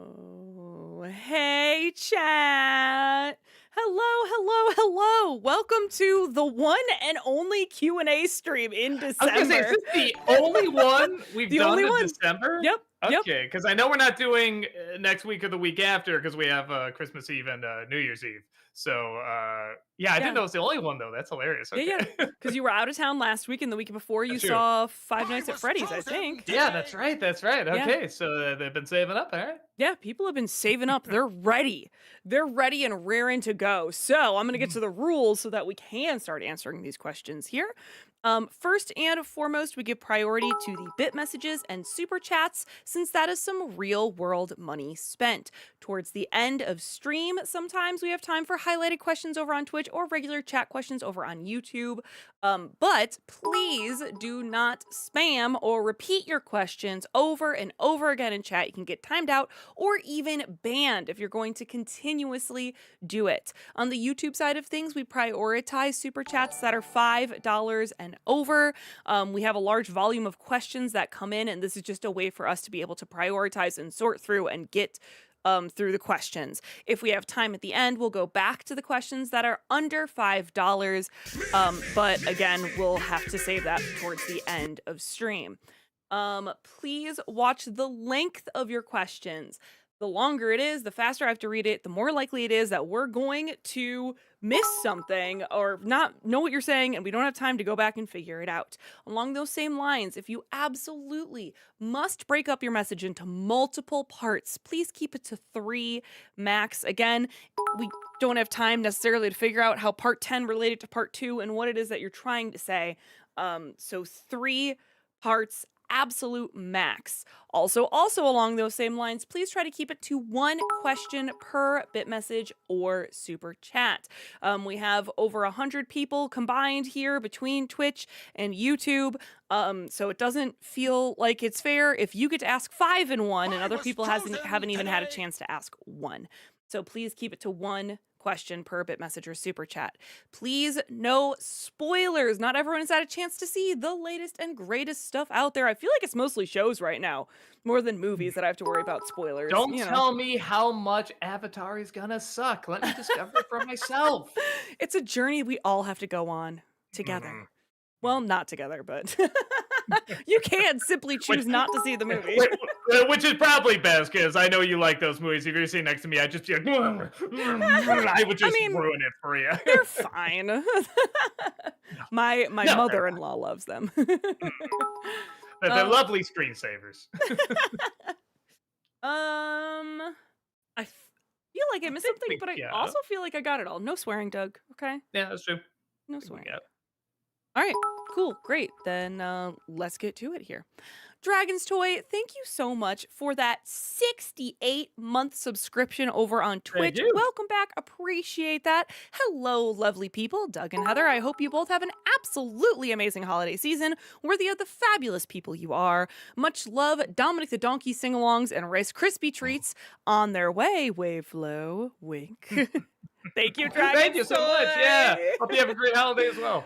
Oh, hey, chat. Hello. Welcome to the one and only Q&A stream in I was gonna say, is December. this the only one we've The only done in one. December? Yep. Okay, because I know we're not doing next week or the week after because we have Christmas Eve and New Year's Eve. So yeah, I didn't Yeah. know it's the only one though. That's hilarious. Yeah, Okay, yeah. Because you were out of town last week and the week before you that's true. saw Five Nights at Freddy's, I think. Yeah, that's right. That's right. Yeah. Okay, so they've been saving up. All right. Yeah, people have been saving up. They're ready. They're ready and raring to go. So I'm going to get to the rules so that we can start answering these questions here. First and foremost, we give priority to the bit messages and super chats since that is some real world money spent. Towards the end of stream, sometimes we have time for highlighted questions over on Twitch or regular chat questions over on YouTube. But please do not spam or repeat your questions over and over again in chat. You can get timed out or even banned if you're going to continuously do it. On the YouTube side of things, we prioritize super chats that are $5 and over. We have a large volume of questions that come in, and this is just a way for us to be able to prioritize and sort through and get through the questions. If we have time at the end, we'll go back to the questions that are under $5. But again, we'll have to save that towards the end of stream. Please watch the length of your questions. The longer it is, the faster I have to read it, the more likely it is that we're going to miss something or not know what you're saying, and we don't have time to go back and figure it out. Along those same lines, if you absolutely must break up your message into multiple parts, please keep it to 3 max. Again, we don't have time necessarily to figure out how part 10 related to part 2 and what it is that you're trying to say. So 3 parts absolute max. Also along those same lines, please try to keep it to 1 question per bit message or super chat. We have over 100 people combined here between Twitch and YouTube. So it doesn't feel like it's fair if you get to ask 5 in one and other people haven't even had a chance to ask 1. So please keep it to 1 question per bit message or super chat. Please, no spoilers. Not everyone has had a chance to see the latest and greatest stuff out there. I feel like it's mostly shows right now, more than movies that I have to worry about spoilers. Don't tell me how much Avatar is gonna suck. Let me discover it for myself. It's a journey we all have to go on together. Mhm. Well, not together, but you can simply choose not to see the movie. Which is probably best because I know you like those movies. If you're sitting next to me, I'd just be like, I would just ruin it for you. They're fine. My mother-in-law loves them. They're lovely screensavers. I feel like I missed something, but I also feel like I got it all. No swearing, Doug. Okay. Yeah, that's true. No swearing. All right, cool, great. Then let's get to it here. Dragon's Toy, thank you so much for that 68-month subscription over on Twitch. Welcome back. Appreciate that. Hello, lovely people. Doug and Heather, I hope you both have an absolutely amazing holiday season, worthy of the fabulous people you are. Much love, Dominic the Donkey sing-alongs and Rice Krispie treats on their way. Wave low, wink. Thank you, Dragon's Thank you so much. Yeah. Hope you have a great holiday as well.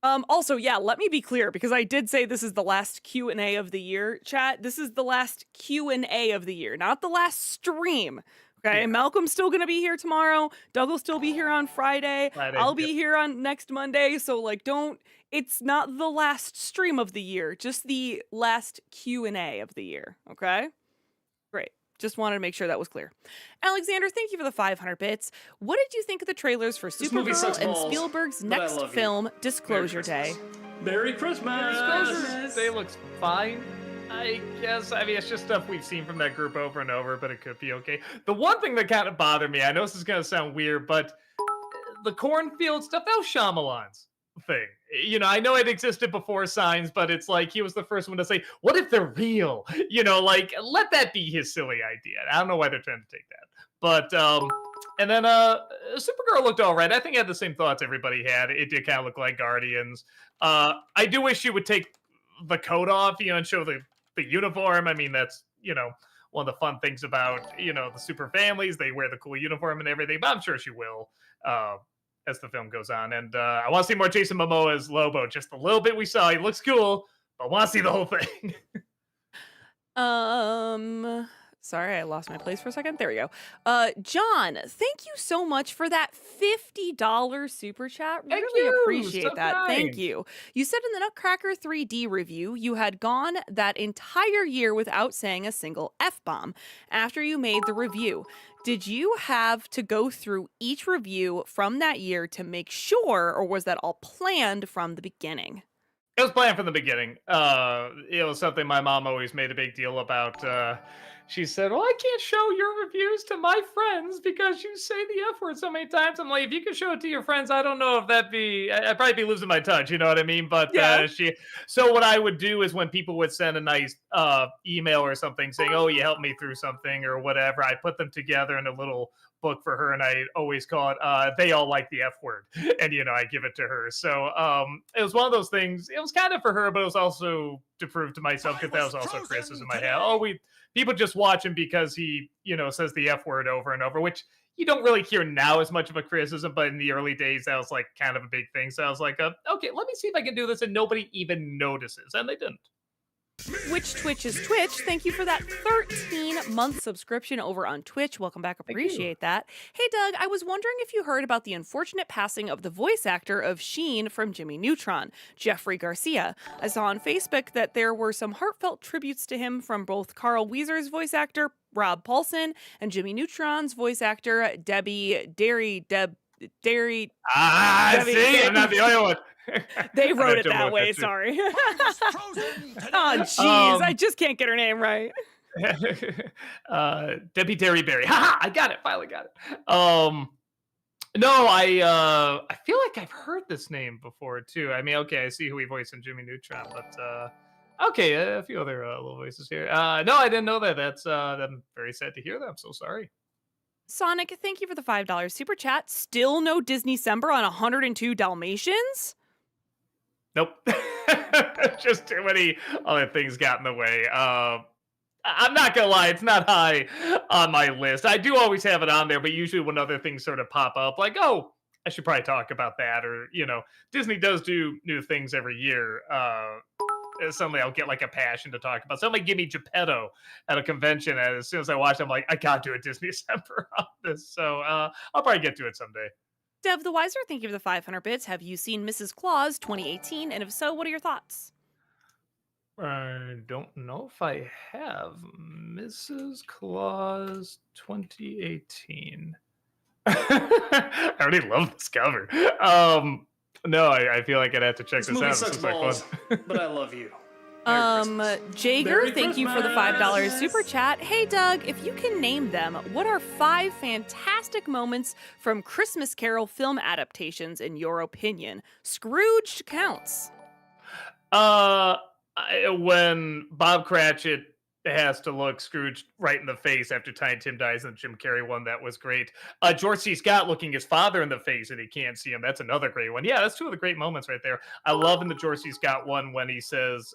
Also, yeah, let me be clear because I did say this is the last Q&A of the year, chat. This is the last Q&A of the year, not the last stream. Okay, yeah. Malcolm's still gonna be here tomorrow. Doug will still be here on Friday. I'll be here on next Monday. So like, it's not the last stream of the year, just the last Q&A of the year. Okay, great. Just wanted to make sure that was clear. Alexander, thank you for the 500 bits. What did you think of the trailers for Supergirl and Spielberg's next film, Disclosure Day? Merry Christmas! Day looks fine, I guess. I mean, it's just stuff we've seen from that group over and over, but it could be okay. The one thing that kind of bothered me, I know this is going to sound weird, but the cornfield stuff, that was Shyamalan's thing. You know, I know it existed before Signs, but it's like he was the first one to say, what if they're real? You know, like, let that be his silly idea. I don't know why they're trying to take that. But, and then Supergirl looked all right. I think I had the same thoughts everybody had. It did kind of look like Guardians. I do wish she would take the coat off, you know, and show the uniform. I mean, that's, you know, one of the fun things about, you know, the super families. They wear the cool uniform and everything, but I'm sure she will. As the film goes on. And I want to see more Jason Momoa as Lobo. Just a little bit we saw. He looks cool, but I want to see the whole thing. Sorry, I lost my place for a second. There we go. John, thank you so much for that $50 super chat. Thank Really you. So appreciate that. Thank kind. you. You said in the Nutcracker 3D review you had gone that entire year without saying a single F bomb after you made the review. Did you have to go through each review from that year to make sure, or was that all planned from the beginning? It was planned from the beginning. It was something my mom always made a big deal about. She said, "Well, I can't show your reviews to my friends because you say the F word so many times." I'm like, if you can show it to your friends, I don't know if that'd be. I'd probably be losing my touch. You know what I mean? But Yeah. So what I would do is when people would send a nice email or something saying, "Oh, you helped me through something" or whatever, I put them together in a little book for her, and I always call it "They All Like the F Word," and I give it to her. So it was one of those things. It was kind of for her, but it was also to prove to myself because that was also a criticism I had. Oh, we people just watch him because he says the F word over and over, which you don't really hear now as much of a criticism, but in the early days that was like kind of a big thing. So I was like, okay, let me see if I can do this, and nobody even notices, and they didn't. Which Twitch is Twitch. Thank you for that 13-month subscription over on Twitch. Welcome back. Thank you. Appreciate that. Hey, Doug, I was wondering if you heard about the unfortunate passing of the voice actor of Sheen from Jimmy Neutron, Jeffrey Garcia. I saw on Facebook that there were some heartfelt tributes to him from both Carl Weezer's voice actor, Rob Paulson, and Jimmy Neutron's voice actor, Debbie Derry. Debbie. See, I'm not the only one. They wrote it to that look way, at you. sorry. Oh, jeez, I just can't get her name right. Debbie Derryberry. Ha! I got it. Finally got it. No, I feel like I've heard this name before too. I mean, okay, I see who he voiced in Jimmy Neutron, but okay, a few other little voices here. No, I didn't know that. I'm very sad to hear that. I'm so sorry. Sonic, thank you for the $5 super chat. Still no Disney December on 102 Dalmatians? Nope. Just too many other things got in the way. I'm not gonna lie, it's not high on my list. I do always have it on there, but usually when other things sort of pop up, like, oh, I should probably talk about that, or Disney does do new things every year. Suddenly I'll get like a passion to talk about. Somebody give me Geppetto at a convention, and as soon as I watch it, I'm like, I gotta do a Disney December on this. So I'll probably get to it someday. Dev the Wiser, thank you for the 500 bits. Have you seen Mrs. Claus 2018? And if so, what are your thoughts? I don't know if I have Mrs. Claus 2018. I already love this cover. No, I feel like I'd have to check this This movie out. sucks This looks balls, fun. but I love you. Jager, Merry thank you for the $5 super chat. Hey, Doug, if you can name them, what are 5 fantastic moments from Christmas Carol film adaptations in your opinion? Scrooge counts. When Bob Cratchit has to look Scrooge right in the face after Tiny Tim dies in the Jim Carrey one, that was great. George C. Scott looking his father in the face and he can't see him, that's another great one. Yeah, that's 2 of the great moments right there. I love in the George C. Scott one when he says,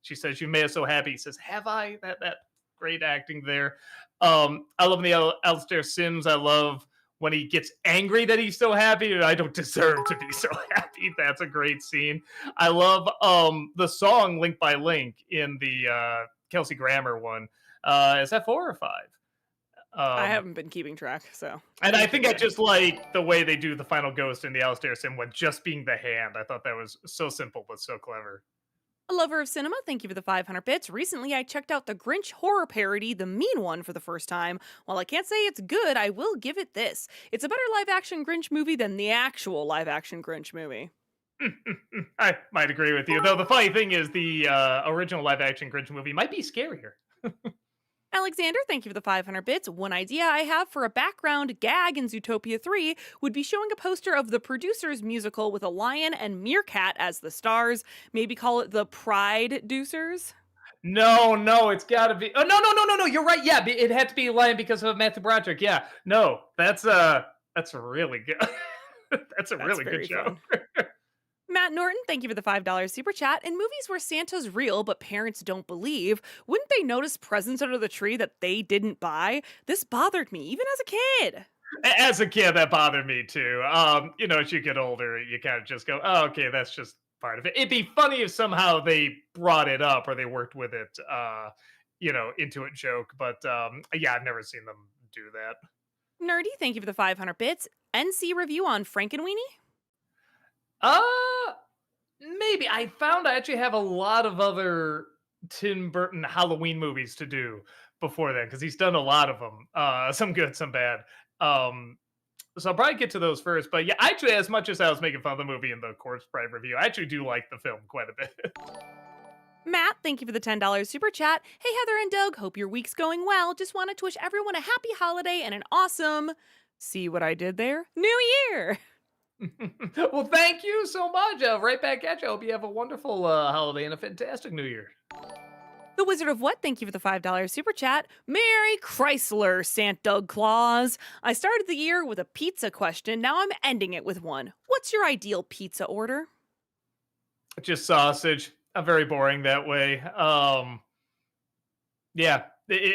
she says, "You made us so happy." He says, "Have I?" That great acting there. I love in the Alistair Sims. I love when he gets angry that he's so happy. I don't deserve to be so happy. That's a great scene. I love the song Link by Link in the Kelsey Grammer one. Is that 4 or 5? I haven't been keeping track, so. And I think I just like the way they do the final ghost in the Alistair Sim one, just being the hand. I thought that was so simple but so clever. A lover of cinema, thank you for the 500 bits. Recently, I checked out the Grinch horror parody, The Mean One, for the first time. While I can't say it's good, I will give it this. It's a better live-action Grinch movie than the actual live-action Grinch movie. I might agree with you, though the funny thing is the original live-action Grinch movie might be scarier. Alexander, thank you for the 500 bits. One idea I have for a background gag in Zootopia 3 would be showing a poster of the producers musical with a lion and meerkat as the stars. Maybe call it the Pride Deucers. No, it's got to be. Oh, no. You're right. Yeah, it had to be Lion because of Matthew Broderick. Yeah, no, that's really good. That's a really good show. Matt Norton, thank you for the $5 super chat. In movies where Santa's real but parents don't believe, wouldn't they notice presents under the tree that they didn't buy? This bothered me, even as a kid. As a kid, that bothered me too. As you get older, you kind of just go, "Oh, okay, that's just part of it." It'd be funny if somehow they brought it up or they worked with it into it joke. But yeah, I've never seen them do that. Nerdy, thank you for the 500 bits. NC review on Frankenweenie? Uh, Maybe I found I actually have a lot of other Tim Burton Halloween movies to do before then because he's done a lot of them. Some good, some bad. Um, so I'll probably get to those first. But yeah, actually, as much as I was making fun of the movie in the Corpse Bride review, I actually do like the film quite a bit. Matt, thank you for the $10 super chat. Hey, Heather and Doug, hope your week's going well. Just wanted to wish everyone a happy holiday and an awesome, see what I did there? New Year! Well, thank you so much. Right back at you. Hope you have a wonderful holiday and a fantastic New Year. The Wizard of What, thank you for the $5 super chat. Merry Chrysler, Santa Claus. I started the year with a pizza question. Now I'm ending it with one. What's your ideal pizza order? Just sausage. I'm very boring that way. Yeah.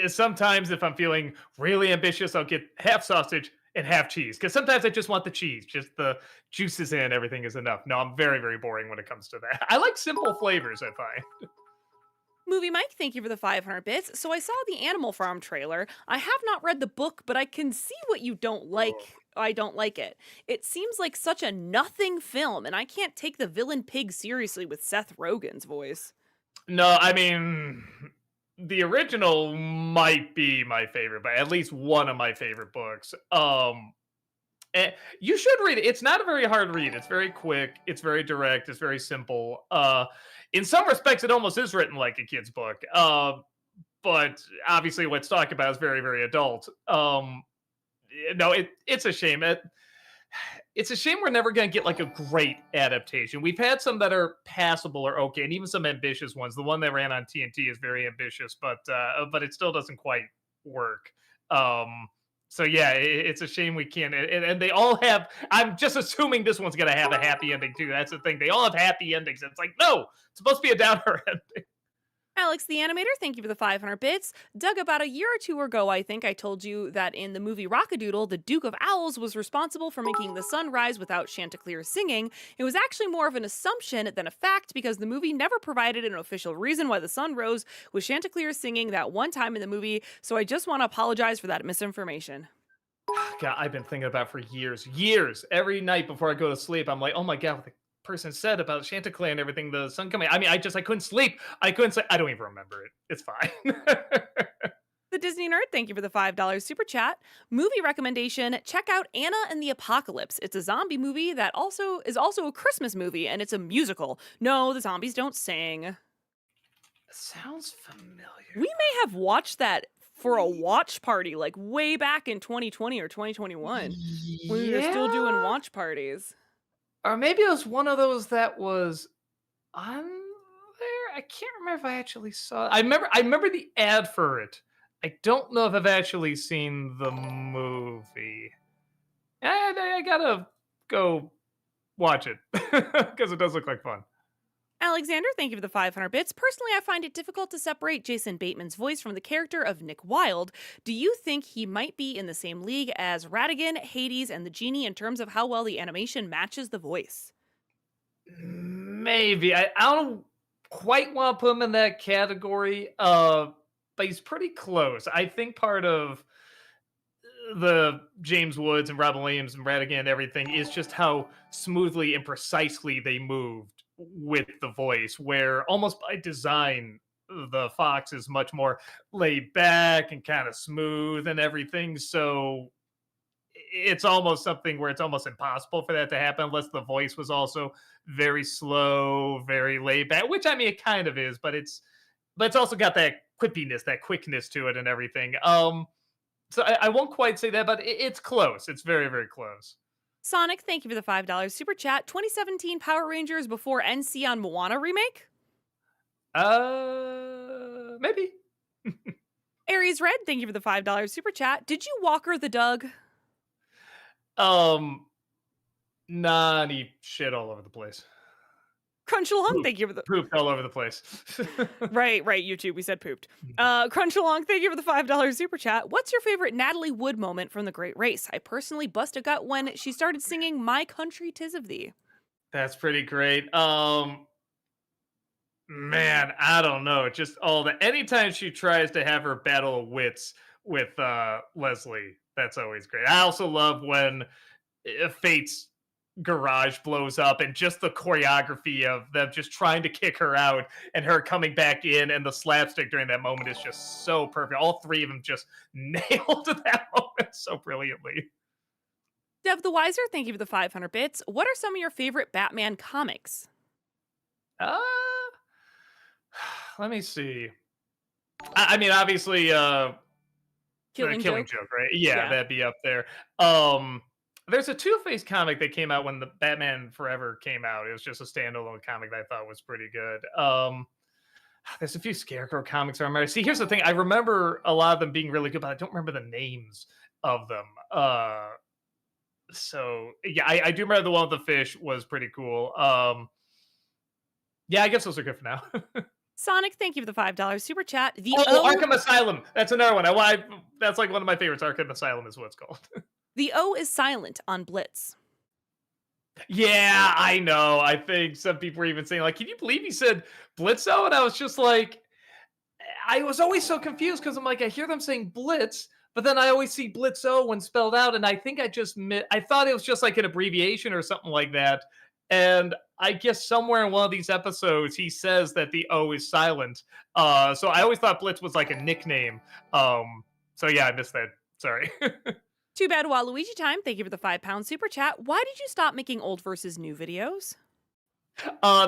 Sometimes if I'm feeling really ambitious, I'll get half sausage and half cheese because sometimes I just want the cheese. Just the juices and everything is enough. No, I'm very, very boring when it comes to that. I like simple flavors, I find. Movie Mike, thank you for the 500 bits. So I saw the Animal Farm trailer. I have not read the book, but I can see what you don't like. I don't like it. It seems like such a nothing film, and I can't take the villain pig seriously with Seth Rogen's voice. No, I mean, the original might be my favorite, but at least one of my favorite books. You should read it. It's not a very hard read. It's very quick. It's very direct. It's very simple. In some respects, it almost is written like a kid's book. But obviously, what's talked about is very, very adult. No, it's a shame. It's a shame we're never going to get like a great adaptation. We've had some that are passable or okay, and even some ambitious ones. The one that ran on TNT is very ambitious, but it still doesn't quite work. So yeah, it's a shame we can't. And they all have. I'm just assuming this one's going to have a happy ending too. That's the thing. They all have happy endings. It's like no, it's supposed to be a downer ending. Alex the Animator, thank you for the 500 bits. Doug, about a year or two ago, I think I told you that in the movie Rockadoodle, the Duke of Owls was responsible for making the sun rise without Chanticleer singing. It was actually more of an assumption than a fact because the movie never provided an official reason why the sun rose with Chanticleer singing that one time in the movie, so I just want to apologize for that misinformation. God, I've been thinking about it for years. Every night before I go to sleep, I'm like, oh my God, what the person said about Chanticleer and everything, the sun coming. I mean, I couldn't sleep. I couldn't sleep. I don't even remember it. It's fine. The Disney Nerd, thank you for the $5 super chat. Movie recommendation, check out Anna and the Apocalypse. It's a zombie movie that is also a Christmas movie, and it's a musical. No, the zombies don't sing. Sounds familiar. We may have watched that for a watch party, like way back in 2020 or 2021, when we were still doing watch parties. Or maybe it was one of those that was on there. I can't remember if I actually saw it. I remember the ad for it. I don't know if I've actually seen the movie. I gotta go watch it because it does look like fun. Alexander, thank you for the 500 bits. Personally, I find it difficult to separate Jason Bateman's voice from the character of Nick Wilde. Do you think he might be in the same league as Ratigan, Hades, and the Genie in terms of how well the animation matches the voice? Maybe. I don't quite want to put him in that category, but he's pretty close. I think part of the James Woods and Robin Williams and Ratigan and everything is just how smoothly and precisely they moved with the voice, where almost by design the Fox is much more laid back and kind of smooth and everything. So it's almost something where it's almost impossible for that to happen unless the voice was also very slow, very laid back, which I mean it kind of is, but it's also got that quippiness, that quickness to it and everything. So I won't quite say that, but it's close. It's very, very close. Sonic, thank you for the $5 super chat. 2017 Power Rangers before NC on Moana remake? Maybe. Aries Red, thank you for the $5 super chat. Did you Walker the Doug? Nah, and he shit all over the place. Crunchalong, thank you for the Pooped all over the place. right, YouTube. We said pooped. Crunchalong, thank you for the $5 super chat. What's your favorite Natalie Wood moment from The Great Race? I personally bust a gut when she started singing "My Country 'Tis of Thee." That's pretty great. Man, I don't know. Just all the anytime she tries to have her battle of wits with Leslie, that's always great. I also love when Fate's garage blows up and just the choreography of them just trying to kick her out and her coming back in and the slapstick during that moment is just so perfect. All three of them just nailed that moment so brilliantly. Dev the Wiser, thank you for the 500 bits. What are some of your favorite Batman comics? Uh let me see. I mean, obviously, the Killing Killing Joke? Joke, right? Yeah, Yeah. that'd be up there. Um, there's a Two-Face comic that came out when the Batman Forever came out. It was just a standalone comic that I thought was pretty good. There's a few Scarecrow comics I remember. See, here's the thing: I remember a lot of them being really good, but I don't remember the names of them. So yeah, I do remember the one with the fish was pretty cool. Yeah, I guess those are good for now. Sonic, thank you for the $5 super chat. The Oh, O Arkham Asylum. That's another one. That's like one of my favorites. Arkham Asylum is what it's called. the O is silent on Blitz. Yeah, I know. I think some people were even saying, like, can you believe he said Blitzo? And I was just like, I was always so confused because I'm like, I hear them saying Blitz, but then I always see Blitzo when spelled out. And I think I thought it was just like an abbreviation or something like that. And I guess somewhere in one of these episodes, he says that the O is silent. So I always thought Blitz was like a nickname. So yeah, I missed that. Sorry. Too bad Waluigi time, thank you for the £5 super chat. Why did you stop making old versus new videos?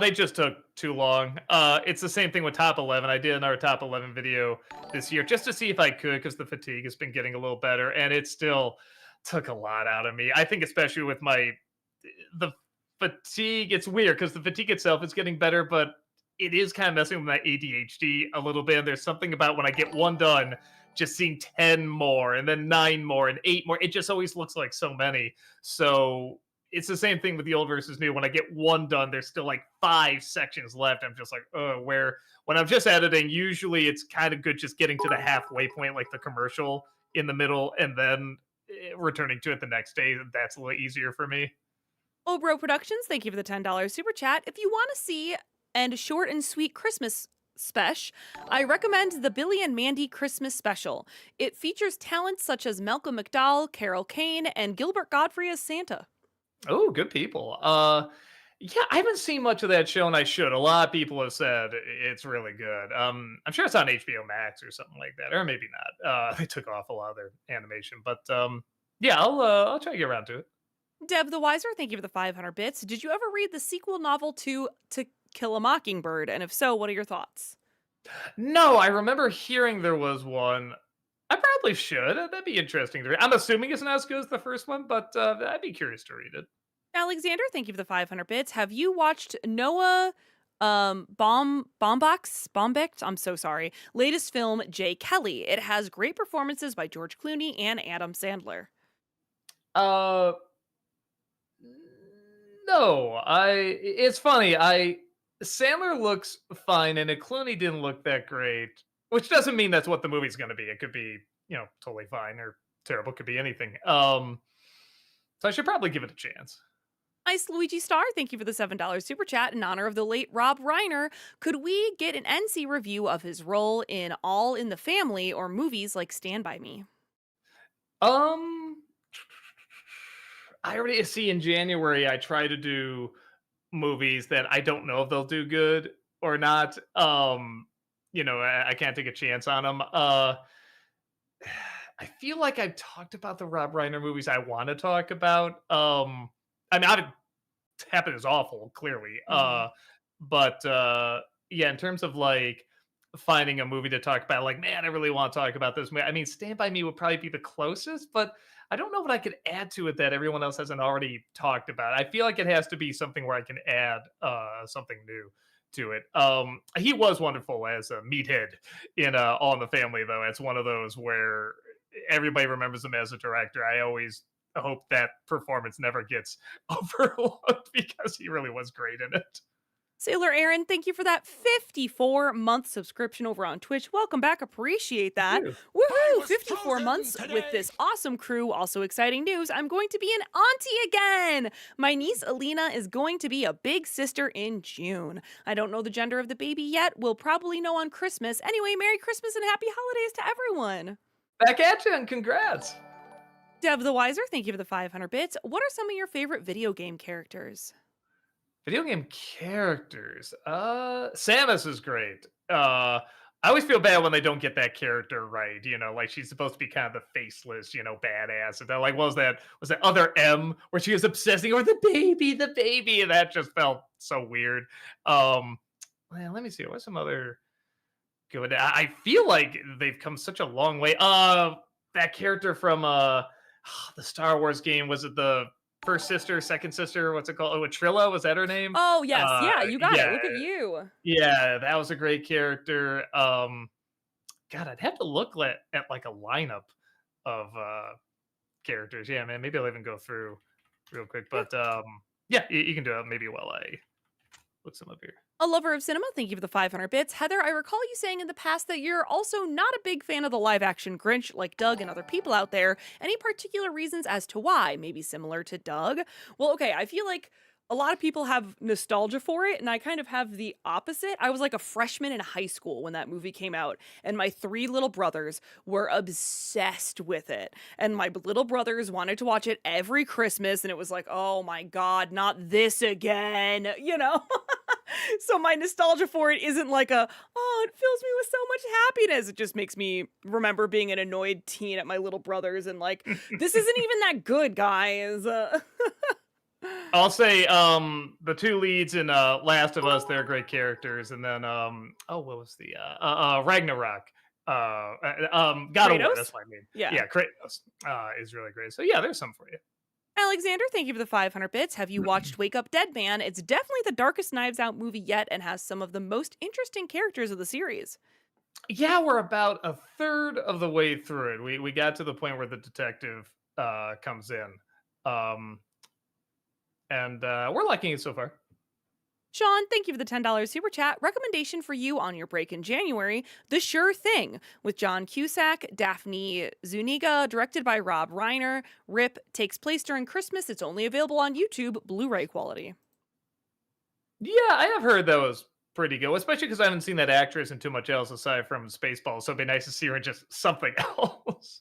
They just took too long. It's the same thing with top 11. I did another top 11 video this year just to see if I could because the fatigue has been getting a little better, and it still took a lot out of me. I think especially with the fatigue, it's weird because the fatigue itself is getting better, but it is kind of messing with my ADHD a little bit. And there's something about when I get one done, just seeing 10 more and then 9 more and 8 more. It just always looks like so many. So it's the same thing with the old versus new. When I get one done, there's still like 5 sections left. I'm just like, oh, where when I'm just editing, usually it's kind of good just getting to the halfway point, like the commercial in the middle, and then returning to it the next day. That's a little easier for me. Obro Productions, thank you for the $10 super chat. If you want to see and short and sweet Christmas special, I recommend the Billy and Mandy Christmas special. It features talents such as Malcolm McDowell, Carol Kane, and Gilbert Godfrey as Santa. Oh, good people. Yeah, I haven't seen much of that show, and I should. A lot of people have said it's really good. I'm sure it's on HBO Max or something like that, or maybe not. They took off a lot of their animation, but yeah, I'll try to get around to it. Deb the Wiser, thank you for the 500 bits. Did you ever read the sequel novel to Kill a Mockingbird? And if so, what are your thoughts? No, I remember hearing there was one. I probably should. That'd be interesting to read. I'm assuming it's not as good as the first one, but I'd be curious to read it. Alexander, thank you for the 500 bits. Have you watched Noah Baumbach's I'm so sorry. Latest film Jay Kelly. It has great performances by George Clooney and Adam Sandler. Uh, no, It's funny. Sandler looks fine, and Clooney didn't look that great, which doesn't mean that's what the movie's going to be. It could be, totally fine or terrible. Could be anything. So I should probably give it a chance. Ice Luigi Star, thank you for the $7 super chat in honor of the late Rob Reiner. Could we get an NC review of his role in All in the Family or movies like Stand By Me? Um, I already see in January. I try to do movies that I don't know if they'll do good or not. I can't take a chance on them. I feel like I've talked about the Rob Reiner movies I want to talk about. I mean, Happen is awful, clearly. Mhm. But yeah, in terms of like finding a movie to talk about, like, man, I really want to talk about this movie. I mean, Stand By Me would probably be the closest, but I don't know what I could add to it that everyone else hasn't already talked about. I feel like it has to be something where I can add something new to it. He was wonderful as a meathead in All in the Family, though. It's one of those where everybody remembers him as a director. I always hope that performance never gets overlooked because he really was great in it. Sailor Aaron, thank you for that 54-month subscription over on Twitch. Welcome back. Appreciate Thank that. you. Woohoo! 54 months with this awesome crew. Also exciting news. I'm going to be an auntie again. My niece Alina is going to be a big sister in June. I don't know the gender of the baby yet. We'll probably know on Christmas. Anyway, Merry Christmas and Happy Holidays to everyone. Back at you and congrats. Dev the Wiser, thank you for the 500 bits. What are some of your favorite video game characters? Video game characters. Samus is great. I always feel bad when they don't get that character right. Like she's supposed to be kind of the faceless, badass. And they're like, what was that? Was that other M where she was obsessing over the baby, and that just felt so weird. Well, let me see. What's some other good? I feel like they've come such a long way. That character from the Star Wars game, was it the first sister, second sister? What's it called? Oh, Trilla, was that her name? Oh, yes. Yeah, you got it. Yeah, Look at you. yeah, that was a great character. God, I'd have to look at like a lineup of characters. Yeah, man, maybe I'll even go through real quick. But yeah, you can do it maybe while I look some up here. A lover of cinema, thank you for the 500 bits. Heather, I recall you saying in the past that you're also not a big fan of the live action Grinch like Doug and other people out there. Any particular reasons as to why? Maybe similar to Doug? Well, okay, I feel like a lot of people have nostalgia for it, and I kind of have the opposite. I was like a freshman in high school when that movie came out, and my three little brothers were obsessed with it. And my little brothers wanted to watch it every Christmas, and it was like, oh my God, not this again, you know? So my nostalgia for it isn't like it fills me with so much happiness. It just makes me remember being an annoyed teen at my little brothers and like, this isn't even that good, guys. I'll say the two leads in Last of Us, they're great characters, and then what was the Ragnarok? God of War, Kratos? that's what I mean. Yeah. Yeah, Kratos is really great. So yeah, there's some for you. Alexander, thank you for the 500 bits. Have you watched Wake Up Dead Man? It's definitely the darkest Knives Out movie yet and has some of the most interesting characters of the series. Yeah, we're about a third of the way through it. We got to the point where the detective comes in. And we're liking it so far. Sean, thank you for the $10 super chat. Recommendation for you on your break in January, The Sure Thing, with John Cusack, Daphne Zuniga, directed by Rob Reiner. RIP takes place during Christmas. It's only available on YouTube, Blu-ray quality. Yeah, I have heard that was pretty good, especially because I haven't seen that actress in too much else aside from Spaceballs. So it'd be nice to see her in just something else.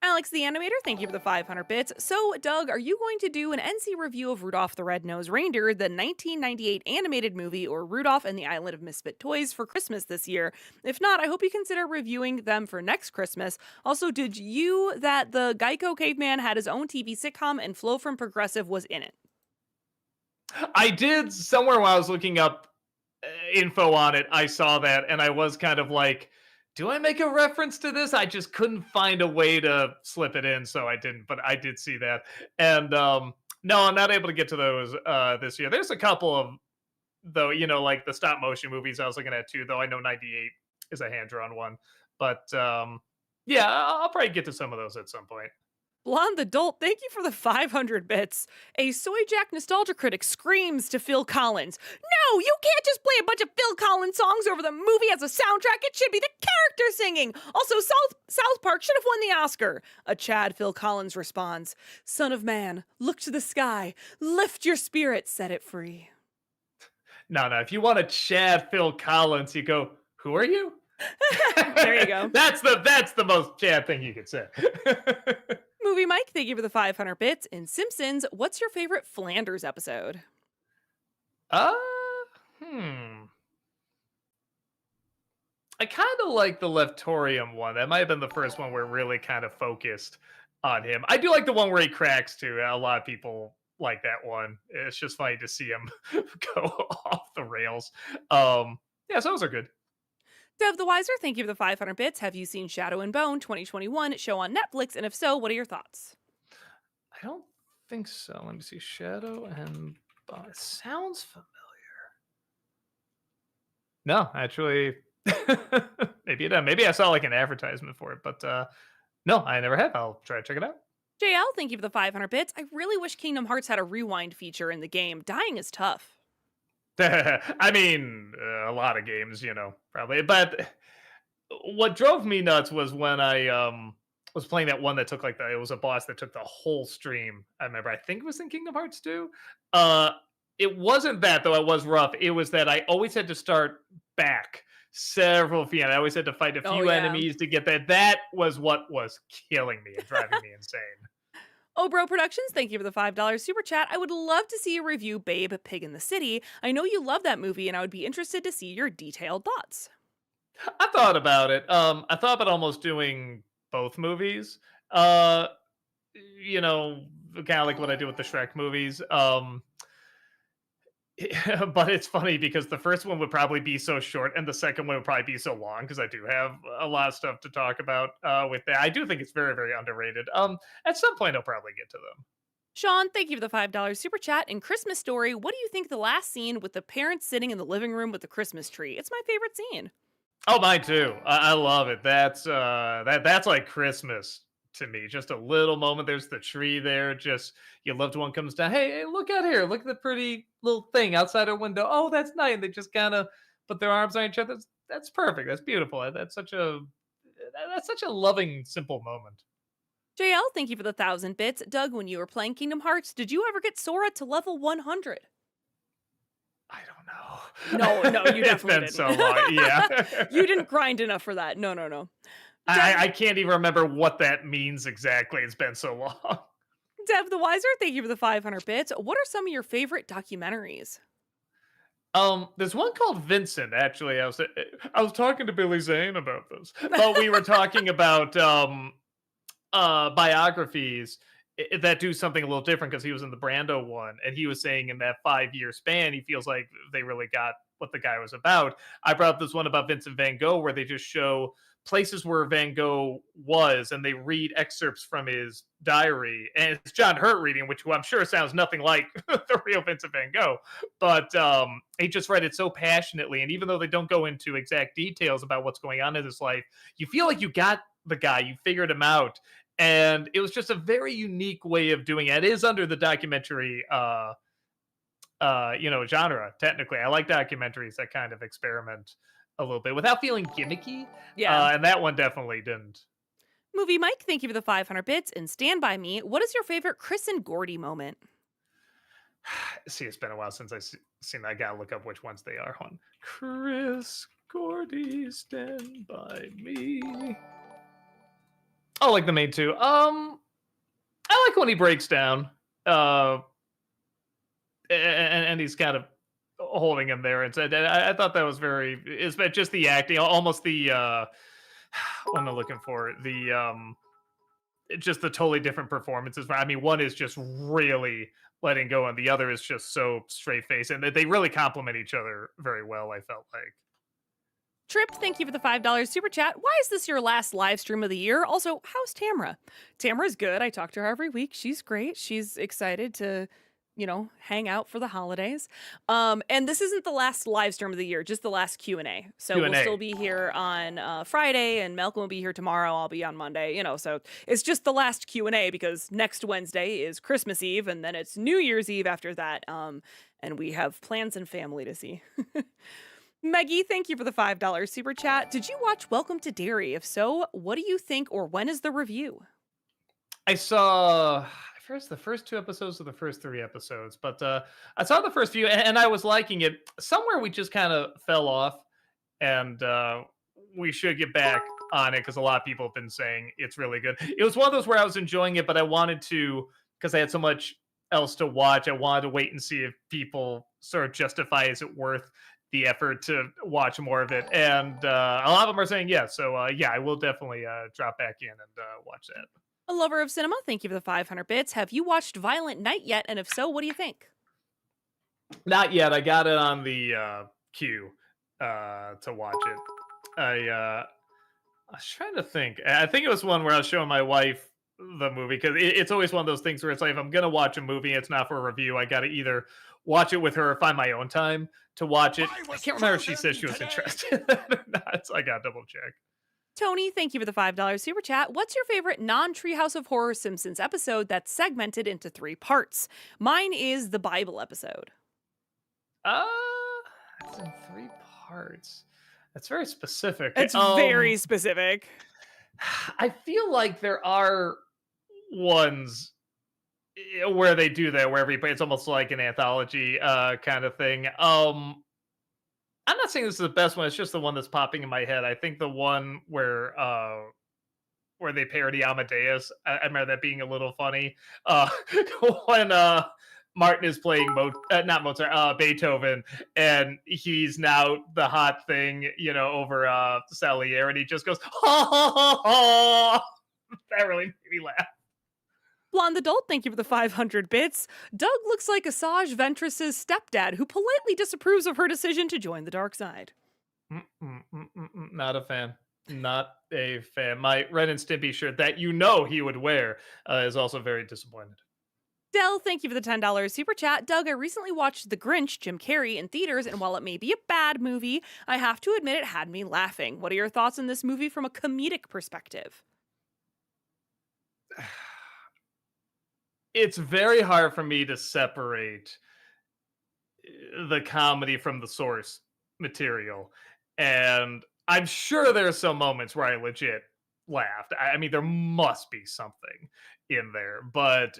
Alex the Animator, thank you for the 500 bits. So, Doug, are you going to do an NC review of Rudolph the Red-Nosed Reindeer, the 1998 animated movie, or Rudolph and the Island of Misfit Toys for Christmas this year? If not, I hope you consider reviewing them for next Christmas. Also, did you that the Geico Caveman had his own TV sitcom and Flo from Progressive was in it? I did somewhere while I was looking up info on it. I saw that and I was kind of like, do I make a reference to this? I just couldn't find a way to slip it in, so I didn't, but I did see that. And no, I'm not able to get to those this year. There's a couple of, though, like the stop motion movies I was looking at too, though I know 98 is a hand-drawn one. But yeah, I'll probably get to some of those at some point. Blonde Adult, thank you for the 500 bits. A Soy Jack Nostalgia Critic screams to Phil Collins, no, you can't just play a bunch of Phil Collins songs over the movie as a soundtrack. It should be the character singing. Also, South Park should have won the Oscar. A Chad Phil Collins responds, son of man, look to the sky, lift your spirit, set it free. No, if you want a Chad Phil Collins, you go, who are you? There you go. That's the most Chad thing you could say. Movie Mike, thank you for the 500 bits. In Simpsons, what's your favorite Flanders episode? I kind of like the Leftorium one. That might have been the first one where it really kind of focused on him. I do like the one where he cracks too. A lot of people like that one. It's just funny to see him go off the rails. Yeah, so those are good. Dev the Wiser, thank you for the 500 bits. Have you seen Shadow and Bone 2021 show on Netflix? And if so, what are your thoughts? I don't think so. Let me see. Shadow and Bone. It sounds familiar. No, actually, maybe it. Maybe I saw like an advertisement for it, but no, I never have. I'll try to check it out. JL, thank you for the 500 bits. I really wish Kingdom Hearts had a rewind feature in the game. Dying is tough. I mean, a lot of games, probably. But what drove me nuts was when I was playing that one that took it was a boss that took the whole stream. I remember, I think it was in Kingdom Hearts 2. Uh, it wasn't that though. It was rough. It was that I always had to start back several feet. I always had to fight a Oh, few yeah. enemies to get that. That was what was killing me and driving me insane. Bro Productions, thank you for the $5 super chat. I would love to see you review Babe, Pig in the City. I know you love that movie, and I would be interested to see your detailed thoughts. I thought about it. I thought about almost doing both movies. Uh, kind of like what I do with the Shrek movies. But it's funny because the first one would probably be so short, and the second one would probably be so long because I do have a lot of stuff to talk about with that. I do think it's very, very underrated. At some point, I'll probably get to them. Sean, thank you for the $5 super chat. In Christmas Story, what do you think the last scene with the parents sitting in the living room with the Christmas tree? It's my favorite scene. Oh, mine too. I love it. That's like Christmas to me. Just a little moment. There's the tree there. Just your loved one comes down. Hey, look out here. Look at the pretty little thing outside our window. Oh, that's nice. And they just kind of put their arms on each other. That's perfect. That's beautiful. That's such a loving, simple moment. JL, thank you for the 1,000 bits. Doug, when you were playing Kingdom Hearts, did you ever get Sora to level 100? I don't know. No, you It's definitely been didn't. so long. Yeah. You didn't grind enough for that. No. I can't even remember what that means exactly. It's been so long. Dev the Wiser, thank you for the 500 bits. What are some of your favorite documentaries? There's one called Vincent. Actually, I was talking to Billy Zane about this, but we were talking about biographies that do something a little different because he was in the Brando one, and he was saying in that 5 year span, he feels like they really got what the guy was about. I brought up this one about Vincent Van Gogh where they just show places where Van Gogh was, and they read excerpts from his diary, and it's John Hurt reading, which I'm sure sounds nothing like the real Vincent Van Gogh, but he just read it so passionately, and even though they don't go into exact details about what's going on in his life, you feel like you got the guy, you figured him out, and it was just a very unique way of doing it. It is under the documentary genre. Technically, I like documentaries that kind of experiment a little bit without feeling gimmicky. Yeah. And that one definitely didn't. Movie Mike, thank you for the 500 bits. And Stand By Me, what is your favorite Chris and Gordy moment? See, it's been a while since I've seen that. I gotta look up which ones they are. On Chris Gordy, Stand By Me. Oh, like the main two. I like when he breaks down. And he's kind of holding him there and said, I thought that was very, is that just the acting, almost the what am I looking for, the just the totally different performances. I mean, one is just really letting go and the other is just so straight face, and they really complement each other very well, I felt like. Trip, thank you for the $5 super chat. Why is this your last live stream of the year? Also, how's Tamra? Tamra's good. I talk to her every week. She's great. She's excited to hang out for the holidays. And this isn't the last live stream of the year, just the last Q&A. So Q&A. we'll still be here on Friday, and Malcolm will be here tomorrow. I'll be on Monday, so it's just the last Q&A because next Wednesday is Christmas Eve, and then it's New Year's Eve after that. And we have plans and family to see. Maggie, thank you for the $5 super chat. Did you watch Welcome to Derry? If so, what do you think, or when is the review? I saw the first 2 episodes of the first 3 episodes, but I saw the first few and I was liking it. Somewhere we just kind of fell off, and we should get back on it because a lot of people have been saying it's really good. It was one of those where I was enjoying it, but I wanted to, because I had so much else to watch, I wanted to wait and see if people sort of justify, is it worth the effort to watch more of it, and a lot of them are saying yes. So yeah, I will definitely drop back in and watch that. A lover of cinema, thank you for the 500 bits. Have you watched Violent Night yet? And if so, what do you think? Not yet. I got it on the queue to watch it. I was trying to think. I think it was one where I was showing my wife the movie, because it's always one of those things where it's like, if I'm gonna watch a movie, it's not for a review. I got to either watch it with her or find my own time to watch it. I can't remember if she said she was interested or not, so I got to double check. Tony, thank you for the $5 super chat. What's your favorite non-Treehouse of Horror Simpsons episode that's segmented into 3 parts? Mine is the Bible episode. It's in three parts. That's very specific. It's very specific. I feel like there are ones where they do that, where everybody it's almost like an anthology kind of thing. I'm not saying this is the best one. It's just the one that's popping in my head. I think the one where they parody Amadeus. I remember that being a little funny. When Martin is playing not Mozart, Beethoven, and he's now the hot thing, over Salieri, and he just goes, ha ha ha ha. That really made me laugh. Blonde Adult, thank you for the 500 bits. Doug looks like Asajj Ventress's stepdad, who politely disapproves of her decision to join the dark side. Not a fan. Not a fan. My Ren and Stimpy shirt that he would wear is also very disappointed. Dell, thank you for the $10 super chat. Doug, I recently watched The Grinch, Jim Carrey, in theaters, and while it may be a bad movie, I have to admit it had me laughing. What are your thoughts on this movie from a comedic perspective? It's very hard for me to separate the comedy from the source material. And I'm sure there are some moments where I legit laughed. I mean, there must be something in there, but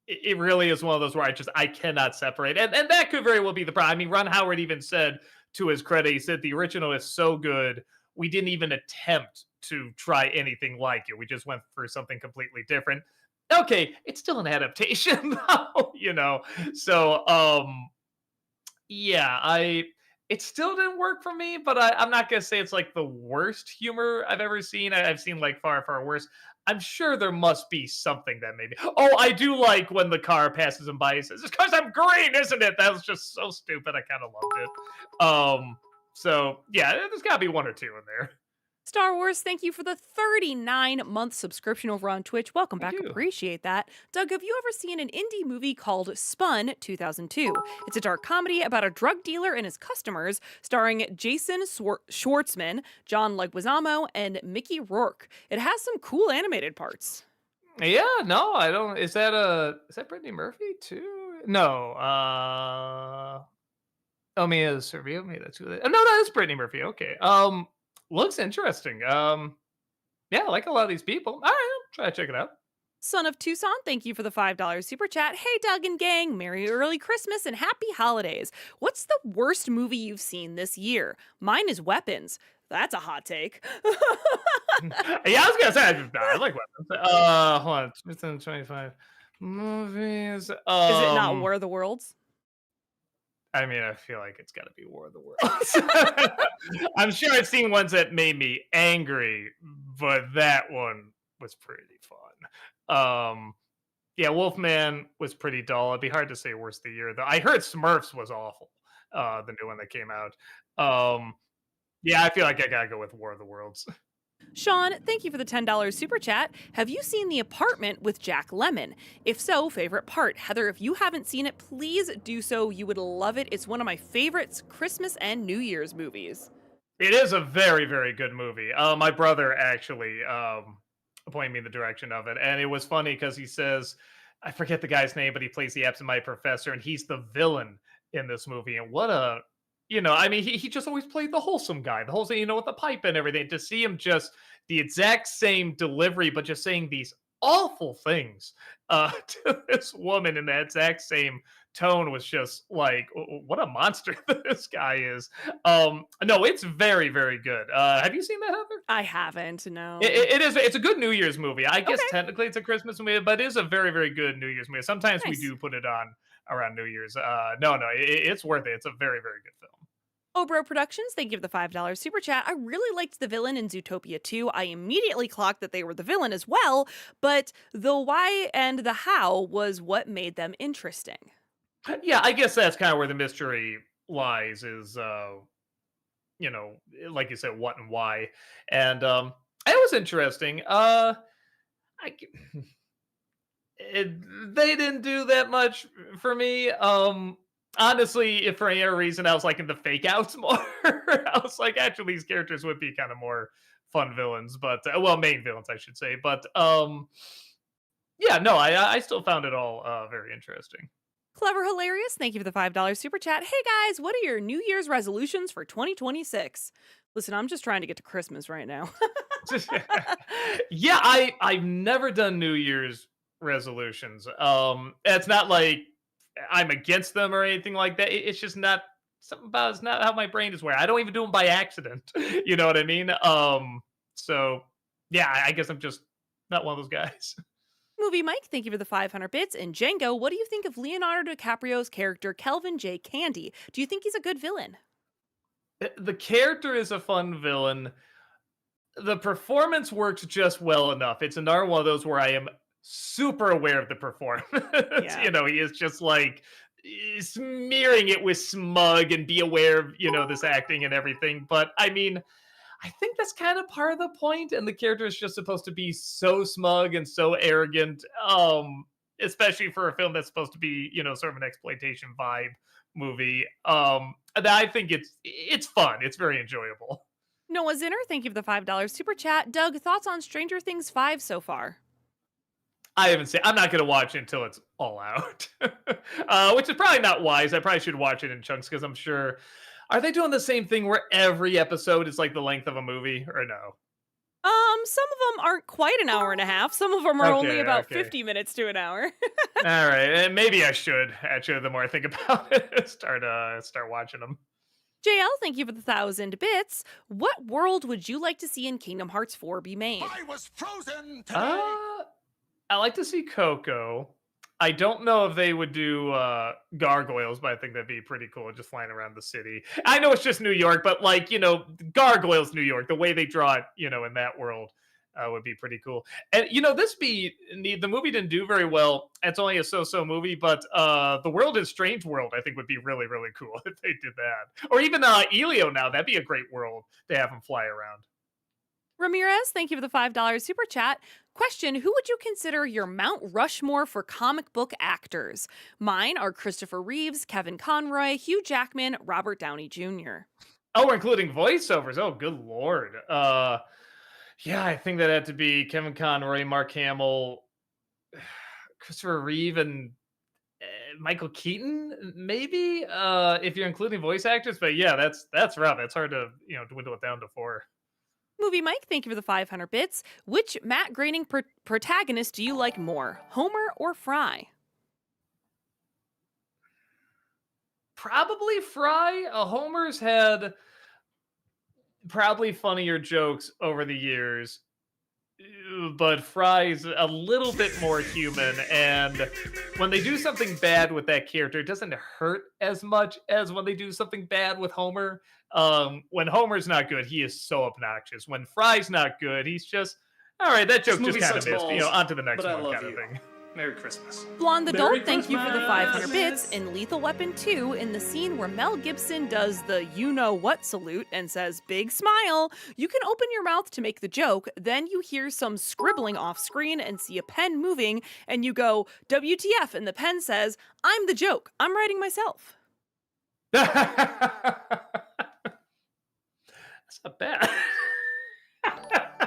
it really is one of those where I cannot separate. And that could very well be the problem. I mean, Ron Howard even said, to his credit, he said the original is so good, we didn't even attempt to try anything like it. We just went for something completely different. Okay, it's still an adaptation, though. So, yeah, it still didn't work for me, but I'm not gonna say it's like the worst humor I've ever seen. I've seen like far, far worse. I'm sure there must be something that maybe. Oh, I do like when the car passes him by. He says, "It's because I'm green, isn't it?" That was just so stupid. I kind of loved it. So yeah, there's got to be one or two in there. Star Wars, thank you for the 39-month subscription over on Twitch. Welcome Thank back. you. Appreciate that. Doug, have you ever seen an indie movie called Spun 2002? It's a dark comedy about a drug dealer and his customers, starring Jason Schwartzman, John Leguizamo, and Mickey Rourke. It has some cool animated parts. Yeah, no, I don't. Is that Brittany Murphy too? No. Oh, Mia Servio. Maybe that's who. No, that is Brittany Murphy. Okay. Looks interesting. Yeah, I like a lot of these people. All right, I'll try to check it out. Son of Tucson, thank you for the $5 super chat. Hey, Doug and gang, Merry Early Christmas and Happy Holidays. What's the worst movie you've seen this year? Mine is Weapons. That's a hot take. Yeah, I was gonna say I like weapons. Hold on, 2025 movies. Is it not War of the Worlds? I mean, I feel like it's got to be War of the Worlds. I'm sure I've seen ones that made me angry, but that one was pretty fun. Yeah, Wolfman was pretty dull. It'd be hard to say worst of the year, though. I heard Smurfs was awful, the new one that came out. Yeah, I feel like I gotta go with War of the Worlds. Sean, thank you for the $10 super chat. Have you seen The Apartment with Jack Lemmon? If so, favorite part. Heather, if you haven't seen it, please do so. You would love it. It's one of my favorites Christmas and New Year's movies. It is a very, very good movie. My brother actually pointed me in the direction of it, and it was funny because he says, I forget the guy's name, but he plays the absent-minded professor, and he's the villain in this movie. And what a I mean, he just always played the wholesome guy, the wholesome, with the pipe and everything. To see him just the exact same delivery, but just saying these awful things to this woman in that exact same tone was just like, what a monster this guy is. No, it's very, very good. Have you seen that, Heather? I haven't, no. It is. It's a good New Year's movie. I guess Okay. technically it's a Christmas movie, but it is a very, very good New Year's movie. Sometimes we Nice. do put it on around New Year's. No, it's worth it. It's a very, very good film. Obro Productions, thank you for the $5 super chat. I really liked the villain in Zootopia 2. I immediately clocked that they were the villain as well, but the why and the how was what made them interesting. Yeah, I guess that's kind of where the mystery lies is, like you said, what and why. And it was interesting. They didn't do that much for me. Honestly, if for any other reason, I was liking the fake outs more. I was like, actually, these characters would be kind of more fun villains, but main villains, I should say. But yeah, no, I still found it all very interesting. Clever Hilarious, thank you for the $5 super chat. Hey guys, what are your New Year's resolutions for 2026? Listen, I'm just trying to get to Christmas right now. Yeah, I've never done New Year's resolutions. It's not like I'm against them or anything like that. It's just not something about it's not how my brain is wired. I don't even do them by accident. You know what I mean? So yeah, I guess I'm just not one of those guys. Movie Mike, thank you for the 500 bits. And Django, what do you think of Leonardo DiCaprio's character, Kelvin J. Candy? Do you think he's a good villain? The character is a fun villain. The performance works just well enough. It's another one of those where I am super aware of the performance. Yeah. He is just like smearing it with smug and be aware of, this acting and everything. But I mean, I think that's kind of part of the point, and the character is just supposed to be so smug and so arrogant. Especially for a film that's supposed to be, sort of an exploitation vibe movie. And I think it's fun. It's very enjoyable. Noah Zinner, thank you for the $5 super chat. Doug, thoughts on Stranger Things 5 so far? I haven't seen. I'm not going to watch it until it's all out, which is probably not wise. I probably should watch it in chunks because I'm sure. Are they doing the same thing where every episode is like the length of a movie, or no? Some of them aren't quite an hour and a half. Some of them are only Okay, about okay. 50 minutes to an hour. All right, and maybe I should. Actually, the more I think about it, start watching them. JL, thank you for the 1,000 bits. What world would you like to see in Kingdom Hearts 4 be made? I was frozen today. I like to see Coco. I don't know if they would do gargoyles, but I think that'd be pretty cool, just flying around the city. I know it's just New York, but like, gargoyles, New York, the way they draw it, in that world would be pretty cool. And the movie didn't do very well. It's only a so-so movie, but the World is Strange World, I think would be really, really cool if they did that. Or even Elio now, that'd be a great world to have him fly around. Ramirez, thank you for the $5 super chat. Question, who would you consider your Mount Rushmore for comic book actors? Mine are Christopher Reeves, Kevin Conroy, Hugh Jackman, Robert Downey Jr. Oh, we're including voiceovers. Oh, good lord. Yeah, I think that had to be Kevin Conroy, Mark Hamill, Christopher Reeve, and Michael Keaton, maybe. If you're including voice actors, but yeah, that's rough. It's hard to dwindle it down to 4. Movie Mike, thank you for the 500 bits. Which Matt Groening protagonist do you like more, Homer or Fry? Probably Fry. Homer's had probably funnier jokes over the years, but Fry's a little bit more human, and when they do something bad with that character, it doesn't hurt as much as when they do something bad with Homer. When Homer's not good, he is so obnoxious. When Fry's not good, he's just, all right, that joke just kind of missed. On to the next one kind of thing. Merry Christmas. Blonde Merry Adult, thank you for the 500 bits. Christmas. In Lethal Weapon 2, in the scene where Mel Gibson does the you-know-what salute and says, big smile, you can open your mouth to make the joke, then you hear some scribbling off screen and see a pen moving, and you go, WTF, and the pen says, I'm the joke. I'm writing myself. That's not bad.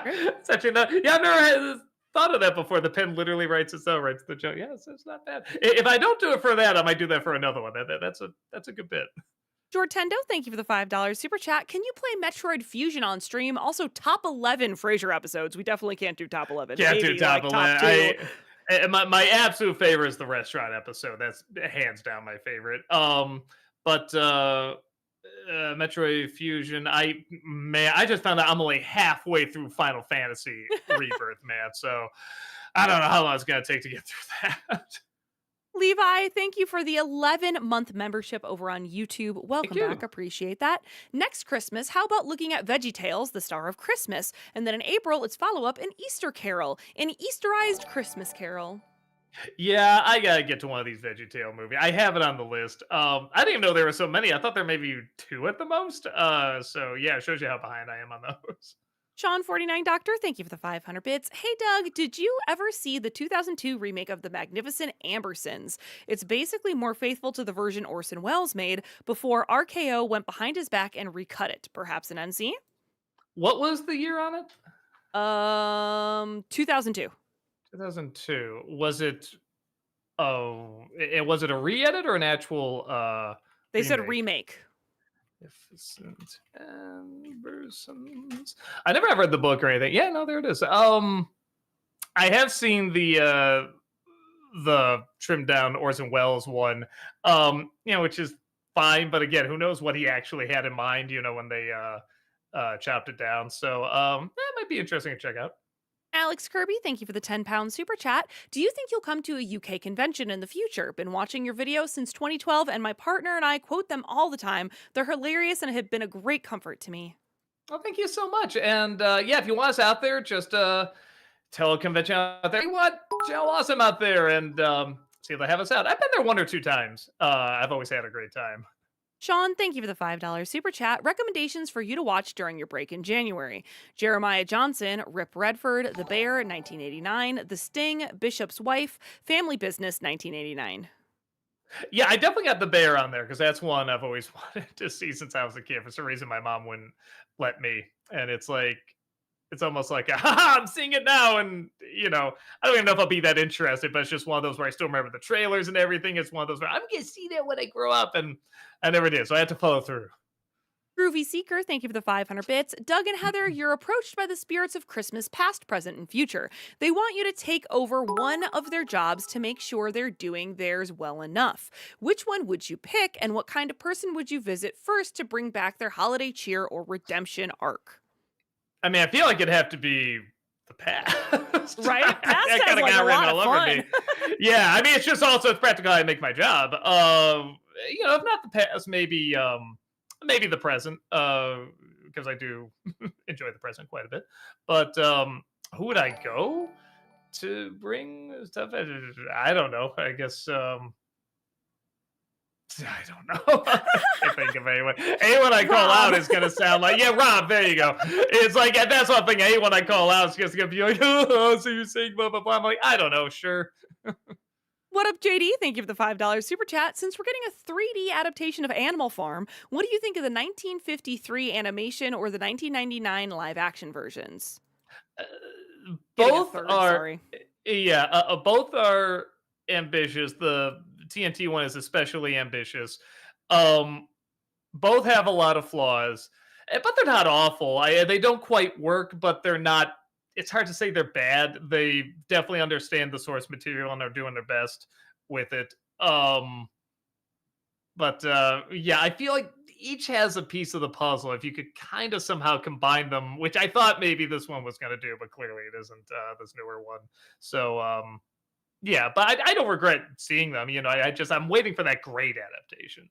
It's actually not. Yeah, I've never thought of that before. The pen literally writes itself, writes the joke. Yeah, it's not bad. If I don't do it for that, I might do that for another one. That's a good bit. Jortendo, thank you for the $5 super chat. Can you play Metroid Fusion on stream? Also, top 11 Frasier episodes. We definitely can't do top 11. Can't Maybe, do top like, 11. Top 2. My absolute favorite is the restaurant episode. That's hands down my favorite. But Metroid Fusion, I just found out I'm only halfway through Final Fantasy Rebirth, man. So I don't know how long it's gonna take to get through that. Levi, thank you for the 11-month membership over on YouTube. Welcome you. back. Appreciate that. Next Christmas, how about looking at VeggieTales, The Star of Christmas? And then in April, it's follow-up An Easter Carol, an Easterized Christmas Carol. Yeah, I gotta get to one of these VeggieTale movies. I have it on the list. I didn't even know there were so many. I thought there may be 2 at the most. So yeah, it shows you how behind I am on those. Sean49 Doctor, thank you for the 500 bits. Hey Doug, did you ever see the 2002 remake of The Magnificent Ambersons? It's basically more faithful to the version Orson Welles made before RKO went behind his back and recut it. Perhaps an NC? What was the year on it? 2002. 2002. Was it Oh, was it a re-edit or an actual They said remake? remake. Magnificent Ambersons. I never have read the book or anything. Yeah, no, there it is. I have seen the trimmed down Orson Welles one. Which is fine, but again, who knows what he actually had in mind, when they chopped it down. So that might be interesting to check out. Alex Kirby, thank you for the £10 super chat. Do you think you'll come to a UK convention in the future? Been watching your videos since 2012, and my partner and I quote them all the time. They're hilarious and have been a great comfort to me. Well, thank you so much. And yeah, if you want us out there, just tell a convention out there, you want Joe Awesome out there and see if they have us out. I've been there one or two times. I've always had a great time. Sean, thank you for the $5 super chat. Recommendations for you to watch during your break in January: Jeremiah Johnson, Rip Redford, The Bear, 1989, The Sting, Bishop's Wife, Family Business, 1989. Yeah, I definitely got the bear on there because that's one I've always wanted to see since I was a kid. For some reason, my mom wouldn't let me, and it's almost like, haha, I'm seeing it now, and I don't even know if I'll be that interested, but it's just one of those where I still remember the trailers and everything. It's one of those where I'm gonna see that when I grow up, and I never did, so I had to follow through. Groovy Seeker, thank you for the 500 bits. Doug and Heather, you're approached by the spirits of Christmas past, present, and future. They want you to take over one of their jobs to make sure they're doing theirs well enough. Which one would you pick, and what kind of person would you visit first to bring back their holiday cheer or redemption arc? I mean, I feel like it'd have to be the past. Right? Past I has kind of like got a written lot all of over fun. me. Yeah, I mean, it's practical how I make my job. If not the past, maybe the present, because I do enjoy the present quite a bit. But who would I go to bring stuff? I don't know. I guess I don't know. I can't think of anyone. Anyone I call Rob. out is going to sound like, yeah, Rob, there you go. It's like, that's one thing. Anyone I call out is just going to be like, oh, so you're saying blah, blah, blah. I'm like, I don't know, sure. What up, JD? Thank you for the $5 super chat. Since we're getting a 3D adaptation of Animal Farm, what do you think of the 1953 animation or the 1999 live action versions? Uh, Getting a both third, are, sorry. yeah, both are ambitious. The TNT one is especially ambitious. Um, Both have a lot of flaws, but they're not awful. They don't quite work, but they're not. It's hard to say they're bad. They definitely understand the source material and are doing their best with it. But yeah, I feel like each has a piece of the puzzle. If you could kind of somehow combine them, which I thought maybe this one was going to do, but clearly it isn't. This newer one. So yeah, but I don't regret seeing them. I'm waiting for that great adaptation.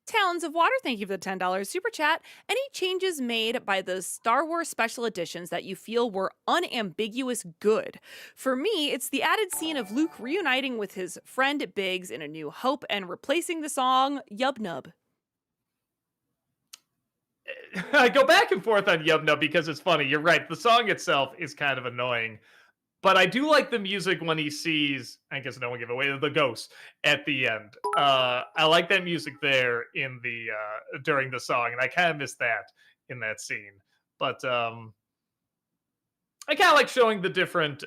Talons of Water, thank you for the $10 super chat. Any changes made by the Star Wars special editions that you feel were unambiguous good? For me, it's the added scene of Luke reuniting with his friend Biggs in A New Hope and replacing the song Yub Nub. I go back and forth on Yub Nub because it's funny. You're right. The song itself is kind of annoying, but I do like the music when he sees, I guess no one give away, the ghost at the end. I like that music there in the during the song, and I kind of miss that in that scene. But I kind of like showing the different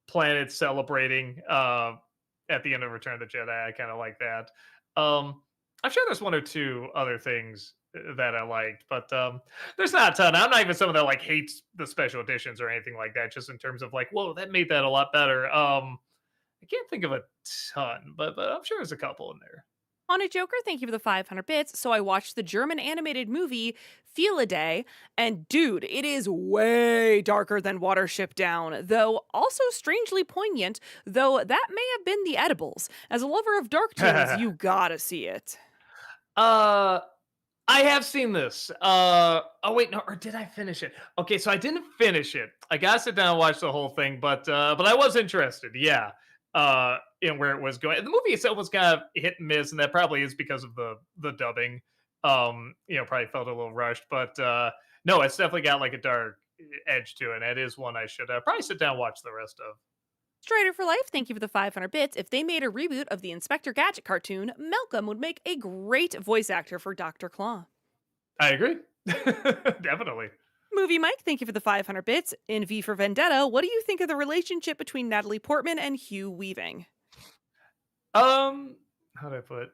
planets celebrating at the end of Return of the Jedi. I kind of like that. I'm sure there's one or two other things that I liked, but there's not a ton. I'm not even someone that like hates the special editions or anything like that. Just in terms of like, whoa, that made that a lot better. I can't think of a ton, but I'm sure there's a couple in there. On a Joker, thank you for the 500 bits. So I watched the German animated movie Feel a Day, and dude, it is way darker than Watership Down, though also strangely poignant, though that may have been the edibles. As a lover of dark tones, you gotta see it. uh, I have seen this. Oh wait, no, or did I finish it? Okay, so I didn't finish it. I gotta sit down and watch the whole thing, but I was interested. Yeah, in where it was going. The movie itself was kind of hit and miss, and that probably is because of the dubbing. Probably felt a little rushed, but no, it's definitely got like a dark edge to it. And it is one I should probably sit down and watch the rest of. Strider for Life, thank you for the 500 bits. If they made a reboot of the Inspector Gadget cartoon, Malcolm would make a great voice actor for Dr. Claw. I agree, definitely. Movie Mike, thank you for the 500 bits. In V for Vendetta, what do you think of the relationship between Natalie Portman and Hugh Weaving? How do I put it?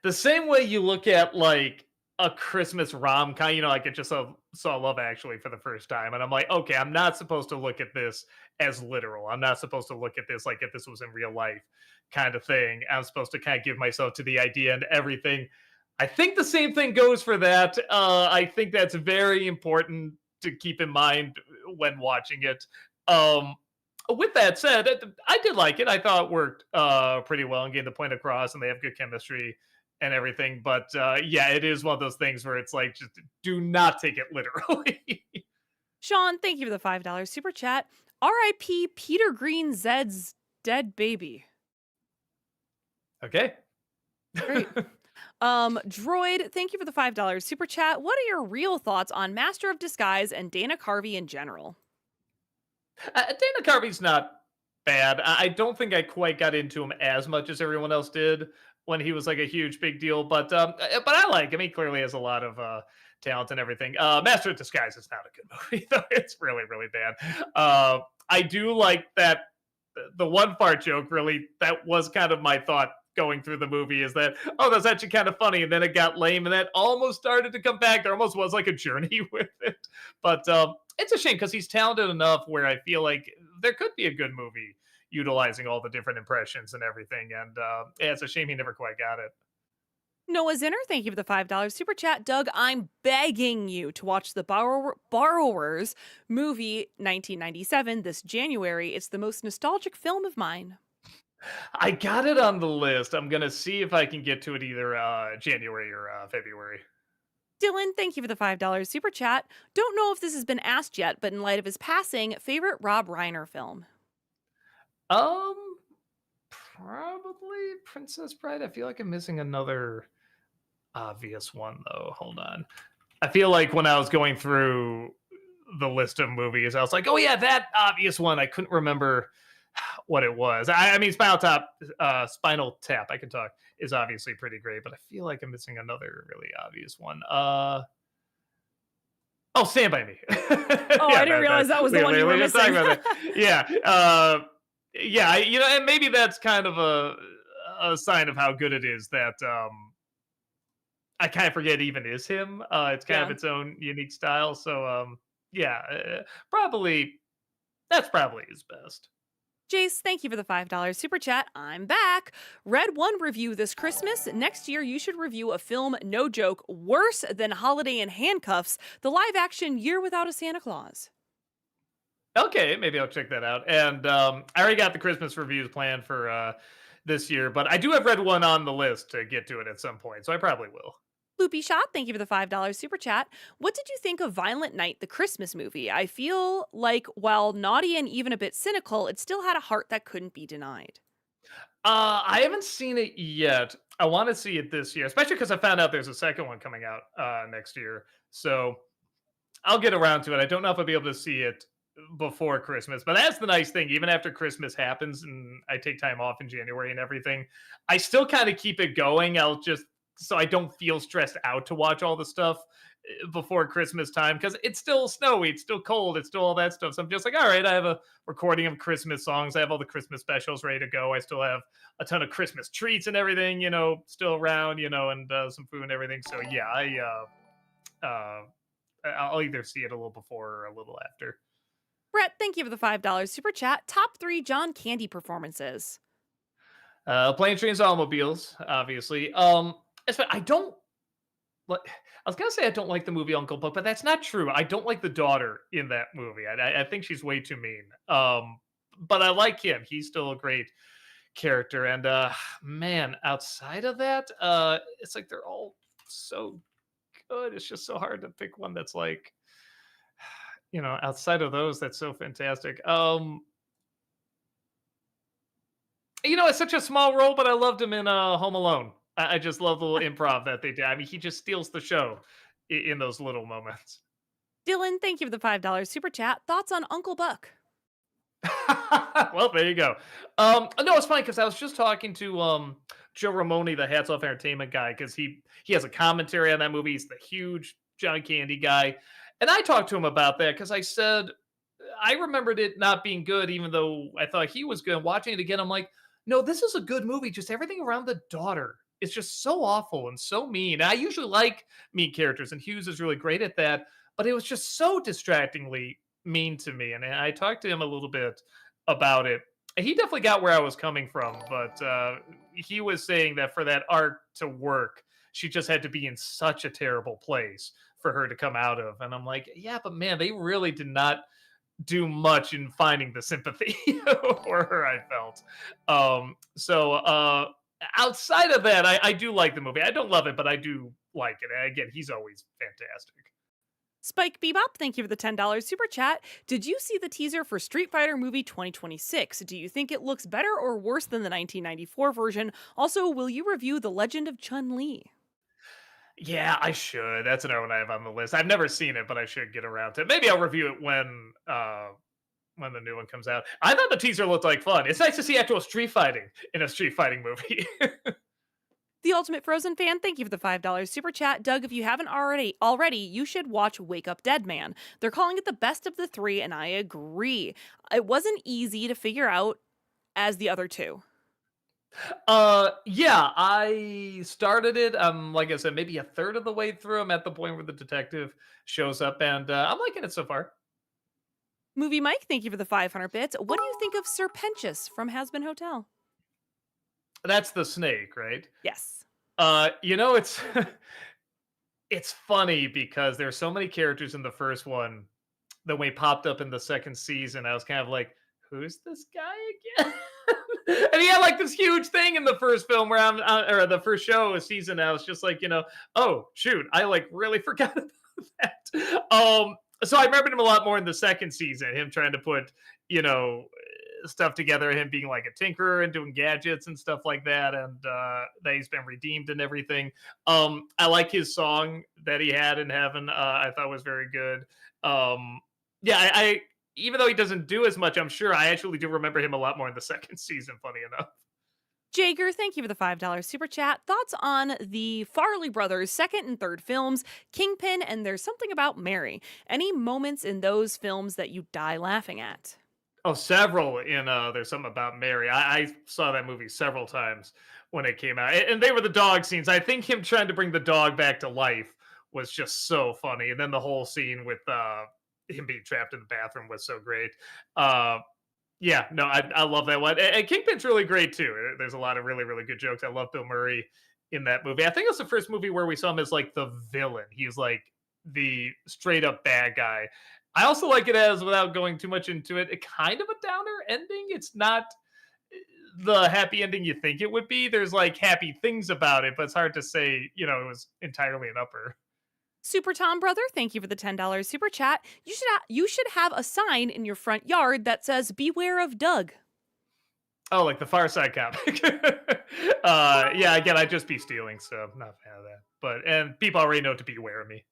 The same way you look at like a Christmas rom-com, I just saw Love Actually for the first time, and I'm like, okay, I'm not supposed to look at this as literal. I'm not supposed to look at this like if this was in real life, kind of thing. I'm supposed to kind of give myself to the idea and everything. I think the same thing goes for that. I think that's very important to keep in mind when watching it. Um, with that said, I did like it. I thought it worked pretty well and getting the point across, and they have good chemistry and everything. But yeah, it is one of those things where it's like, just do not take it literally. Sean, thank you for the $5 super chat. R.I.P. Peter Green Zed's dead baby. Okay. Great. Droid, thank you for the $5 super chat. What are your real thoughts on Master of Disguise and Dana Carvey in general? Dana Carvey's not bad. I don't think I quite got into him as much as everyone else did when he was like a huge big deal, but I like him. He clearly has a lot of talent and everything. Master of Disguise is not a good movie though. It's really really bad. I do like that the one fart joke. Really, that was kind of my thought going through the movie, is that, oh, that's actually kind of funny, and then it got lame, and that almost started to come back. There almost was like a journey with it, but it's a shame because he's talented enough where I feel like there could be a good movie utilizing all the different impressions and everything. And yeah, it's a shame he never quite got it. Noah Zinner, thank you for the $5 super chat. Doug, I'm begging you to watch the Borrowers movie 1997 this January. It's the most nostalgic film of mine. I got it on the list. I'm gonna see if I can get to it either January or February. Dylan, thank you for the $5 super chat. Don't know if this has been asked yet, but in light of his passing, favorite Rob Reiner film? Um, Probably Princess Bride. I feel like I'm missing another obvious one though. Hold on. I feel like when I was going through the list of movies, I was like, oh yeah, that obvious one. I couldn't remember what it was. I mean, Spinal Tap. I can talk is obviously pretty great, but I feel like I'm missing another really obvious one. Oh, Stand by Me. Oh, Yeah, I didn't realize that was the one you were just talking missing. about that. Yeah, yeah. And maybe that's kind of a sign of how good it is that I kind of forget it even is him. It's kind of Yeah. its own unique style. So yeah, probably that's probably his best. Jace, thank you for the $5 super chat. I'm back. Read one review this Christmas. Next year, you should review a film, no joke, worse than Holiday in Handcuffs, the live action Year Without a Santa Claus. Okay, maybe I'll check that out. And I already got the Christmas reviews planned for this year, but I do have read one on the list to get to it at some point, so I probably will. Loopy Shot, thank you for the $5 super chat. What did you think of Violent Night, the Christmas movie? I feel like while naughty and even a bit cynical, it still had a heart that couldn't be denied. I haven't seen it yet. I want to see it this year, especially because I found out there's a second one coming out next year. So I'll get around to it. I don't know if I'll be able to see it before Christmas, but that's the nice thing. Even after Christmas happens and I take time off in January and everything, I still kind of keep it going. I'll just so I don't feel stressed out to watch all the stuff before Christmas time because it's still snowy, it's still cold, it's still all that stuff. So I'm just like, all right, I have a recording of Christmas songs, I have all the Christmas specials ready to go. I still have a ton of Christmas treats and everything, still around, and some food and everything. So yeah, I'll either see it a little before or a little after. Brett, thank you for the $5 super chat. Top 3 John Candy performances. Planes, Trains, Automobiles, obviously. I don't like. I was gonna say I don't like the movie Uncle Buck, but that's not true. I don't like the daughter in that movie. I think she's way too mean. But I like him. He's still a great character. And man, outside of that, it's like they're all so good. It's just so hard to pick one that's like, outside of those, that's so fantastic. It's such a small role, but I loved him in Home Alone. I just love the little improv that they did. I mean, he just steals the show in those little moments. Dylan, thank you for the $5 super chat. Thoughts on Uncle Buck? Well, there you go. No, it's funny because I was just talking to Joe Ramone, the Hats Off Entertainment guy, because he has a commentary on that movie. He's the huge John Candy guy, and I talked to him about that because I said I remembered it not being good, even though I thought he was good. Watching it again, I'm like, No, this is a good movie. Just everything around the daughter is just so awful and so mean. I usually like mean characters, and Hughes is really great at that. But it was just so distractingly mean to me. And I talked to him a little bit about it. And he definitely got where I was coming from, but he was saying that for that art to work, she just had to be in such a terrible place for her to come out of. And I'm like, yeah, but man, they really did not do much in finding the sympathy for her, I felt. Outside of that, I do like the movie. I don't love it, but I do like it. And again, he's always fantastic. Spike Bebop, thank you for the $10 super chat. Did you see the teaser for Street Fighter movie 2026? Do you think it looks better or worse than the 1994 version? Also, will you review The Legend of Chun-Li? Yeah, I should. That's another one I have on the list. I've never seen it, but I should get around to it. Maybe I'll review it when the new one comes out. I thought the teaser looked like fun. It's nice to see actual street fighting in a street fighting movie. The Ultimate Frozen Fan, thank you for the $5 super chat. Doug, if you haven't already, you should watch Wake Up Dead Man. They're calling it the best of the three, and I agree. It wasn't easy to figure out as the other two. Yeah, I started it. Like I said, maybe a third of the way through. I'm at the point where the detective shows up, and I'm liking it so far. Movie Mike, thank you for the 500 bits. What do you think of Sir Pentious from Hazbin Hotel? That's the snake, right? Yes. It's it's funny because there's so many characters in the first one that when he popped up in the second season, I was kind of like, who's this guy again? And he had like this huge thing in the first film where or the first show season. I was just like, oh shoot, I like really forgot about that. So I remembered him a lot more in the second season, him trying to put, you know, stuff together, him being like a tinkerer and doing gadgets and stuff like that, and that he's been redeemed and everything. I like his song that he had in heaven. I thought was very good. Yeah, I even though he doesn't do as much, I'm sure I actually do remember him a lot more in the second season. Funny enough. Jager, thank you for the $5 super chat. Thoughts on the Farley brothers' second and third films, Kingpin, and There's Something About Mary? Any moments in those films that you die laughing at? Oh, several in There's Something About Mary. I saw that movie several times when it came out. And they were the dog scenes. I think him trying to bring the dog back to life was just so funny. And then the whole scene with him being trapped in the bathroom was so great. Yeah, no, I love that one. And Kingpin's really great too. There's a lot of really, really good jokes. I love Bill Murray in that movie. I think it was the first movie where we saw him as like the villain. He's like the straight up bad guy. I also like it as, without going too much into it, a kind of a downer ending. It's not the happy ending you think it would be. There's like happy things about it, but it's hard to say, it was entirely an upper. Super Tom brother, thank you for the $10 super chat. You should have a sign in your front yard that says "Beware of Doug." Oh, like the Far Side comic. Yeah, again, I'd just be stealing, so I'm not a fan of that. And people already know to beware of me.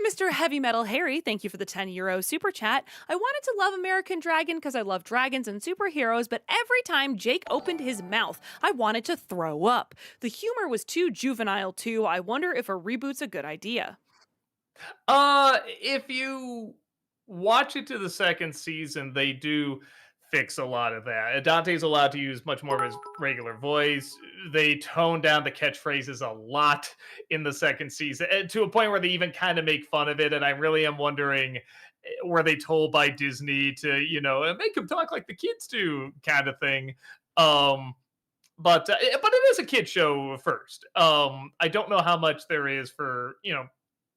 Mr. Heavy Metal Harry, thank you for the €10 super chat. I wanted to love American Dragon because I love dragons and superheroes, but every time Jake opened his mouth, I wanted to throw up. The humor was too juvenile too. I wonder if a reboot's a good idea. If you watch it to the second season, they do fix a lot of that. Dante's allowed to use much more of his regular voice. They tone down the catchphrases a lot in the second season, to a point where they even kind of make fun of it. And I really am wondering, were they told by Disney to, make him talk like the kids do, kind of thing? But it is a kid show first. I don't know how much there is for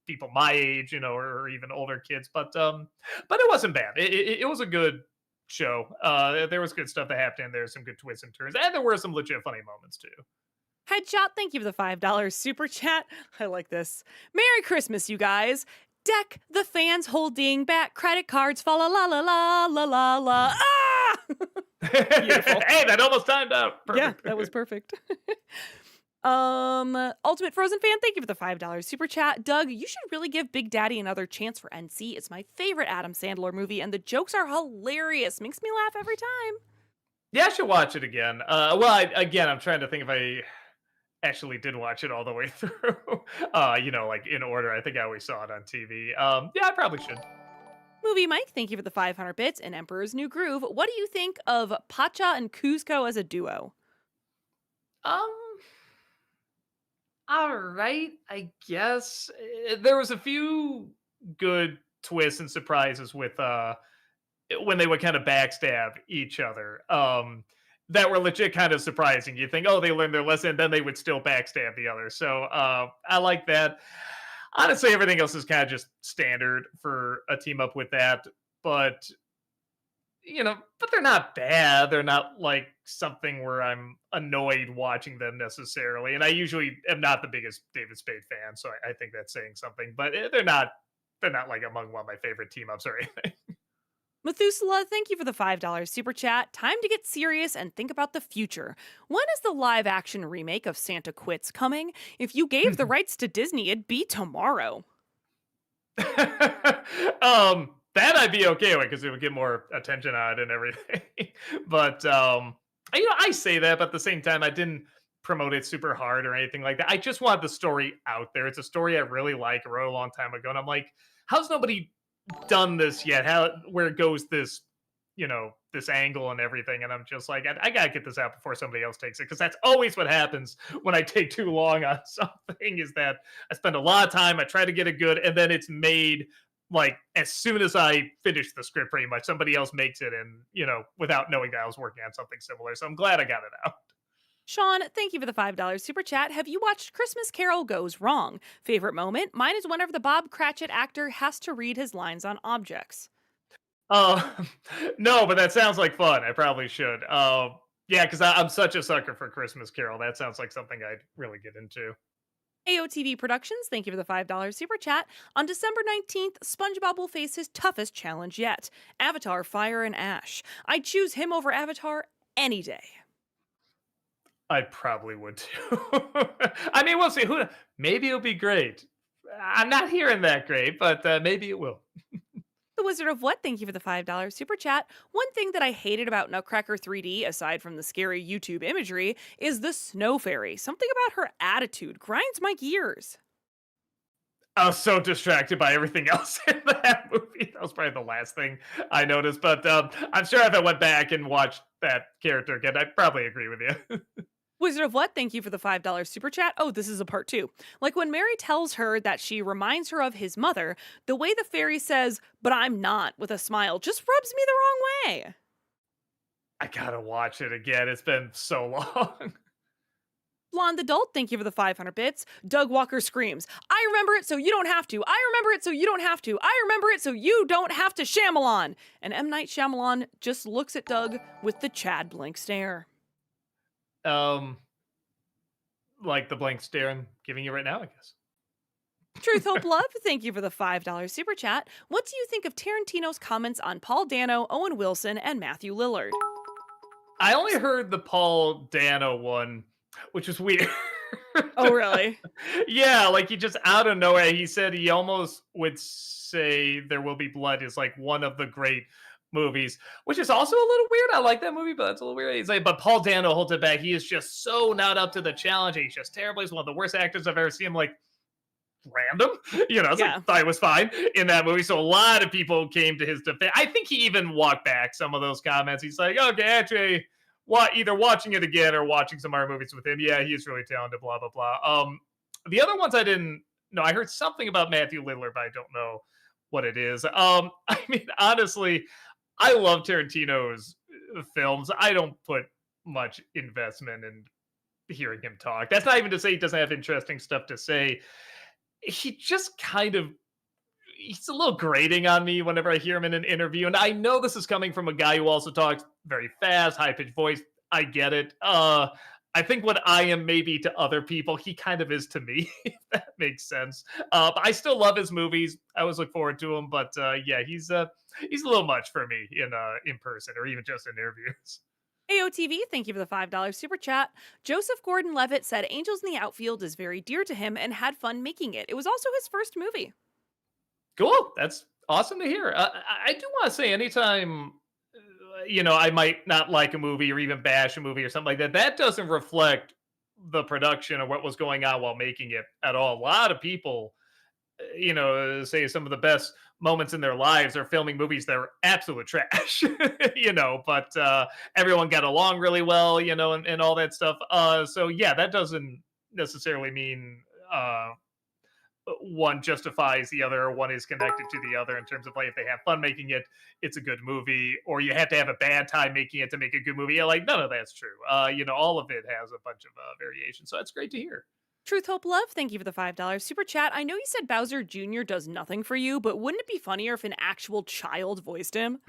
people my age, or even older kids, but it wasn't bad. It was a good show. There was good stuff that happened. There's some good twists and turns, and there were some legit funny moments too. Headshot, thank you for the $5 super chat. I like this. Merry Christmas, you guys. Deck the fans holding back credit cards. Fa la la la la la la la. Ah! Beautiful. Hey, that almost timed out. Perfect. Yeah, that was perfect. Ultimate Frozen Fan, thank you for the $5 super chat. Doug, you should really give Big Daddy another chance for NC. It's my favorite Adam Sandler movie, and the jokes are hilarious. Makes me laugh every time. Yeah, I should watch it again. Again, I'm trying to think if I actually did watch it all the way through. Like in order. I think I always saw it on TV. Yeah, I probably should. Movie Mike, thank you for the 500 bits. And Emperor's New Groove, what do you think of Pacha and Cusco as a duo? Um, all right, I guess there was a few good twists and surprises with when they would kind of backstab each other. That were legit kind of surprising. You think, oh, they learned their lesson, then they would still backstab the other. So I like that. Honestly, everything else is kind of just standard for a team up with that. But but they're not bad. They're not like something where I'm annoyed watching them necessarily. And I usually am not the biggest David Spade fan, so I think that's saying something. But they're not like among one of my favorite team ups or anything. Methuselah, thank you for the $5 super chat. Time to get serious and think about the future. When is the live action remake of Santa Quits coming? If you gave the rights to Disney, it'd be tomorrow. That I'd be okay with because it would get more attention on it and everything. But I say that, but at the same time, I didn't promote it super hard or anything like that. I just want the story out there. It's a story I really like. I wrote a long time ago, and I'm like, how's nobody done this yet? Where goes this, this angle and everything? And I'm just like, I gotta get this out before somebody else takes it because that's always what happens when I take too long on something. Is that I spend a lot of time, I try to get it good, and then it's made like as soon as I finish the script, pretty much somebody else makes it, and without knowing that I was working on something similar. So I'm glad I got it out. Sean, thank you for the $5 super chat. Have you watched Christmas Carol Goes Wrong? Favorite moment? Mine is whenever the Bob Cratchit actor has to read his lines on objects. Uh, no, but that sounds like fun. I probably should. Yeah, because I'm such a sucker for Christmas Carol. That sounds like something I'd really get into. AOTV Productions, thank you for the $5 super chat. On December 19th, SpongeBob will face his toughest challenge yet Avatar Fire and Ash. I'd choose him over Avatar any day. I probably would too. I mean, we'll see. Maybe it'll be great. I'm not hearing that great, but maybe it will. The Wizard of What, thank you for the $5 super chat. One thing that I hated about Nutcracker 3D, aside from the scary YouTube imagery, is the Snow Fairy. Something about her attitude grinds my gears. I was so distracted by everything else in that movie. That was probably the last thing I noticed. But I'm sure if I went back and watched that character again, I'd probably agree with you. Wizard of What, thank you for the $5 super chat. Oh, this is a part two. Like when Mary tells her that she reminds her of his mother, the way the fairy says, "But I'm not," with a smile, just rubs me the wrong way. I gotta watch it again. It's been so long. Blonde Adult, thank you for the 500 bits. Doug Walker screams, "I remember it so you don't have to. I remember it so you don't have to. I remember it so you don't have to, Shyamalan." And M. Night Shyamalan just looks at Doug with the Chad blank stare. Um, like the blank stare I'm giving you right now, I guess. Truth, Hope, Love, thank you for the $5 super chat. What do you think of Tarantino's comments on Paul Dano, Owen Wilson, and Matthew Lillard? I only heard the Paul Dano one, which is weird. Oh, really? Yeah, like he just out of nowhere, he said he almost would say There Will Be Blood is like one of the great movies, which is also a little weird. I like that movie, but it's a little weird. He's like, but Paul Dano holds it back. He is just so not up to the challenge. He's just terrible. He's one of the worst actors I've ever seen. I'm like, random, it's Yeah. like I was fine in that movie. So a lot of people came to his defense. I think he even walked back some of those comments. He's like, okay, actually, either watching it again or watching some other movies with him. Yeah, he's really talented. Blah blah blah. The other ones I didn't know. I heard something about Matthew Lillard, but I don't know what it is. I mean, honestly, I love Tarantino's films. I don't put much investment in hearing him talk. That's not even to say he doesn't have interesting stuff to say. He just he's a little grating on me whenever I hear him in an interview. And I know this is coming from a guy who also talks very fast, high pitched voice. I get it. I think what I am maybe to other people, he kind of is to me, if that makes sense. But I still love his movies. I always look forward to him. But yeah, he's a little much for me in person or even just in interviews. AOTV, thank you for the $5 super chat. Joseph Gordon Levitt said Angels in the Outfield is very dear to him and had fun making it. It was also his first movie. Cool. That's awesome to hear. I do want to say anytime, I might not like a movie or even bash a movie or something like that, that doesn't reflect the production or what was going on while making it at all. A lot of people say some of the best moments in their lives are filming movies that are absolute trash, but everyone got along really well, and all that stuff. So yeah, that doesn't necessarily mean one justifies the other, or one is connected to the other in terms of like if they have fun making it, it's a good movie, or you have to have a bad time making it to make a good movie. Yeah, like none of that's true. All of it has a bunch of variations, so that's great to hear. Truth, Hope, Love, thank you for the $5 super chat. I know you said Bowser Jr. does nothing for you, but wouldn't it be funnier if an actual child voiced him?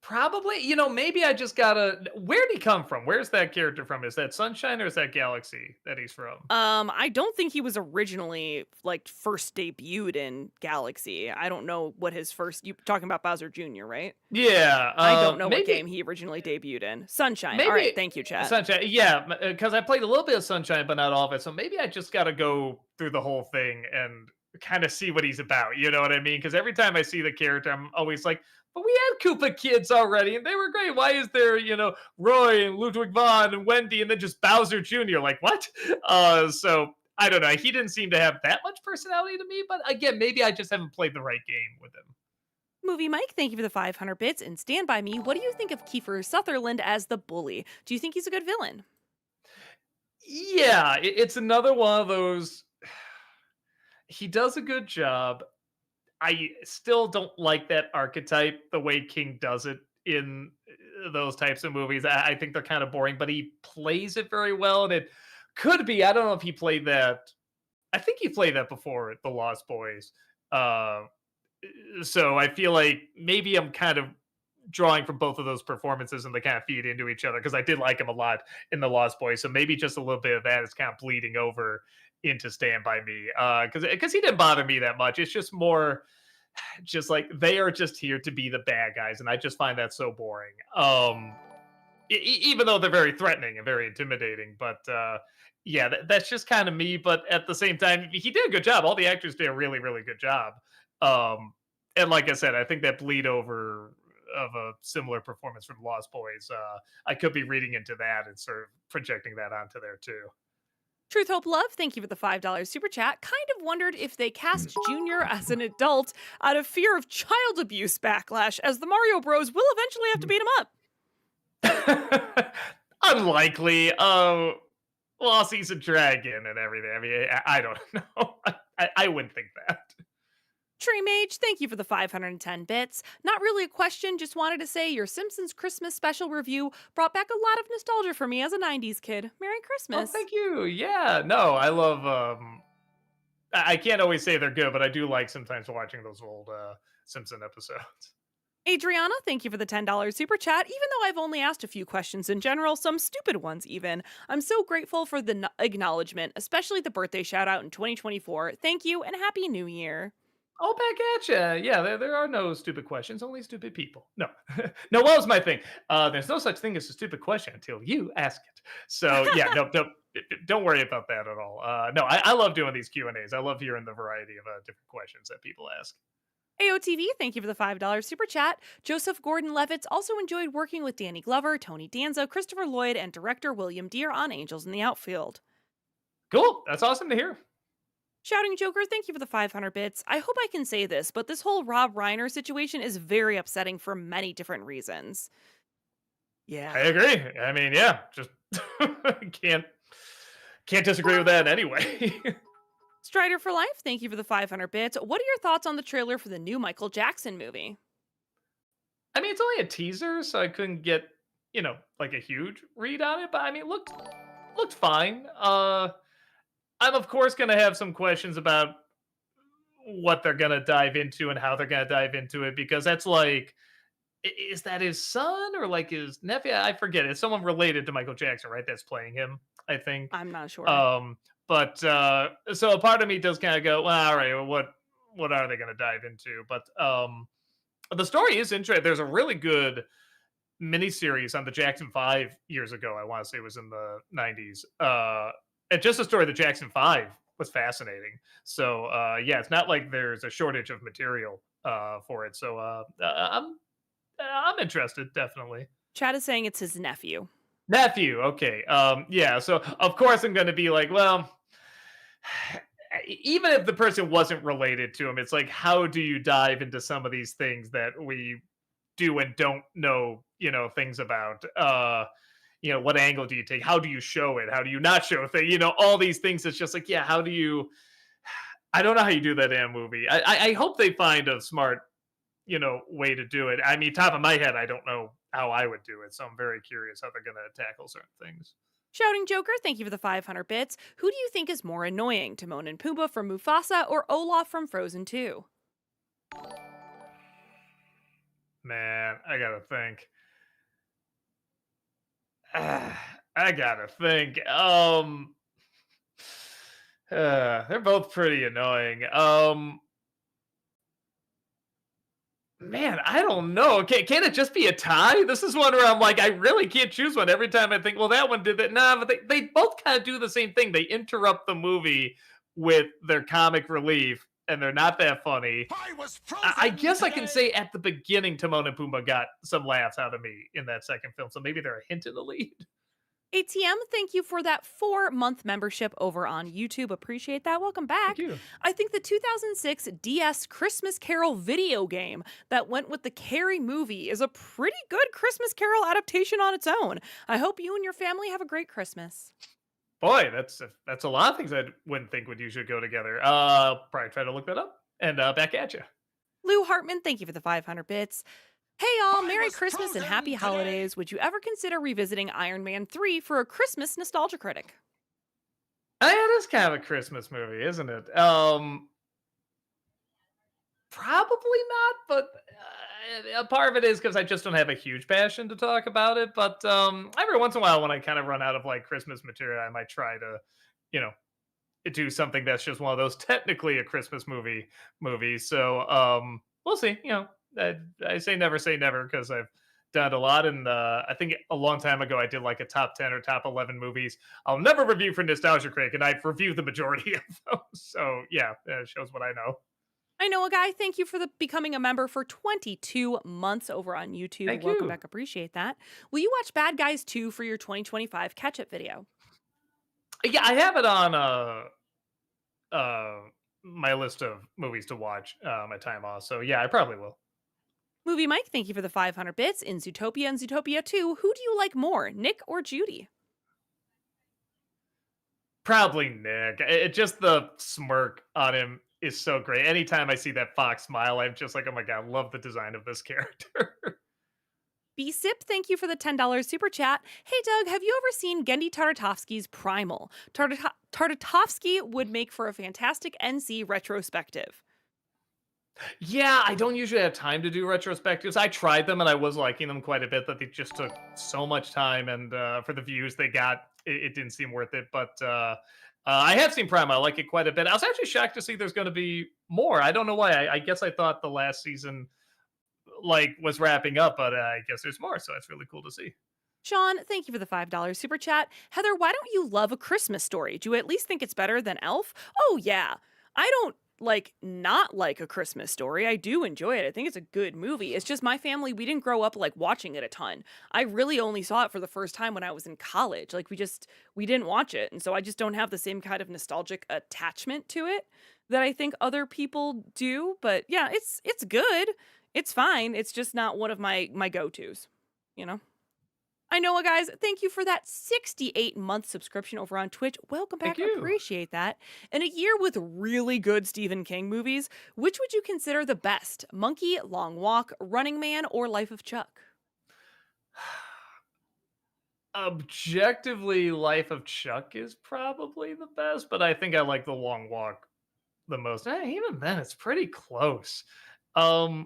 Probably, maybe I just gotta. Where'd he come from? Where's that character from? Is that Sunshine or is that Galaxy that he's from? I don't think he was originally like first debuted in Galaxy. I don't know what his first. You talking about Bowser Jr., right? Yeah, I don't know what maybe, game he originally debuted in. Sunshine. All right, maybe thank you, chat. Sunshine. Yeah, because I played a little bit of Sunshine, but not all of it. So maybe I just gotta go through the whole thing and kind of see what he's about. You know what I mean? Because every time I see the character, I'm always like, but we had Koopa kids already, and they were great. Why is there, Roy and Ludwig von and Wendy, and then just Bowser Jr.? Like what? So I don't know. He didn't seem to have that much personality to me, but again, maybe I just haven't played the right game with him. Movie Mike, thank you for the 500 bits. And Stand By Me, what do you think of Kiefer Sutherland as the bully? Do you think he's a good villain? Yeah, it's another one of those. He does a good job. I still don't like that archetype the way King does it in those types of movies. I think they're kind of boring, but he plays it very well. And it could be, I don't know if he played that. I think he played that before The Lost Boys. Uh, so I feel like maybe I'm kind of drawing from both of those performances and they kind of feed into each other because I did like him a lot in The Lost Boys. So maybe just a little bit of that is kind of bleeding over into Stand By Me. Because he didn't bother me that much. It's just more just like they are just here to be the bad guys, and I just find that so boring. Even though they're very threatening and very intimidating, but yeah, that's just kind of me. But at the same time, he did a good job. All the actors did a really, really good job. Um, and like I said, I think that bleed over of a similar performance from Lost Boys. I could be reading into that and sort of projecting that onto there too. Truth, Hope, Love, thank you for the $5 super chat. Kind of wondered if they cast Junior as an adult out of fear of child abuse backlash, as the Mario Bros will eventually have to beat him up. Unlikely. Well, he's a dragon and everything. I mean, I don't know. I wouldn't think that. Tree Mage, thank you for the 510 bits. Not really a question, just wanted to say your Simpsons Christmas special review brought back a lot of nostalgia for me as a 90s kid. Merry Oh, Christmas. thank you. Yeah, no, I love. I can't always say they're good, but I do like sometimes watching those old Simpson episodes. Adriana, thank you for the $10 super chat. Even though I've only asked a few questions in general, some stupid ones even, I'm so grateful for the acknowledgement, especially the birthday shout out in 2024. Thank you and Happy New Year. Oh, back at you. Yeah, there are no stupid questions, only stupid people. No, no, what was my thing? There's no such thing as a stupid question until you ask it. So yeah, no, don't worry about that at all. No, I love doing these Q&As. I love hearing the variety of different questions that people ask. AOTV, thank you for the $5 super chat. Joseph Gordon-Levitt also enjoyed working with Danny Glover, Tony Danza, Christopher Lloyd, and director William Deere on Angels in the Outfield. Cool. That's awesome to hear. Shouting Joker, thank you for the 500 bits. I hope I can say this, but this whole Rob Reiner situation is very upsetting for many different reasons. Yeah. I agree. I mean, yeah, just can't disagree with that anyway. Strider for Life, thank you for the 500 bits. What are your thoughts on the trailer for the new Michael Jackson movie? I mean, it's only a teaser, so I couldn't get, like a huge read on it, but I mean, it looked fine. I'm of course going to have some questions about what they're going to dive into and how they're going to dive into it because that's like is that his son or like his nephew? I forget. It's someone related to Michael Jackson, right? That's playing him, I think. I'm not sure. But so a part of me does kind of go, well, all right, well, what are they going to dive into? But the story is interesting. There's a really good miniseries on the Jackson 5 years ago. I want to say it was in the 90s. And just the story of the Jackson 5 was fascinating. So yeah, it's not like there's a shortage of material for it. So I'm interested, definitely. Chad is saying it's his nephew. Nephew, okay. Yeah, so of course I'm going to be like, well, even if the person wasn't related to him, it's like, how do you dive into some of these things that we do and don't know, things about? What angle do you take? How do you show it? How do you not show things? All these things. It's just like, yeah, how do you? I don't know how you do that in a movie. I hope they find a smart, way to do it. I mean, top of my head, I don't know how I would do it, so I'm very curious how they're gonna tackle certain things. Shouting Joker, thank you for the 500 bits. Who do you think is more annoying, Timon and Pumbaa from Mufasa or Olaf from Frozen 2? Man, I gotta think. I gotta think. They're both pretty annoying. Man, I don't know. Can it just be a tie? This is one where I'm like, I really can't choose one. Every time I think, well, that one did that. Nah, but they both kind of do the same thing. They interrupt the movie with their comic relief, and they're not that funny. I guess I can say at the beginning, Timon and Pumbaa got some laughs out of me in that second film, so maybe they're a hint in the lead. ATM, thank you for that 4-month membership over on YouTube. Appreciate that. Welcome back. Thank you. I think the 2006 DS Christmas Carol video game that went with the Carrie movie is a pretty good Christmas Carol adaptation on its own. I hope you and your family have a great Christmas. Boy, that's a lot of things I wouldn't think would usually go together. Probably try to look that up. And back at you. Lou Hartman, thank you for the 500 bits. Hey y'all, Merry Christmas and Happy Holidays. Would you ever consider revisiting Iron Man 3 for a Christmas Nostalgia Critic? Yeah, it is kind of a Christmas movie, isn't it? Probably not, but a part of it is because I just don't have a huge passion to talk about it. But every once in a while, when I kind of run out of like Christmas material, I might try to, you know, do something that's just one of those technically a Christmas movies. So we'll see. I say never because I've done a lot, and I think a long time ago I did like a top 10 or top 11 movies I'll never review for Nostalgia Critic, and I've reviewed the majority of those. So yeah, it shows what I know. I know a guy. Thank you for becoming a member for 22 months over on YouTube. Thank Welcome you. back. Appreciate that. Will you watch Bad Guys 2 for your 2025 catch-up video? Yeah, I have it on my list of movies to watch my time off. So yeah, I probably will. Movie Mike, thank you for the 500 bits. In Zootopia and Zootopia 2, who do you like more, Nick or Judy? Probably Nick. Just the smirk on him is so great. Anytime I see that fox smile, I'm just like, oh my god, love the design of this character. B-Sip, thank you for the $10 super chat. Hey Doug, have you ever seen Gendy Tartakovsky's Primal? Tartakovsky would make for a fantastic NC retrospective. Yeah, I don't usually have time to do retrospectives. I tried them and I was liking them quite a bit, but they just took so much time, and for the views they got, it didn't seem worth it. But I have seen Prime. I like it quite a bit. I was actually shocked to see there's going to be more. I don't know why. I guess I thought the last season was wrapping up, but I guess there's more. So it's really cool to see. Sean, thank you for the $5 super chat. Heather, why don't you love A Christmas Story? Do you at least think it's better than Elf? Oh yeah, I don't not like A Christmas Story. I do enjoy it. I think it's a good movie. It's just my family, we didn't grow up watching it a ton. I really only saw it for the first time when I was in college. We didn't watch it. And so I just don't have the same kind of nostalgic attachment to it that I think other people do. But yeah, it's good. It's fine. It's just not one of my go-tos, you know? I know, guys. Thank you for that 68-month subscription over on Twitch. Welcome back. Thank you. Appreciate that. In a year with really good Stephen King movies, which would you consider the best? Monkey, Long Walk, Running Man, or Life of Chuck? Objectively, Life of Chuck is probably the best, but I think I like The Long Walk the most. Even then, it's pretty close. Life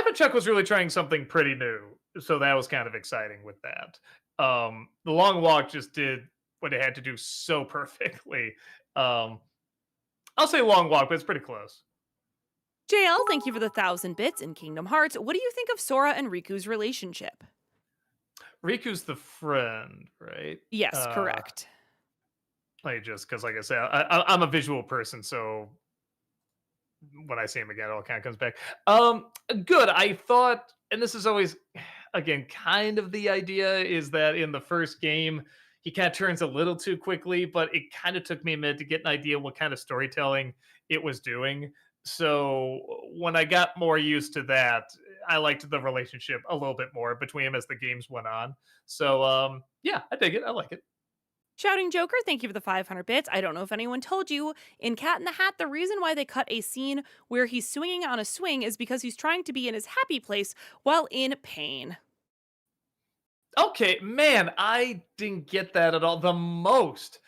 of Chuck was really trying something pretty new, so that was kind of exciting with that. The Long Walk just did what it had to do so perfectly. I'll say Long Walk, but it's pretty close. JL, thank you for the 1,000 bits in Kingdom Hearts. What do you think of Sora and Riku's relationship? Riku's the friend, right? Yes, correct. Because like I said, I'm a visual person, so when I see him again, it all kind of comes back. Good. I thought, and this is always, again, kind of the idea is that in the first game, he kind of turns a little too quickly, but it kind of took me a minute to get an idea what kind of storytelling it was doing. So when I got more used to that, I liked the relationship a little bit more between them as the games went on. So yeah, I dig it. I like it. Shouting Joker, thank you for the 500 bits. I don't know if anyone told you, in Cat in the Hat, the reason why they cut a scene where he's swinging on a swing is because he's trying to be in his happy place while in pain. Okay, man, I didn't get that at all. The most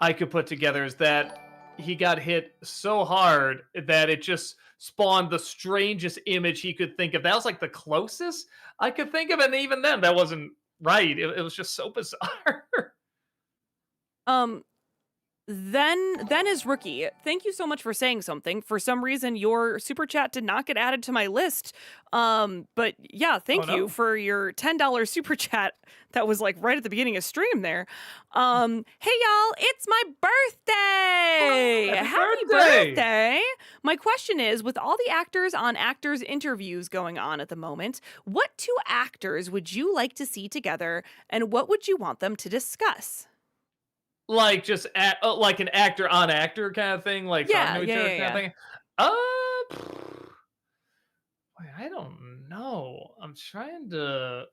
I could put together is that he got hit so hard that it just spawned the strangest image he could think of. That was like the closest I could think of, and even then, that wasn't right. It was just so bizarre. Um, then is Rookie. Thank you so much for saying something. For some reason, your super chat did not get added to my list. But yeah, Oh thank you no! for your $10 super chat. That was like right at the beginning of stream there. Hey y'all, it's my birthday! Happy Happy birthday! birthday! My question is, with all the actors on actors interviews going on at the moment, what two actors would you like to see together, and what would you want them to discuss? Like just like an actor on actor kind of thing, like talking Yeah, to each yeah, other yeah, kind of yeah. thing. Wait, I don't know. I'm trying to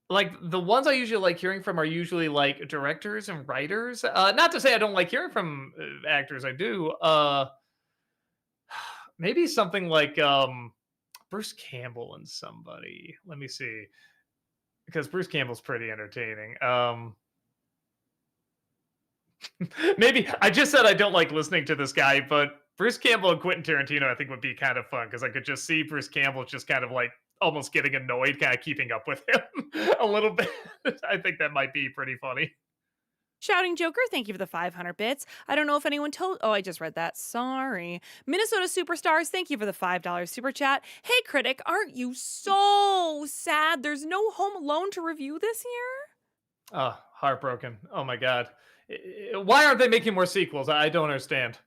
like the ones I usually like hearing from are usually like directors and writers. Not to say I don't like hearing from actors. I do. Maybe something like Bruce Campbell and somebody. Let me see, because Bruce Campbell's pretty entertaining. Maybe I just said I don't like listening to this guy, but Bruce Campbell and Quentin Tarantino, I think, would be kind of fun because I could just see Bruce Campbell just kind of like almost getting annoyed, kind of keeping up with him a little bit. I think that might be pretty funny. Shouting Joker, thank you for the 500 bits. I don't know if anyone told. Oh, I just read that. Sorry. Minnesota Superstars, thank you for the $5 super chat. Hey, Critic, aren't you so sad there's no Home Alone to review this year? Oh, heartbroken. Oh my god. Why aren't they making more sequels? I don't understand.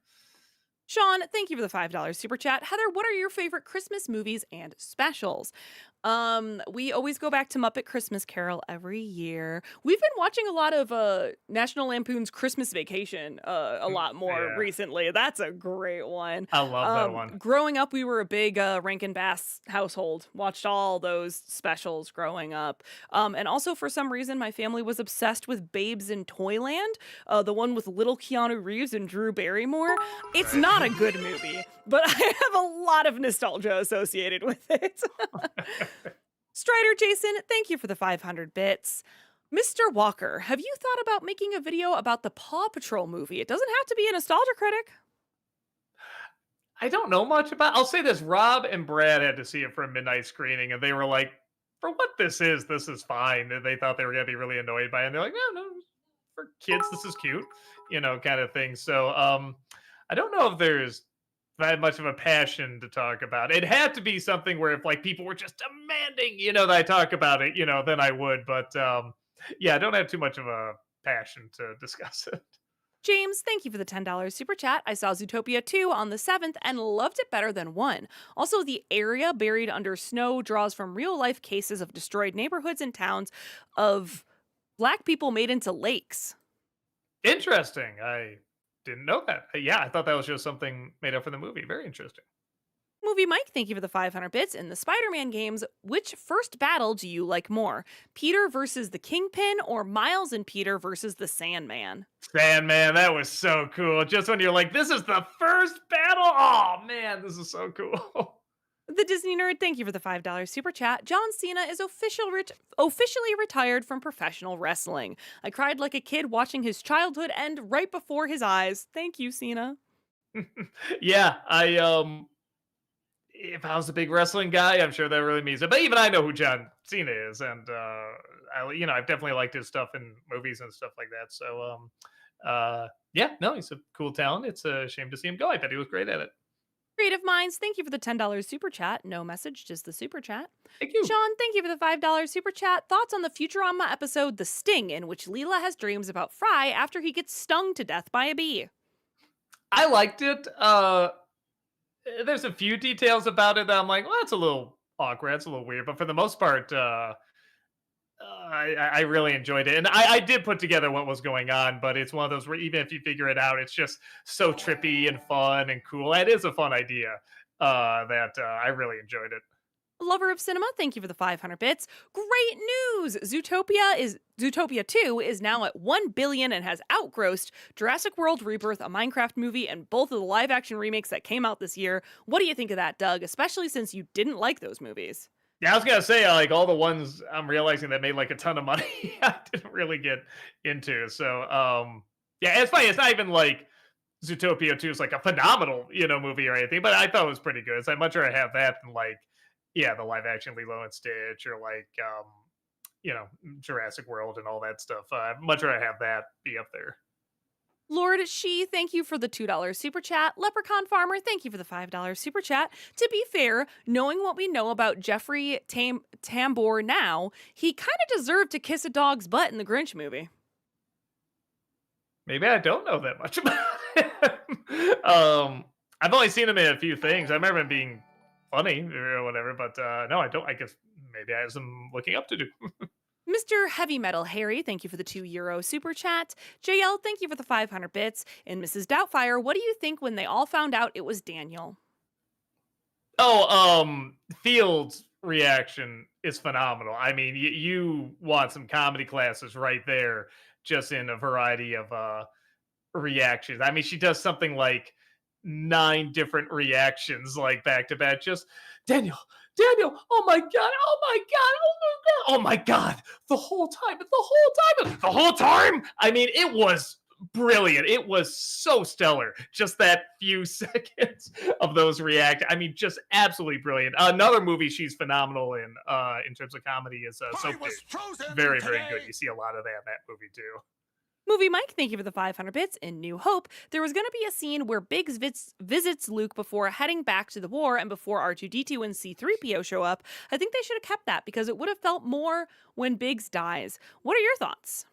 Sean, thank you for the $5 super chat. Heather, what are your favorite Christmas movies and specials? We always go back to Muppet Christmas Carol every year. We've been watching a lot of National Lampoon's Christmas Vacation a lot more Yeah, recently. That's a great one. I love that one. Growing up, we were a big Rankin Bass household. Watched all those specials growing up. And also, for some reason, my family was obsessed with Babes in Toyland, the one with little Keanu Reeves and Drew Barrymore. It's not a good movie, but I have a lot of nostalgia associated with it. Strider Jason, thank you for the 500 bits. Mr. Walker, have you thought about making a video about the Paw Patrol movie? It doesn't have to be a nostalgia critic. I don't know much about. I'll say this: Rob and Brad had to see it for a midnight screening, and they were like, "For what this is fine." And they thought they were gonna be really annoyed by it. And they're like, "No, no, for kids, this is cute," kind of thing. So, I don't know if there's that much of a passion to talk about. It had to be something where if like people were just demanding, that I talk about it, then I would. But yeah, I don't have too much of a passion to discuss it. James, thank you for the $10 super chat. I saw Zootopia 2 on the 7th and loved it better than 1. Also, the area buried under snow draws from real life cases of destroyed neighborhoods and towns of black people made into lakes. Interesting. I didn't know that. Yeah, I thought that was just something made up for the movie. Very interesting. Movie Mike, thank you for the 500 bits. In the Spider Man games, which first battle do you like more? Peter versus the Kingpin or Miles and Peter versus the Sandman? Sandman, that was so cool. Just when you're like, this is the first battle. Oh man, this is so cool. The Disney Nerd, thank you for the $5 super chat. John Cena is officially retired from professional wrestling. I cried like a kid watching his childhood end right before his eyes. Thank you, Cena. Yeah, if I was a big wrestling guy, I'm sure that really means it. But even I know who John Cena is, and I've definitely liked his stuff in movies and stuff like that. So, yeah, no, he's a cool talent. It's a shame to see him go. I bet he was great at it. Creative Minds, thank you for the $10 super chat. No message, just the super chat. Thank you. Sean, thank you for the $5 super chat. Thoughts on the Futurama episode The Sting, in which Leela has dreams about Fry after he gets stung to death by a bee? I liked it. There's a few details about it that I'm like, well, that's a little awkward. That's a little weird. But for the most part, I really enjoyed it, and I did put together what was going on, but it's one of those where even if you figure it out, it's just so trippy and fun and cool. It is a fun idea that I really enjoyed it. Lover of cinema, thank you for the 500 bits. Great news! Zootopia 2 is now at 1 billion and has outgrossed Jurassic World Rebirth, a Minecraft movie, and both of the live action remakes that came out this year. What do you think of that, Doug? Especially since you didn't like those movies. Yeah, I was gonna say like all the ones I'm realizing that made like a ton of money, I didn't really get into. So yeah, it's funny. It's not even like Zootopia 2 is like a phenomenal, movie or anything, but I thought it was pretty good. So I'd much rather have that than like, yeah, the live action Lilo and Stitch or like, you know, Jurassic World and all that stuff. I'd much rather have that be up there. Lord She, thank you for the $2 super chat. Leprechaun Farmer, thank you for the $5 super chat. To be fair, knowing what we know about Jeffrey Tambor now, he kind of deserved to kiss a dog's butt in the Grinch movie. Maybe I don't know that much about him. I've only seen him in a few things. I remember him being funny or whatever, but no, I don't. I guess maybe I have some looking up to do. Mr. Heavy Metal Harry, thank you for the €2 super chat. JL, thank you for the 500 bits. And Mrs. Doubtfire, what do you think when they all found out it was Daniel? Oh, Field's reaction is phenomenal. I mean, you want some comedy classes right there, just in a variety of reactions. I mean, she does something like 9 different reactions, like back to back. Just Daniel, Daniel. Oh my god! Oh my god! Oh my god! Oh my god! The whole time! The whole time! The whole time! I mean, it was brilliant. It was so stellar. Just that few seconds of those react. I mean, just absolutely brilliant. Another movie she's phenomenal in terms of comedy is Soap Dish. Very, very good. You see a lot of that in that movie too. Movie Mike, thank you for the 500 bits. In New Hope, there was going to be a scene where Biggs visits Luke before heading back to the war and before R2-D2 and C-3PO show up. I think they should have kept that because it would have felt more when Biggs dies. What are your thoughts?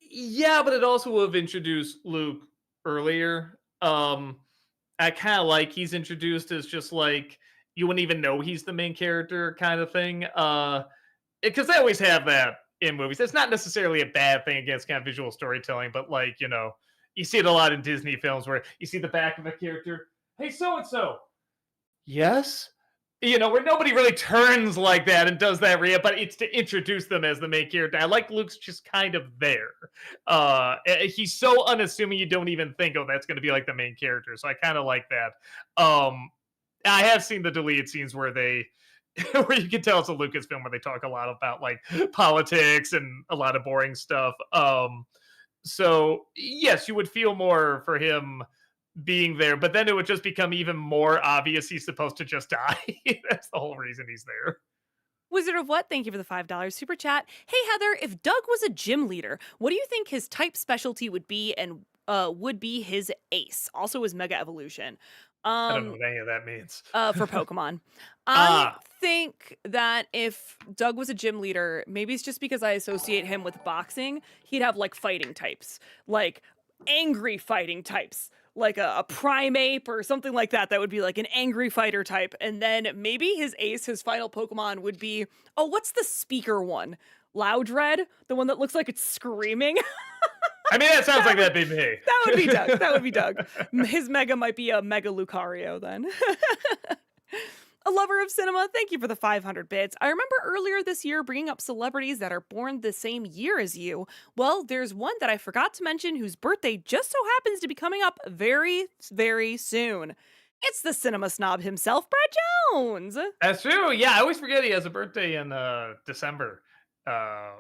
Yeah, but it also would have introduced Luke earlier. I kind of like he's introduced as just like you wouldn't even know he's the main character kind of thing. Because they always have that in movies. It's not necessarily a bad thing against kind of visual storytelling, but like, you see it a lot in Disney films where you see the back of a character, hey, so and so. Yes. Where nobody really turns like that and does that, but it's to introduce them as the main character. I like Luke's just kind of there. He's so unassuming you don't even think, oh, that's going to be like the main character. So I kind of like that. I have seen the deleted scenes where they where you can tell it's a Lucasfilm where they talk a lot about like politics and a lot of boring stuff. So yes, you would feel more for him being there, but then it would just become even more obvious he's supposed to just die. That's the whole reason he's there. Wizard of What, thank you for the $5 super chat. Hey Heather, if Doug was a gym leader, what do you think his type specialty would be and would be his ace? Also his mega evolution. I don't know what any of that means. For Pokemon. I think that if Doug was a gym leader, maybe it's just because I associate him with boxing, he'd have like fighting types, like angry fighting types, like a Primeape or something like that. That would be like an angry fighter type. And then maybe his ace, his final Pokemon would be, oh, what's the speaker one? Loudred? The one that looks like it's screaming? I mean, that sounds like that'd be me. That would be Doug. That would be Doug. His mega might be a Mega Lucario then. A lover of cinema, thank you for the 500 bits. I remember earlier this year bringing up celebrities that are born the same year as you. Well, there's one that I forgot to mention whose birthday just so happens to be coming up very, very soon. It's the cinema snob himself, Brad Jones. That's true. Yeah, I always forget he has a birthday in December. I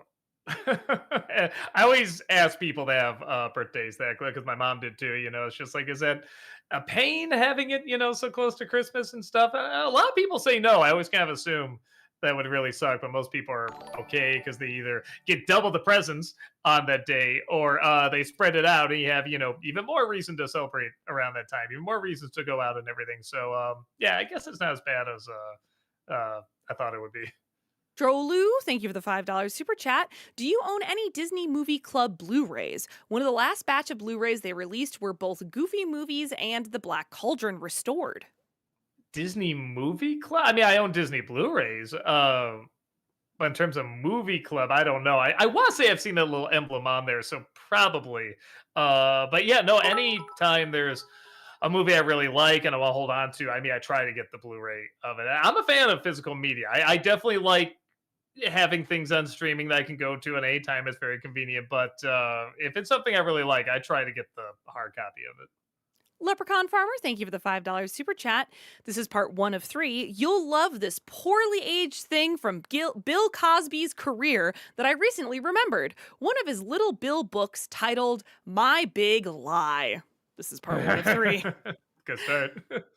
always ask people to have birthdays that quick because my mom did too. It's just like, is that a pain having it, so close to Christmas and stuff? A lot of people say no. I always kind of assume that would really suck, but most people are okay because they either get double the presents on that day or they spread it out and you have, even more reason to celebrate around that time, even more reasons to go out and everything. So, yeah, I guess it's not as bad as I thought it would be. Drolu, thank you for the $5 super chat. Do you own any Disney Movie Club Blu-rays? One of the last batch of Blu-rays they released were both Goofy movies and The Black Cauldron restored. Disney Movie Club? I mean, I own Disney Blu-rays. But in terms of movie club, I don't know. I want to say I've seen that little emblem on there, so probably. But yeah, no. Anytime there's a movie I really like and I want to hold on to, I mean, I try to get the Blu-ray of it. I'm a fan of physical media. I definitely like having things on streaming that I can go to at any time. It's very convenient. But if it's something I really like, I try to get the hard copy of it. Leprechaun Farmer, thank you for the $5 super chat. This is part 1 of 3. You'll love this poorly aged thing from Bill Cosby's career that I recently remembered. One of his Little Bill books titled My Big Lie. This is part 1 of 3. Good start.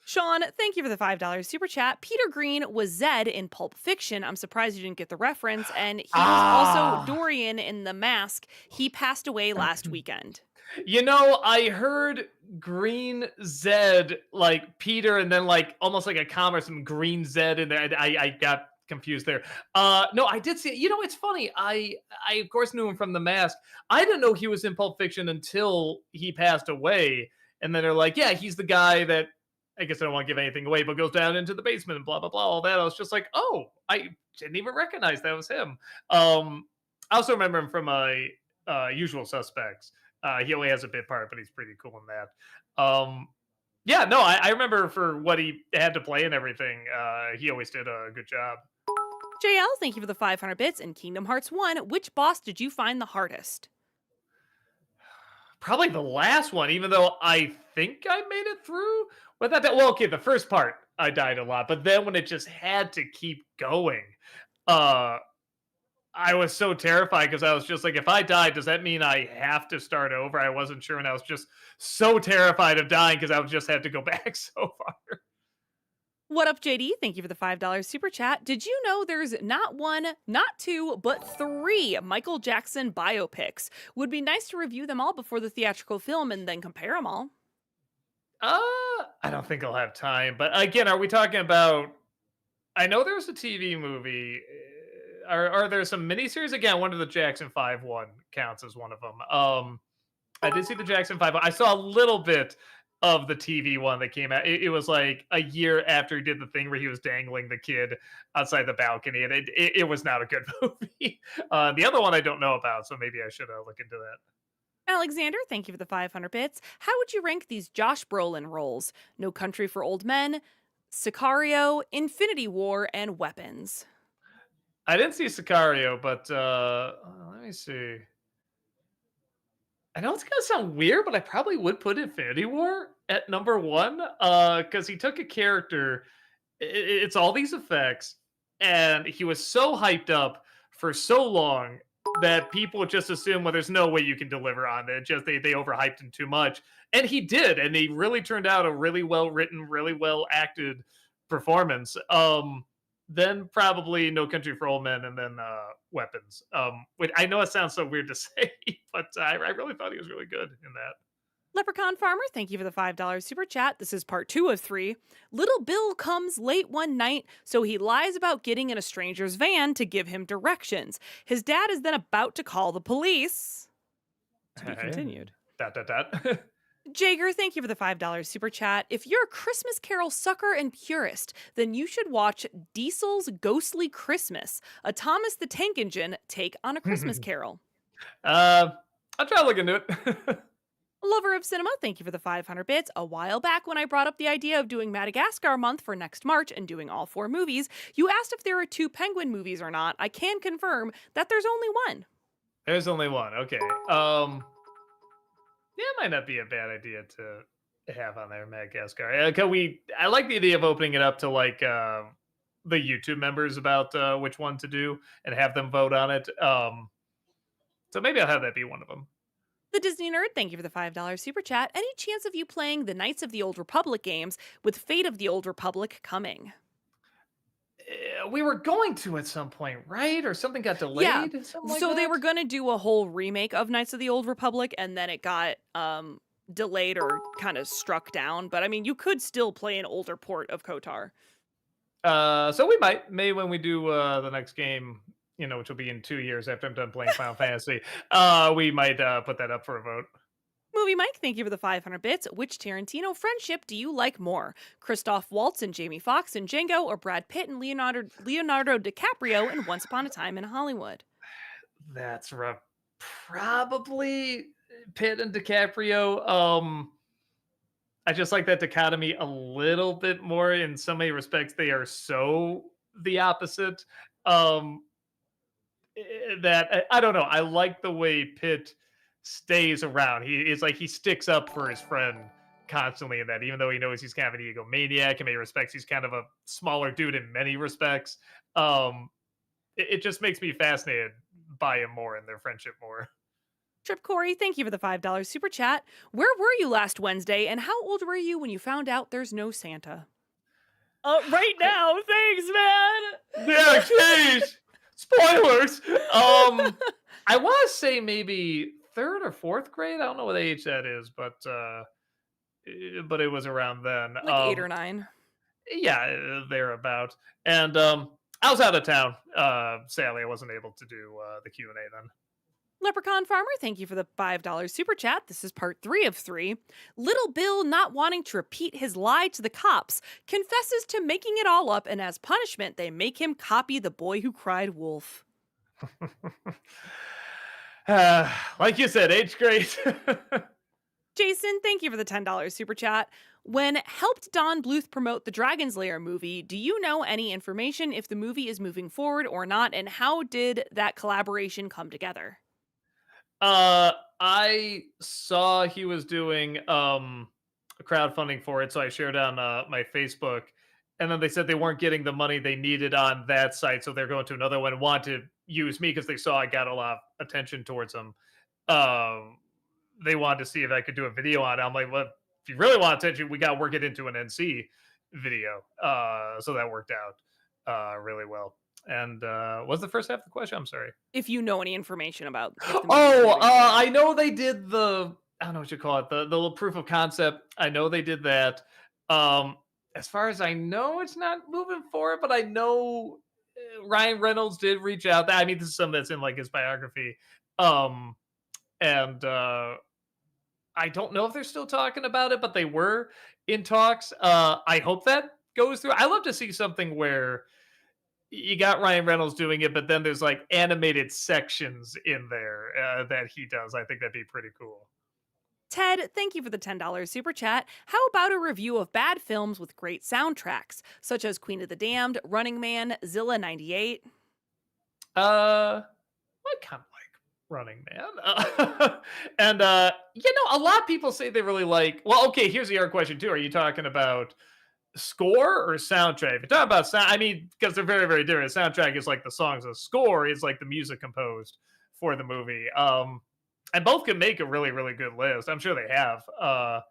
Sean, thank you for the $5 super chat. Peter Green was Zed in Pulp Fiction. I'm surprised you didn't get the reference. And he was also Dorian in The Mask. He passed away last weekend. You know, I heard Green Zed like Peter, and then like almost like a comma, some Green Zed in there. I got confused there. No, I did see it. You know, it's funny. I of course knew him from The Mask. I didn't know he was in Pulp Fiction until he passed away. And then they're like, yeah, he's the guy that I guess I don't want to give anything away, but goes down into the basement and blah blah blah, all that. I was just like, oh, I didn't even recognize that was him. I also remember him from Usual Suspects. He only has a bit part, but he's pretty cool in that. Yeah, no, I remember for what he had to play and everything. He always did a good job. JL, thank you for the 500 bits. In Kingdom Hearts 1, which boss did you find the hardest? Probably the last one, even though I think I made it through. But well, okay, the first part I died a lot, but then when it just had to keep going, uh, I was so terrified because I was just like, if I die, does that mean I have to start over? I wasn't sure, and I was just so terrified of dying because I would just had to go back so far. What up, JD? Thank you for the $5 super chat. Did you know there's not 1, not 2, but 3 Michael Jackson biopics? Would be nice to review them all before the theatrical film and then compare them all. I don't think I'll have time. But again, are we talking about? I know there's a TV movie. Are there some miniseries? Again, one of the Jackson 5 one counts as one of them. I did see the Jackson 5. I saw a little bit of the TV one that came out. It was like a year after he did the thing where he was dangling the kid outside the balcony, and it was not a good movie. The other one I don't know about, so maybe I should look into that. Alexander, thank you for the 500 bits. How would you rank these Josh Brolin roles? No Country for Old Men, Sicario, Infinity War, and Weapons. I didn't see Sicario, but let me see. I know it's gonna sound weird, but I probably would put Infinity War at number one because he took a character. It's all these effects, and he was so hyped up for so long that people just assume, well, there's no way you can deliver on it. Just they overhyped him too much, and he did, and he really turned out a really well written, really well acted performance. Then probably No Country for Old Men, and then Weapons. Which I know it sounds so weird to say, but I really thought he was really good in that. Leprechaun Farmer, thank you for the $5 super chat. This is part 2 of 3. Little Bill comes late one night, so he lies about getting in a stranger's van to give him directions. His dad is then about to call the police. To be continued. Dot. Jager, thank you for the $5 super chat. If you're a Christmas Carol sucker and purist, then you should watch Diesel's Ghostly Christmas, a Thomas the Tank Engine take on a Christmas Carol. I'll try to look into it. Lover of cinema, thank you for the 500 bits. A while back when I brought up the idea of doing Madagascar month for next March and doing all 4 movies, you asked if there are 2 Penguin movies or not. I can confirm that there's only 1. There's only one. Okay. Yeah, it might not be a bad idea to have on there, Madagascar. I like the idea of opening it up to like the YouTube members about which one to do and have them vote on it. So maybe I'll have that be one of them. The Disney Nerd, thank you for the $5 super chat. Any chance of you playing the Knights of the Old Republic games with Fate of the Old Republic coming? We were going to at some point, right? Or something got delayed? Yeah. Something So like they that? were going to do a whole remake of Knights of the Old Republic, and then it got delayed or kind of struck down. But I mean, you could still play an older port of KOTOR. So we might, maybe when we do the next game, which will be in 2 years after I'm done playing Final Fantasy, we might put that up for a vote. Movie Mike, thank you for the 500 bits. Which Tarantino friendship do you like more? Christoph Waltz and Jamie Foxx in Django, or Brad Pitt and Leonardo DiCaprio in Once Upon a Time in Hollywood? That's rough. Probably Pitt and DiCaprio. I just like that dichotomy a little bit more. In so many respects, they are so the opposite. Um, that I don't know. I like the way Pitt stays around. He is like he sticks up for his friend constantly in that, even though he knows he's kind of an egomaniac in many respects, he's kind of a smaller dude in many respects. Um, it just makes me fascinated by him more and their friendship more. Trip Corey, thank you for the $5 super chat. Where were you last Wednesday, and how old were you when you found out there's no Santa? Right now, thanks, man. Yeah, jeez. Spoilers. I want to say maybe third or fourth grade. I don't know what age that is, but it was around then. Like 8 or 9. Yeah, thereabout. And I was out of town. Sadly, I wasn't able to do the Q&A then. Leprechaun Farmer, thank you for the $5 super chat. This is part 3 of 3. Little Bill, not wanting to repeat his lie to the cops, confesses to making it all up, and as punishment, they make him copy The Boy Who Cried Wolf. Like you said, eighth grade. Jason, thank you for the $10 super chat. When helped Don Bluth promote the Dragon's Lair movie, do you know any information if the movie is moving forward or not, and how did that collaboration come together? I saw he was doing crowdfunding for it, so I shared on my Facebook, and then they said they weren't getting the money they needed on that site, so they're going to another one. And want to use me because they saw I got a lot of attention towards them. They wanted to see if I could do a video on it. I'm like, well, if you really want attention, we got to work it into an NC video. So that worked out really well. And what's the first half of the question? I'm sorry. If you know any information about if the movie is Oh, moving forward. I know they did I don't know what you call it, the little proof of concept. I know they did that. As far as I know, it's not moving forward, but I know Ryan Reynolds did reach out. I mean, this is something that's in like his biography. And I don't know if they're still talking about it, but they were in talks. I hope that goes through. I love to see something where you got Ryan Reynolds doing it, but then there's like animated sections in there that he does. I think that'd be pretty cool. Ted, thank you for the $10 super chat. How about a review of bad films with great soundtracks, such as Queen of the Damned, Running Man, Zilla 98? I kind of like Running Man. And a lot of people say they really like. Well, okay, here's the other question too. Are you talking about score or soundtrack? If you're talking about sound, I mean, because they're very, very different. Soundtrack is like the songs. The score is like the music composed for the movie. And both can make a really, really good list. I'm sure they have. I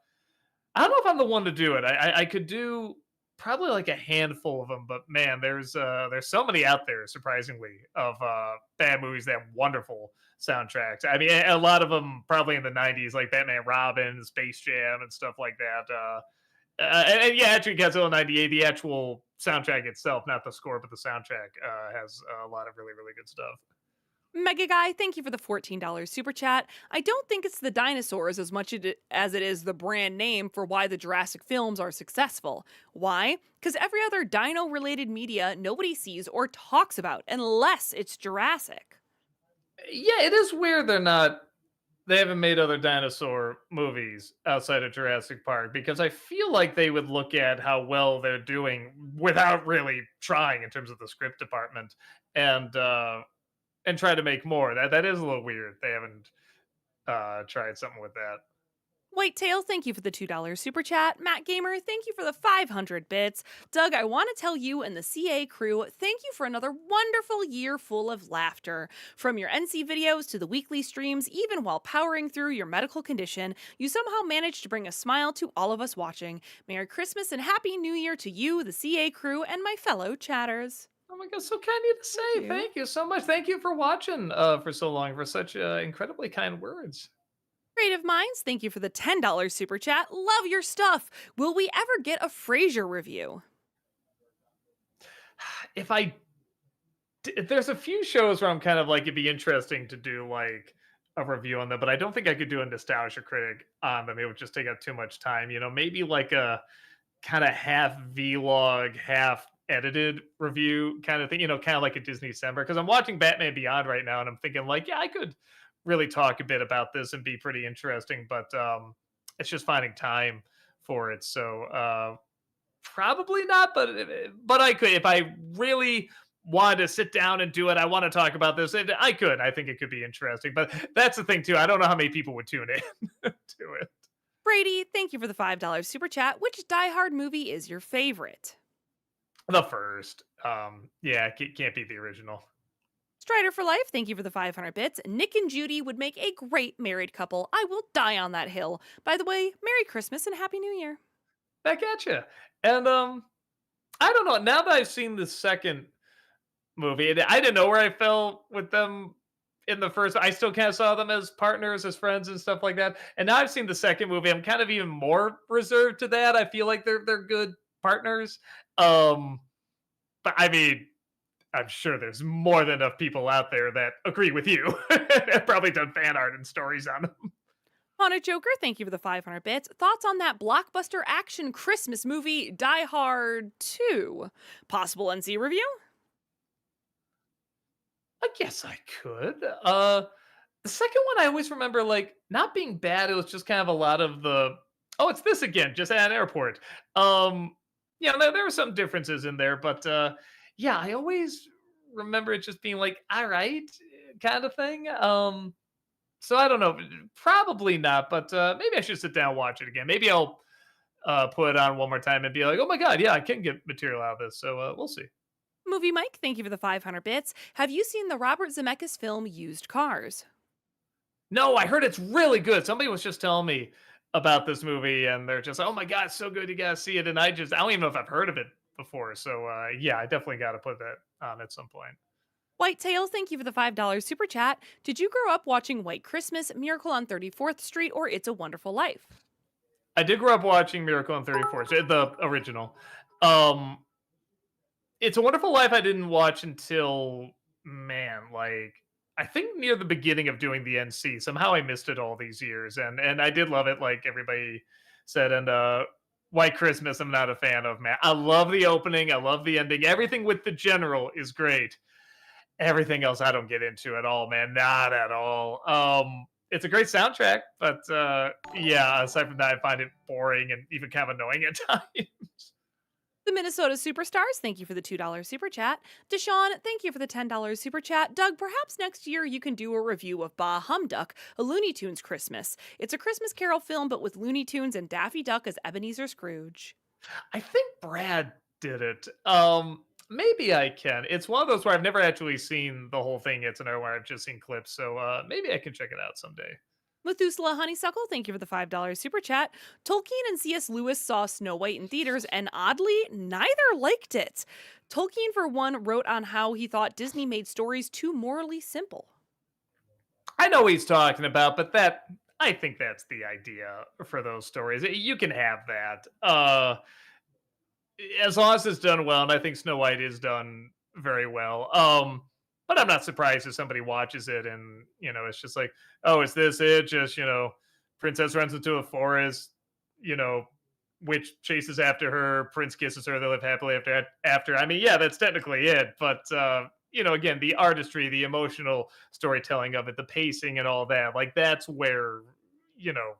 don't know if I'm the one to do it. I could do probably like a handful of them, but man, there's so many out there, surprisingly, of bad movies that have wonderful soundtracks. I mean, a lot of them probably in the '90s, like Batman, Robin, Space Jam, and stuff like that. And yeah, actually, Godzilla '98, the actual soundtrack itself, not the score, but the soundtrack, has a lot of really, really good stuff. Mega Guy, thank you for the $14 super chat. I don't think it's the dinosaurs as much as it is the brand name for why the Jurassic films are successful. Why? Because every other dino related media nobody sees or talks about unless it's Jurassic. Yeah, it is weird they haven't made other dinosaur movies outside of Jurassic Park, because I feel like they would look at how well they're doing without really trying in terms of the script department, and try to make more. That is a little weird. They haven't tried something with that. Whitetail, thank you for the $2 super chat. Matt Gamer, thank you for the 500 bits. Doug, I want to tell you and the CA crew, thank you for another wonderful year full of laughter. From your NC videos to the weekly streams, even while powering through your medical condition, you somehow managed to bring a smile to all of us watching. Merry Christmas and Happy New Year to you, the CA crew, and my fellow chatters. Oh my god, so kind of you to say. Thank you so much. Thank you for watching for so long, for such incredibly kind words. Creative Minds, thank you for the $10 super chat. Love your stuff. Will we ever get a Frasier review? There's a few shows where I'm kind of like, it'd be interesting to do like a review on them, but I don't think I could do a nostalgia critic on them. It would just take up too much time. Maybe like a kind of half vlog, half edited review kind of thing, kind of like a Disney December. Because I'm watching Batman Beyond right now and I'm thinking, like, yeah, I could really talk a bit about this and be pretty interesting, but it's just finding time for it. So probably not, but I could if I really wanted to sit down and do it. I want to talk about this. I could. I think it could be interesting. But that's the thing too. I don't know how many people would tune in to it. Brady, thank you for the $5 super chat. Which Die Hard movie is your favorite? The first, yeah, can't be the original. Strider for Life, thank you for the 500 bits. Nick and Judy would make a great married couple. I will die on that hill. By the way, Merry Christmas and Happy New Year. Back at you. And I don't know. Now that I've seen the second movie, and I didn't know where I fell with them in the first. I still kind of saw them as partners, as friends, and stuff like that. And now I've seen the second movie. I'm kind of even more reserved to that. I feel like they're good partners. Um, but I mean, I'm sure there's more than enough people out there that agree with you. I've probably done fan art and stories on them. Haunted Joker, thank you for the 500 bits. Thoughts on that blockbuster action Christmas movie, Die Hard 2? Possible NC review? I guess I could. The second one I always remember like not being bad. It was just kind of a lot of the oh, it's this again, just at an airport. Um, there were some differences in there, but yeah, I always remember it just being like, all right, kind of thing. So I don't know, probably not, but maybe I should sit down and watch it again. Maybe I'll put it on one more time and be like, oh my god, yeah, I can get material out of this. So we'll see. Movie Mike, thank you for the 500 bits. Have you seen the Robert Zemeckis film Used Cars? No, I heard it's really good. Somebody was just telling me about this movie, and they're just, "Oh my god, it's so good! You gotta see it." And I don't even know if I've heard of it before. So yeah, I definitely got to put that on at some point. Whitetail, thank you for the $5 super chat. Did you grow up watching White Christmas, Miracle on 34th Street, or It's a Wonderful Life? I did grow up watching Miracle on 34th, the original. Um, it's a Wonderful Life. I didn't watch until man, like I think near the beginning of doing the NC. Somehow I missed it all these years, and I did love it, like everybody said. And White Christmas, I'm not a fan of. Man, I love the opening. I love the ending. Everything with the general is great. Everything else, I don't get into at all, man. Not at all. It's a great soundtrack, but yeah. Aside from that, I find it boring and even kind of annoying at times. The Minnesota Superstars, thank you for the $2 super chat. Deshaun, thank you for the $10 super chat. Doug, perhaps next year you can do a review of Bah Humduck, a Looney Tunes Christmas. It's a Christmas Carol film, but with Looney Tunes and Daffy Duck as Ebenezer Scrooge. I think Brad did it. Maybe I can. It's one of those where I've never actually seen the whole thing. It's another where I've just seen clips, so maybe I can check it out someday. Methuselah Honeysuckle, thank you for the $5 super chat. Tolkien and C.S. Lewis saw Snow White in theaters, and oddly, neither liked it. Tolkien, for one, wrote on how he thought Disney made stories too morally simple. I know what he's talking about, but that I think that's the idea for those stories. You can have that. As long as it's done well, and I think Snow White is done very well. But I'm not surprised if somebody watches it and it's just like, oh, is this it? Just princess runs into a forest, you know, witch chases after her, prince kisses her, they live happily after. I mean, yeah, that's technically it, but again, the artistry, the emotional storytelling of it, the pacing, and all that, like that's where you know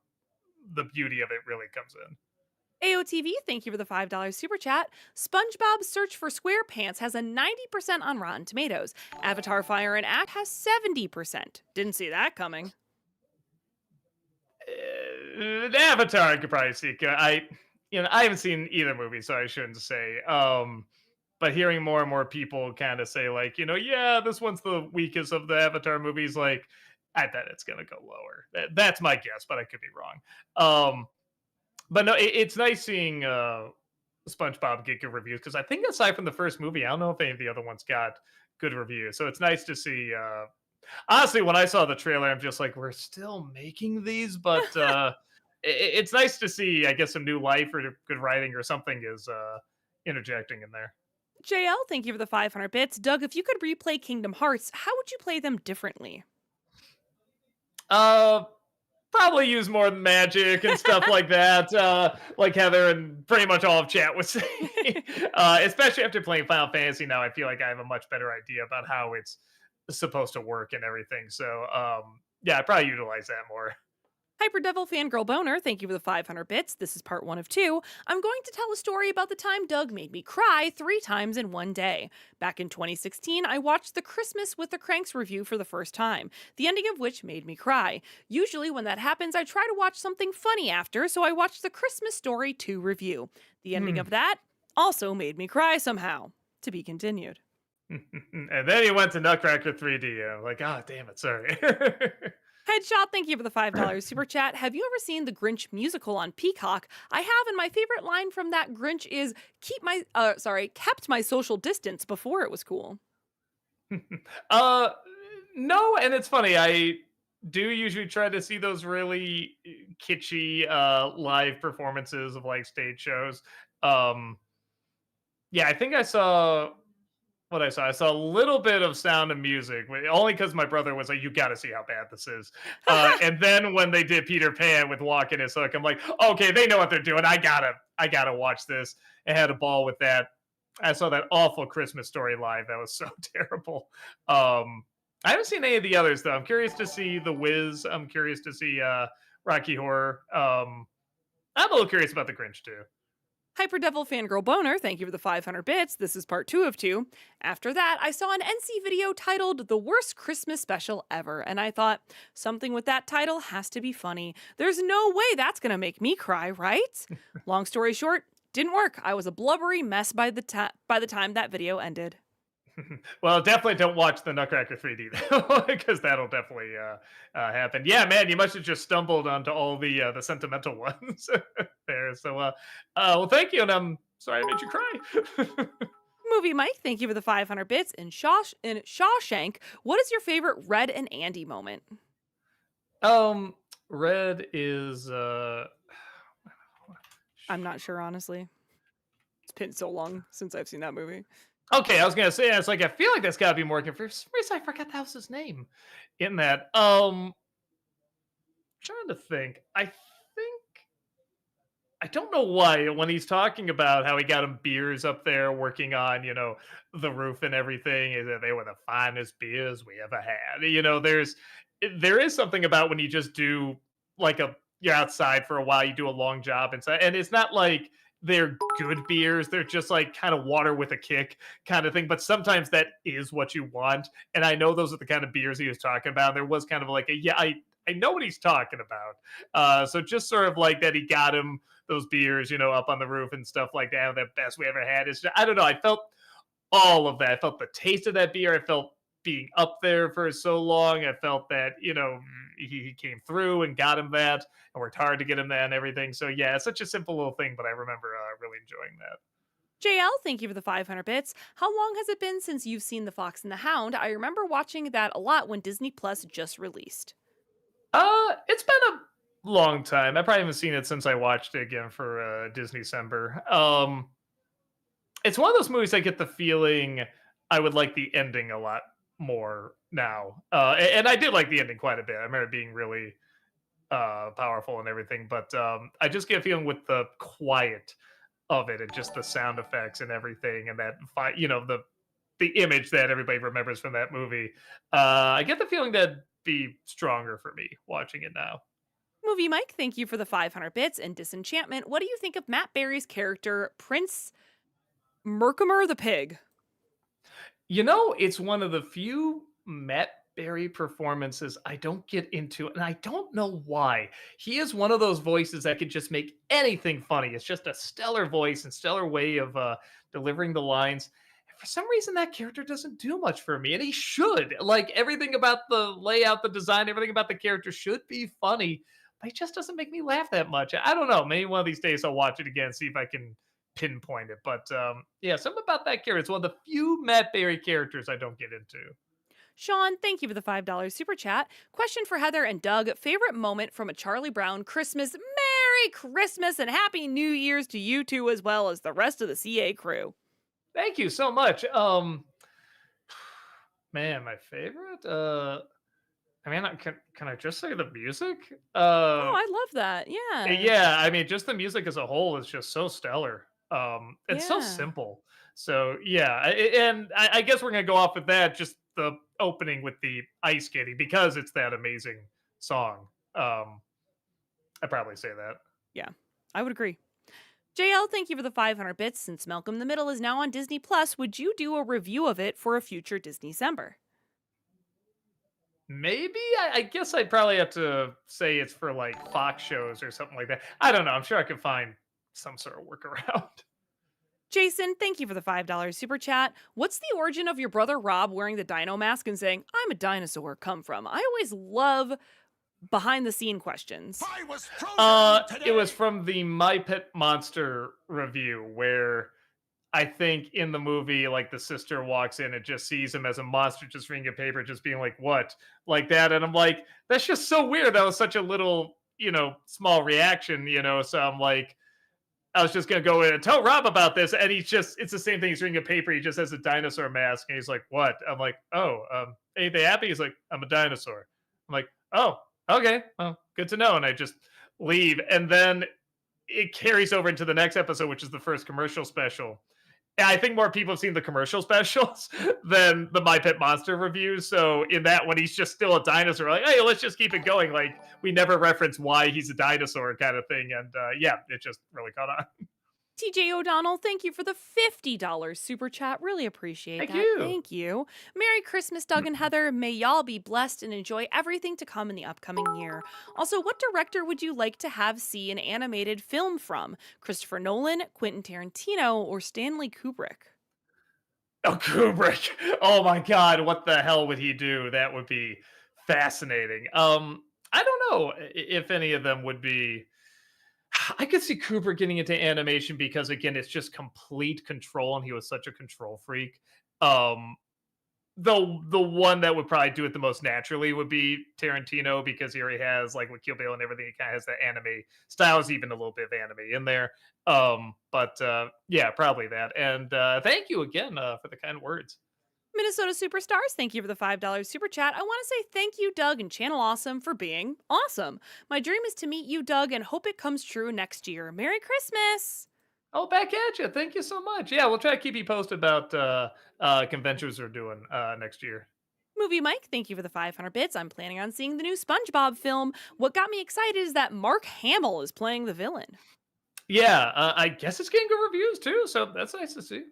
the beauty of it really comes in. AOTV, thank you for the $5 super chat. SpongeBob's Search for SquarePants has a 90% on Rotten Tomatoes. Avatar Fire and Act has 70%. Didn't see that coming. Avatar, I could probably see. I haven't seen either movie, so I shouldn't say. But hearing more and more people kind of say, like, yeah, this one's the weakest of the Avatar movies. Like, I bet it's gonna go lower. That's my guess, but I could be wrong. But no, it's nice seeing SpongeBob get good reviews because I think aside from the first movie, I don't know if any of the other ones got good reviews. So it's nice to see. Honestly, when I saw the trailer, I'm just like, we're still making these, but it's nice to see, I guess, some new life or good writing or something is interjecting in there. JL, thank you for the 500 bits. Doug, if you could replay Kingdom Hearts, how would you play them differently? Uh, Probably use more magic and stuff like that, like Heather and pretty much all of chat would say. Especially after playing Final Fantasy now, I feel like I have a much better idea about how it's supposed to work and everything. So, yeah, I probably utilize that more. Hyperdevil Fangirl Boner, thank you for the 500 bits. This is part 1 of 2. I'm going to tell a story about the time Doug made me cry 3 times in one day. Back in 2016, I watched the Christmas with the Cranks review for the first time, the ending of which made me cry. Usually, when that happens, I try to watch something funny after, so I watched the Christmas Story 2 review. The ending Hmm. of that also made me cry somehow. To be continued. And then he went to Nutcracker 3D. And I'm like, oh, damn it, sorry. Headshot, thank you for the $5 super chat. Have you ever seen the Grinch musical on Peacock? I have, and my favorite line from that Grinch is kept my social distance before it was cool. uh, no, and it's funny. I do usually try to see those really kitschy live performances of like stage shows. Um, yeah, I think I saw what I saw. I saw a little bit of Sound of Music, only because my brother was like, "You got to see how bad this is." And then when they did Peter Pan with Walking His Hook, I'm like, "Okay, they know what they're doing. I gotta watch this." I had a ball with that. I saw that awful Christmas Story live. That was so terrible. I haven't seen any of the others though. I'm curious to see The Wiz. I'm curious to see Rocky Horror. I'm a little curious about The Grinch too. Hyperdevil Fangirl Boner, thank you for the 500 bits. This is part 2 of 2. After that, I saw an NC video titled The Worst Christmas Special Ever, and I thought, something with that title has to be funny. There's no way that's gonna make me cry, right? Long story short, didn't work. I was a blubbery mess by the time that video ended. Well, definitely don't watch the Nutcracker 3D though, because that'll definitely happen. Yeah, man, you must have just stumbled onto all the sentimental ones there. So, well, thank you, and I'm sorry I made you cry. Movie Mike, thank you for the 500 bits. In Shawshank, what is your favorite Red and Andy moment? um, Red is I'm not sure, honestly. It's been so long since I've seen that movie. okay. I was gonna say, it's like I feel like that's got to be Morgan. For some reason, I forgot that was his name in that. Trying to think. I don't know why when he's talking about how he got him beers up there working on, the roof and everything, is that they were the finest beers we ever had. There is something about when you just do like you're outside for a while, you do a long job inside, and it's not like they're good beers, they're just like kind of water with a kick kind of thing. But sometimes that is what you want. And I know those are the kind of beers he was talking about. There was kind of like I know what he's talking about. So just sort of like that he got him those beers, up on the roof and stuff like that. The best we ever had is, I don't know. I felt all of that. I felt the taste of that beer. I felt being up there for so long. I felt that, he came through and got him that and worked hard to get him that and everything. So yeah, it's such a simple little thing, but I remember really enjoying that. JL, thank you for the 500 bits. How long has it been since you've seen The Fox and the Hound? I remember watching that a lot when Disney Plus just released. It's been a long time. I probably haven't seen it since I watched it again for Disney December. It's one of those movies I get the feeling I would like the ending a lot more now. And I did like the ending quite a bit. I remember it being really powerful and everything, but I just get a feeling with the quiet of it and just the sound effects and everything and that the image that everybody remembers from that movie. I get the feeling that'd be stronger for me watching it now. Movie Mike, thank you for the 500 bits. And Disenchantment, what do you think of Matt Berry's character, Prince Merkimer the Pig? It's one of the few Matt Berry performances I don't get into, and I don't know why. He is one of those voices that could just make anything funny. It's just a stellar voice and stellar way of delivering the lines. And for some reason, that character doesn't do much for me, and he should. Like everything about the layout, the design, everything about the character should be funny, but it just doesn't make me laugh that much. I don't know. Maybe one of these days I'll watch it again, see if I can pinpoint it. But yeah, something about that character. It's one of the few Matt Berry characters I don't get into. Sean, thank you for the $5 super chat. Question for Heather and Doug. Favorite moment from a Charlie Brown Christmas? Merry Christmas and Happy New Year's to you two as well as the rest of the CA crew. Thank you so much. Man, my favorite. I mean, can I just say the music? Oh, I love that. Yeah. Yeah, I mean, just the music as a whole is just so stellar. It's so Yeah. simple. So yeah, and I guess we're gonna go off with that. Just the opening with the ice skating because it's that amazing song. Um, I probably say that. Yeah. I would agree. JL, thank you for the 500 bits. Since Malcolm in the Middle is now on Disney Plus, would you do a review of it for a future Disney December? Maybe I guess I'd probably have to say it's for like Fox shows or something like that. I don't know. I'm sure I could find some sort of workaround. Jason, thank you for the $5 super chat. What's the origin of your brother Rob wearing the dino mask and saying, I'm a dinosaur, come from? I always love behind the scene questions. I was frozen It was today. from the My Pet Monster review where I think in the movie, like the sister walks in and just sees him as a monster, just reading a paper, just being like, "What?" like that, and I'm like, "That's just so weird." That was such a little, small reaction, So I'm like, I was just gonna go in and tell Rob about this, and it's the same thing. He's reading a paper. He just has a dinosaur mask, and he's like, "What?" I'm like, "Oh, anything happy?" He's like, "I'm a dinosaur." I'm like, "Oh, okay, well, good to know." And I just leave, and then it carries over into the next episode, which is the first commercial special. And I think more people have seen the commercial specials than the My Pet Monster reviews. So in that one, he's just still a dinosaur. Like, hey, let's just keep it going. Like we never reference why he's a dinosaur, kind of thing. And yeah, it just really caught on. TJ O'Donnell, thank you for the $50 super chat. Really appreciate Thank that. you. Thank you. Merry Christmas, Doug and Heather. May y'all be blessed and enjoy everything to come in the upcoming year. Also, what director would you like to have see an animated film from? Christopher Nolan, Quentin Tarantino, or Stanley Kubrick? Oh, Kubrick. Oh my God, what the hell would he do? That would be fascinating. I don't know if any of them would be. I could see Kubrick getting into animation because again, it's just complete control, and he was such a control freak. Um, the one that would probably do it the most naturally would be Tarantino because he already has like with Kill Bill and everything. He kind of has that anime styles, even a little bit of anime in there. But yeah, probably that. And thank you again for the kind words. Minnesota Superstars, thank you for the $5 super chat. I want to say thank you, Doug and Channel Awesome, for being awesome. My dream is to meet you, Doug, and hope it comes true next year. Merry Christmas! Oh, back at you. Thank you so much. Yeah, we'll try to keep you posted about conventions we're doing next year. Movie Mike, thank you for the 500 bits. I'm planning on seeing the new SpongeBob film. What got me excited is that Mark Hamill is playing the villain. Yeah, I guess it's getting good reviews too, so that's nice to see.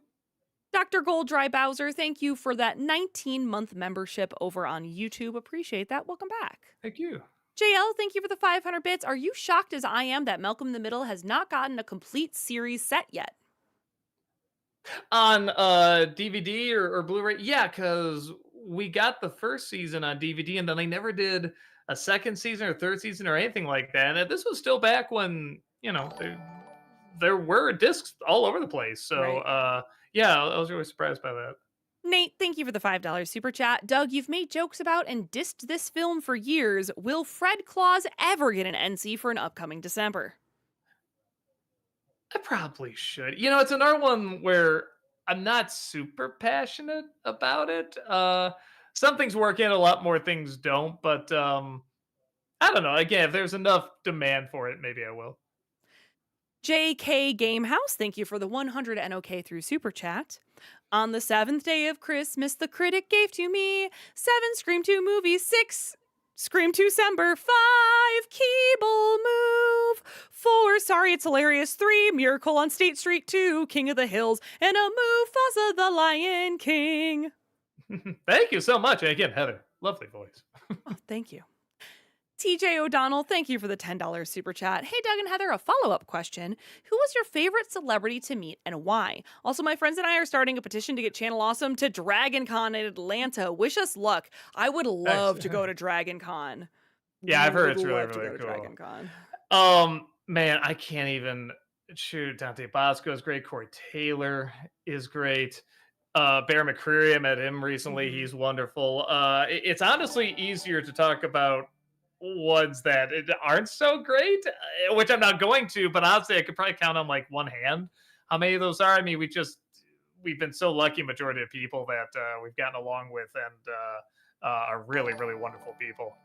Dr. Gold Dry Bowser, thank you for that 19-month membership over on YouTube. Appreciate that. Welcome back. Thank you. JL, thank you for the 500 bits. Are you shocked as I am that Malcolm in the Middle has not gotten a complete series set yet? On DVD or Blu-ray, yeah, because we got the first season on DVD, and then they never did a second season or third season or anything like that. And this was still back when there were discs all over the place. So Right. yeah, I was really surprised by that. Nate, thank you for the $5 super chat. Doug, you've made jokes about and dissed this film for years. Will Fred Claus ever get an NC for an upcoming December? I probably should. It's another one where I'm not super passionate about it. Some things work in, a lot more things don't. But I don't know. Again, if there's enough demand for it, maybe I will. JK Gamehouse, thank you for the 100 NOK through Super Chat. On the seventh day of Christmas, the critic gave to me 7 Scream 2 movies, 6 Scream 2 Sember, 5 Keeble Move, 4 Sorry It's Hilarious, 3 Miracle on State Street, 2 King of the Hills, and a Mufasa the Lion King. Thank you so much. And again, Heather, lovely voice. Oh, thank you. TJ O'Donnell, thank you for the $10 super chat. Hey, Doug and Heather, a follow up question. Who was your favorite celebrity to meet and why? Also, my friends and I are starting a petition to get Channel Awesome to Dragon Con in Atlanta. Wish us luck. I would love to go to Dragon Con. Yeah, I've heard Would it's really, love to really go to cool. Dragon Con. Man, I can't even shoot. Dante Bosco is great. Corey Taylor is great. Bear McCreary, I met him recently. Mhm. He's wonderful. It's honestly easier to talk about ones that aren't so great, which I'm not going to, but honestly, I could probably count on like one hand how many of those are. I mean, we've been so lucky, majority of people that we've gotten along with, and are really, really wonderful people.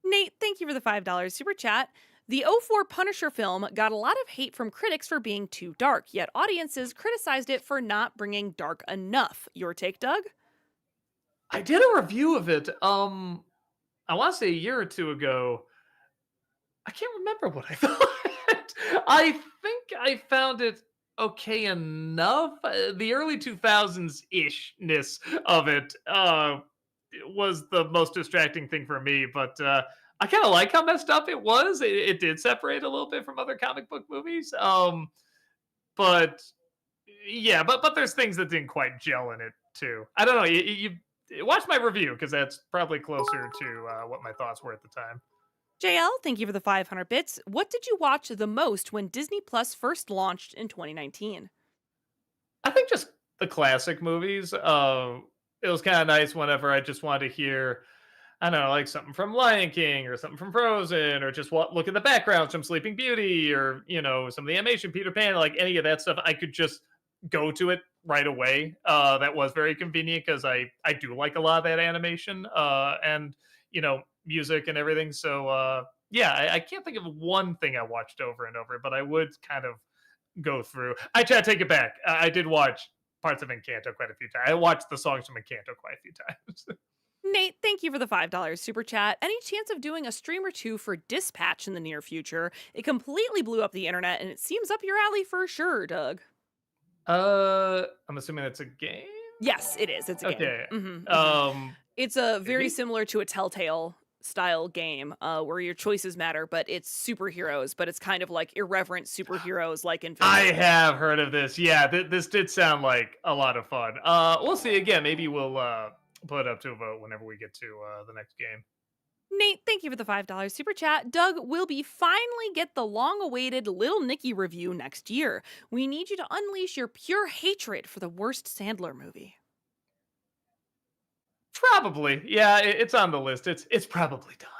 Nate, thank you for the $5 super chat. The '04 Punisher film got a lot of hate from critics for being too dark, yet audiences criticized it for not bringing dark enough. Your take, Doug? I did a review of it. I want to say a year or two ago. I can't remember what I thought. I think I found it okay enough. The early 2000s ishness of it was the most distracting thing for me, but I kind of like how messed up it was. It did separate a little bit from other comic book movies. But yeah, but there's things that didn't quite gel in it too. I don't know. You watch my review because that's probably closer to what my thoughts were at the time. JL, thank you for the 500 bits. What did you watch the most when Disney Plus first launched in 2019? I think just the classic movies. It was kind of nice whenever I just wanted to hear, I don't know, like something from Lion King or something from Frozen, or just look at the backgrounds from Sleeping Beauty, or some of the animation, Peter Pan, like any of that stuff. I could just go to it right away. That was very convenient because I do like a lot of that animation and music and everything. So yeah, I can't think of one thing I watched over and over, but I would kind of go through. I try to take it back. I did watch parts of Encanto quite a few times. I watched the songs from Encanto quite a few times. Nate, thank you for the $5 super chat. Any chance of doing a stream or two for Dispatch in the near future? It completely blew up the internet and it seems up your alley for sure, Doug. I'm assuming that's a game. Yes, it is. It's a game. Okay. Mhm. It's a very Maybe. similar to a Telltale style game where your choices matter, but it's superheroes, but it's kind of like irreverent superheroes like I Infinity. have heard of this. Yeah, this did sound like a lot of fun. We'll see. Again, maybe we'll put it up to a vote whenever we get to the next game. Nate, thank you for the $5 super chat. Doug, will be finally get the long awaited Little Nicky review next year. We need you to unleash your pure hatred for the worst Sandler movie. Probably. Yeah, it's on the list. It's probably time.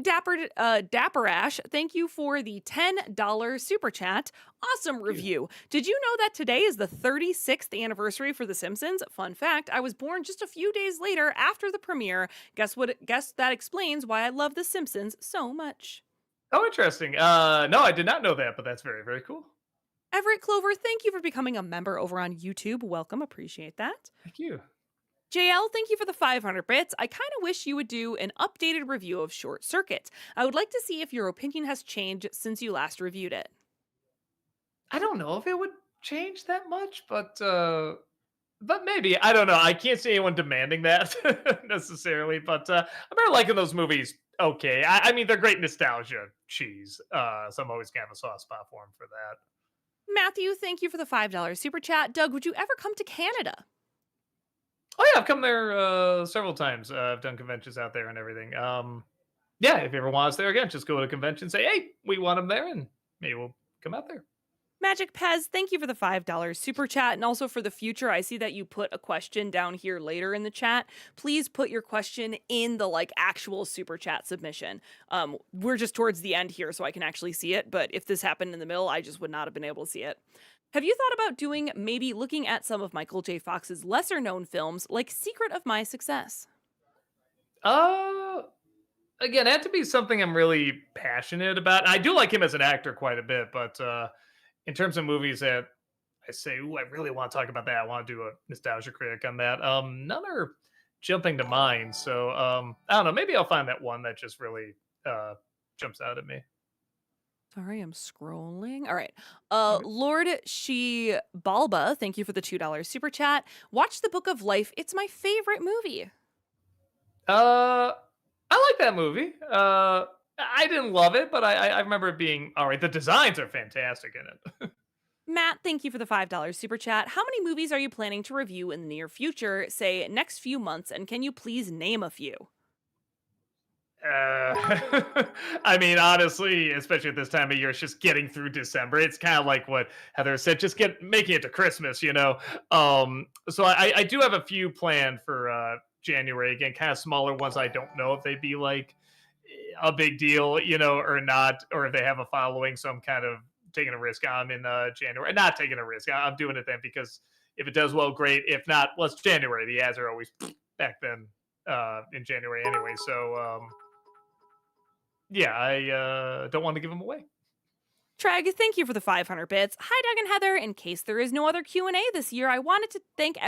Dapper Ash, thank you for the $10 super chat. Awesome review. Did you know that today is the 36th anniversary for The Simpsons? Fun fact, I was born just a few days later after the premiere. Guess that explains why I love The Simpsons so much. Oh, interesting. No, I did not know that, but that's very, very cool. Everett Clover, thank you for becoming a member over on YouTube. Welcome, appreciate that. Thank you. JL, thank you for the 500 bits. I kind of wish you would do an updated review of Short Circuit. I would like to see if your opinion has changed since you last reviewed it. I don't know if it would change that much, but maybe. I don't know. I can't see anyone demanding that necessarily, but I'm very liking those movies. Okay, I mean they're great nostalgia cheese, so I'm always kind of a soft spot for them for that. Matthew, thank you for the $5 super chat. Doug, would you ever come to Canada? Oh yeah, I've come there several times. I've done conventions out there and everything. Yeah, if you ever want us there again, just go to a convention, say, hey, we want them there, and maybe we'll come out there. Magic Pez, thank you for the $5 super chat. And also for the future, I see that you put a question down here later in the chat. Please put your question in the actual super chat submission. We're just towards the end here, so I can actually see it. But if this happened in the middle, I just would not have been able to see it. Have you thought about maybe looking at some of Michael J. Fox's lesser known films like Secret of My Success? Uh, Again, it had to be something I'm really passionate about. I do like him as an actor quite a bit, but in terms of movies that I say, ooh, I really want to talk about that. I want to do a nostalgia critic on that. None are jumping to mind. So I don't know. Maybe I'll find that one that just really jumps out at me. Sorry, I'm scrolling. All right. Okay. Lord She Balba, thank you for the $2 super chat. Watch The Book of Life. It's my favorite movie. I like that movie. I didn't love it, but I remember it being all right. The designs are fantastic in it. Matt, thank you for the $5 super chat. How many movies are you planning to review in the near future, say next few months, and can you please name a few? I mean, honestly, especially at this time of year, it's just getting through December. It's kind of like what Heather said, just making it to Christmas. So I do have a few planned for January. Again, kind of smaller ones. I don't know if they'd be like a big deal, or not, or if they have a following. So I'm kind of taking a risk. I'm in January, not taking a risk. I'm doing it then because if it does well, great. If not, well, it's January. The ads are always back then in January anyway. So yeah, I don't want to give them away. Treg, thank you for the 500 bits. Hi, Doug and Heather. In case there is no other Q&A this year, I wanted to thank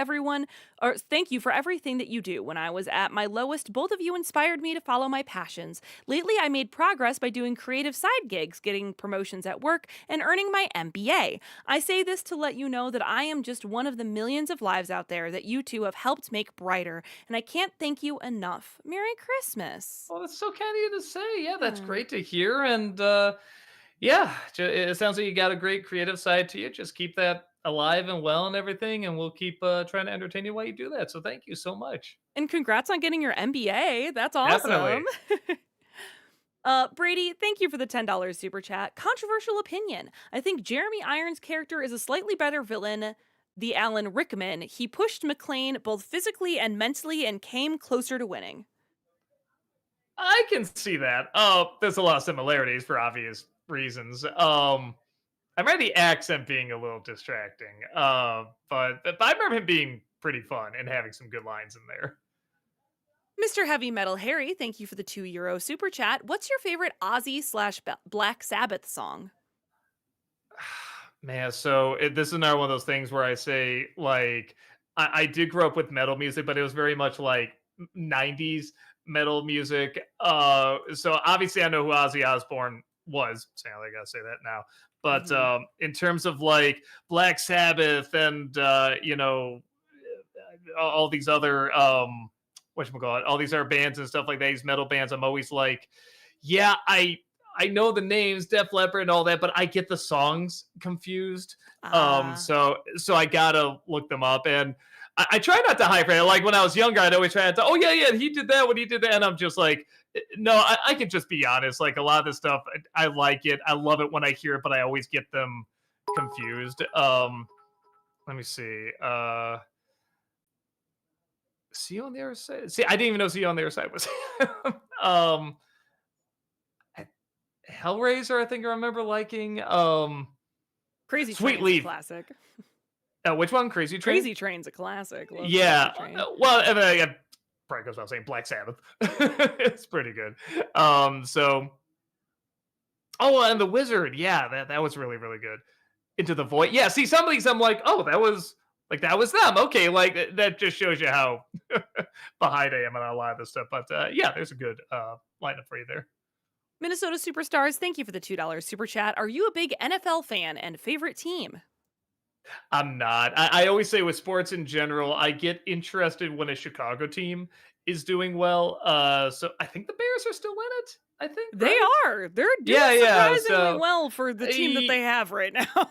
you for everything that you do. When I was at my lowest, both of you inspired me to follow my passions. Lately, I made progress by doing creative side gigs, getting promotions at work, and earning my MBA. I say this to let you know that I am just one of the millions of lives out there that you two have helped make brighter, and I can't thank you enough. Merry Christmas. Well, that's so kind of you to say. Yeah, that's Hmm. great to hear. And yeah, it sounds like you got a great creative side to you. Just keep that alive and well and everything, and we'll keep trying to entertain you while you do that. So thank you so much. And congrats on getting your MBA. That's awesome. Definitely. Brady, thank you for the $10 super chat. Controversial opinion. I think Jeremy Irons' character is a slightly better villain, the Alan Rickman. He pushed McClane both physically and mentally and came closer to winning. I can see that. There's a lot of similarities for obvious reasons. I remember the accent being a little distracting. But I remember him being pretty fun and having some good lines in there. Mr. Heavy Metal Harry, thank you for the €2 super chat. What's your favorite Ozzy slash Black Sabbath song? Man, so this is another one of those things where I say, like, I did grow up with metal music, but it was very much like 90s metal music. So obviously I know who Ozzy Osbourne was. Sadly, I gotta say that now. But Mhm. in terms of like Black Sabbath and all these other whatchamacallit, all these other bands and stuff like that, these metal bands, I'm always like, yeah, I know the names, Def Leppard and all that, but I get the songs confused. Ah. So I gotta look them up, and I try not to hype it. Like when I was younger, I'd always try to, oh yeah, he did that when he did that, and I'm just like, no, I can just be honest. Like a lot of this stuff, I like it, I love it when I hear it, but I always get them confused. Let me see. See you on the other side. See, I didn't even know See you on the other side was. um, Hellraiser, I think I remember liking. Crazy Sweet Train's a Leaf. classic. Which one? Crazy Train? Crazy Train's a classic. Love Crazy Yeah. Train. Well, and then I probably goes without saying Black Sabbath. It's pretty good. So oh, and the Wizard. Yeah, that was really really good. Into the Void. Yeah. See, some of these I'm like, oh, that was them. Okay, like that just shows you how behind I am on a lot of this stuff. But yeah, there's a good lineup for you there. Minnesota Superstars, thank you for the $2 super chat. Are you a big NFL fan and favorite team? I'm not. I always say with sports in general, I get interested when a Chicago team is doing well. So I think the Bears are still in it. I think, They right? are. They're doing Yeah. surprisingly So well for the team that y- they have right now.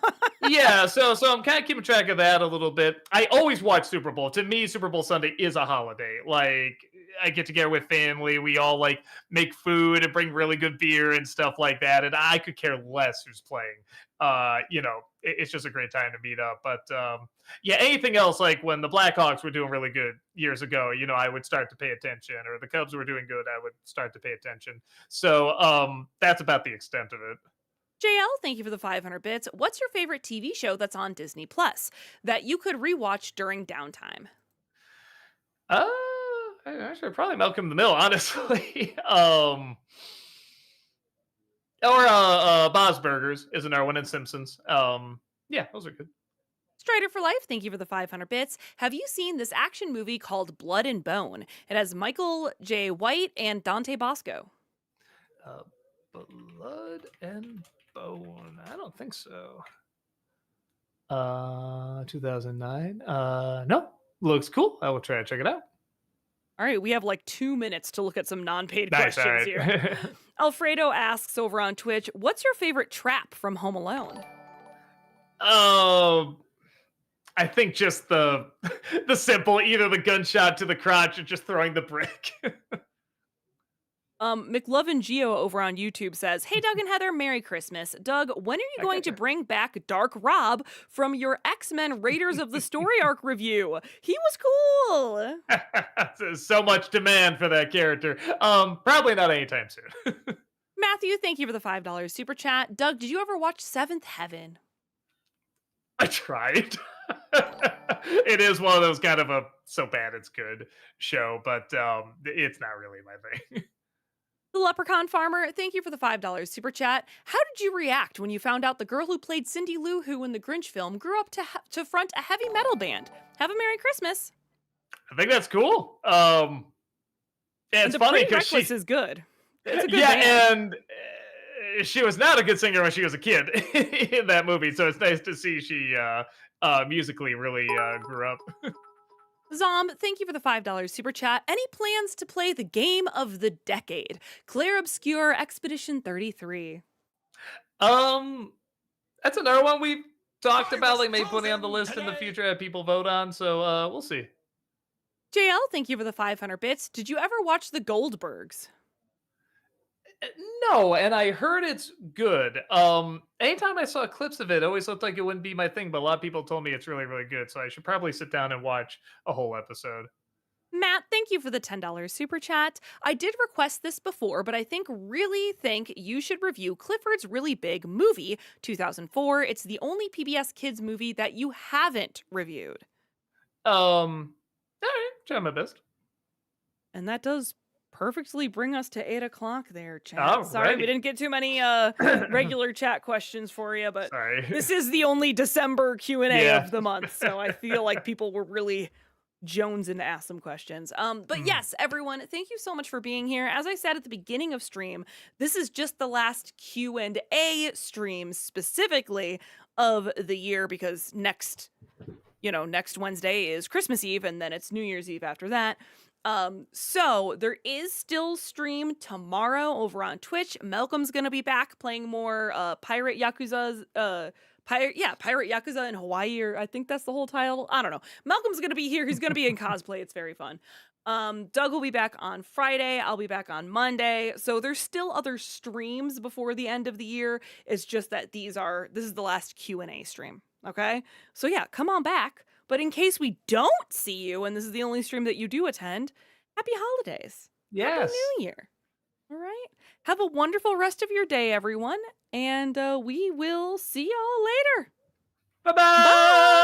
yeah, so I'm kind of keeping track of that a little bit. I always watch Super Bowl. To me, Super Bowl Sunday is a holiday. Like I get together with family, we all like make food and bring really good beer and stuff like that. And I could care less who's playing. It's just a great time to meet up. But yeah, anything else like when the Blackhawks were doing really good years ago, I would start to pay attention, or the Cubs were doing good, I would start to pay attention. So that's about the extent of it. JL, thank you for the 500 bits. What's your favorite TV show that's on Disney Plus that you could rewatch during downtime? Uh, Actually, probably Malcolm in the Middle, honestly. Or Bob's Burgers is another one in Simpsons. Yeah, those are good. Strider for Life, thank you for the 500 bits. Have you seen this action movie called Blood and Bone? It has Michael J. White and Dante Bosco. Uh, Blood and Bone. I don't think so. 2009. No, looks cool. I will try to check it out. All right, we have like 2 minutes to look at some non-paid Nice. All questions here. right. Alfredo asks over on Twitch, what's your favorite trap from Home Alone? Oh, I think just the the simple, either the gunshot to the crotch or just throwing the brick. McLovin Geo over on YouTube says, hey, Doug and Heather, Merry Christmas. Doug, when are you going to bring back Dark Rob from your X-Men Raiders of the Story Arc review? He was cool. So much demand for that character. Probably not anytime soon. Matthew, thank you for the $5 super chat. Doug, did you ever watch Seventh Heaven? I tried. It is one of those kind of a so bad it's good show, but it's not really my thing. The Leprechaun Farmer, thank you for the $5 super chat. How did you react when you found out the girl who played Cindy Lou Who in the Grinch film grew up to front a heavy metal band? Have a Merry Christmas. I think that's cool. Yeah, And it's the funny Pretty because Reckless she, is good. It's a good yeah, band. and she was not a good singer when she was a kid in that movie. So it's nice to see she musically really grew up. Zom, thank you for the $5 super chat. Any plans to play the game of the decade? Claire Obscure Expedition 33. Um, that's another one we've talked about, like maybe putting on the list in the future, have people vote on. So we'll see. JL, thank you for the 500 bits. Did you ever watch The Goldbergs? Uh, No, and I heard it's good. Anytime I saw clips of it, it always looked like it wouldn't be my thing, but a lot of people told me it's really, really good. So I should probably sit down and watch a whole episode. Matt, thank you for the $10 super chat. I did request this before, but I really think you should review Clifford's Really Big Movie 2004. It's the only PBS Kids movie that you haven't reviewed. All right, try my best. And that does perfectly bring us to 8 o'clock there, chat. Sorry, we Alrighty. didn't get too many regular chat questions for you, but Sorry. this is the only December Q&A Yeah. of the month, so I feel like people were really jonesing to ask some questions. But yes, everyone, thank you so much for being here. As I said at the beginning of stream, this is just the last Q&A stream specifically of the year, because next Wednesday is Christmas Eve, and then it's New Year's Eve after that. So there is still stream tomorrow over on Twitch. Malcolm's gonna be back playing more Pirate Yakuza's Pirate Yakuza in Hawaii, or I think that's the whole title. I don't know. Malcolm's gonna be here. He's gonna be in cosplay. It's very fun. Doug will be back on Friday. I'll be back on Monday. So there's still other streams before the end of the year. It's just that this is the last Q&A stream. Okay? So yeah, come on back. But in case we don't see you, and this is the only stream that you do attend, happy holidays. Yes. Happy New Year. All right. Have a wonderful rest of your day, everyone. And we will see y'all later. Bye-bye. Bye.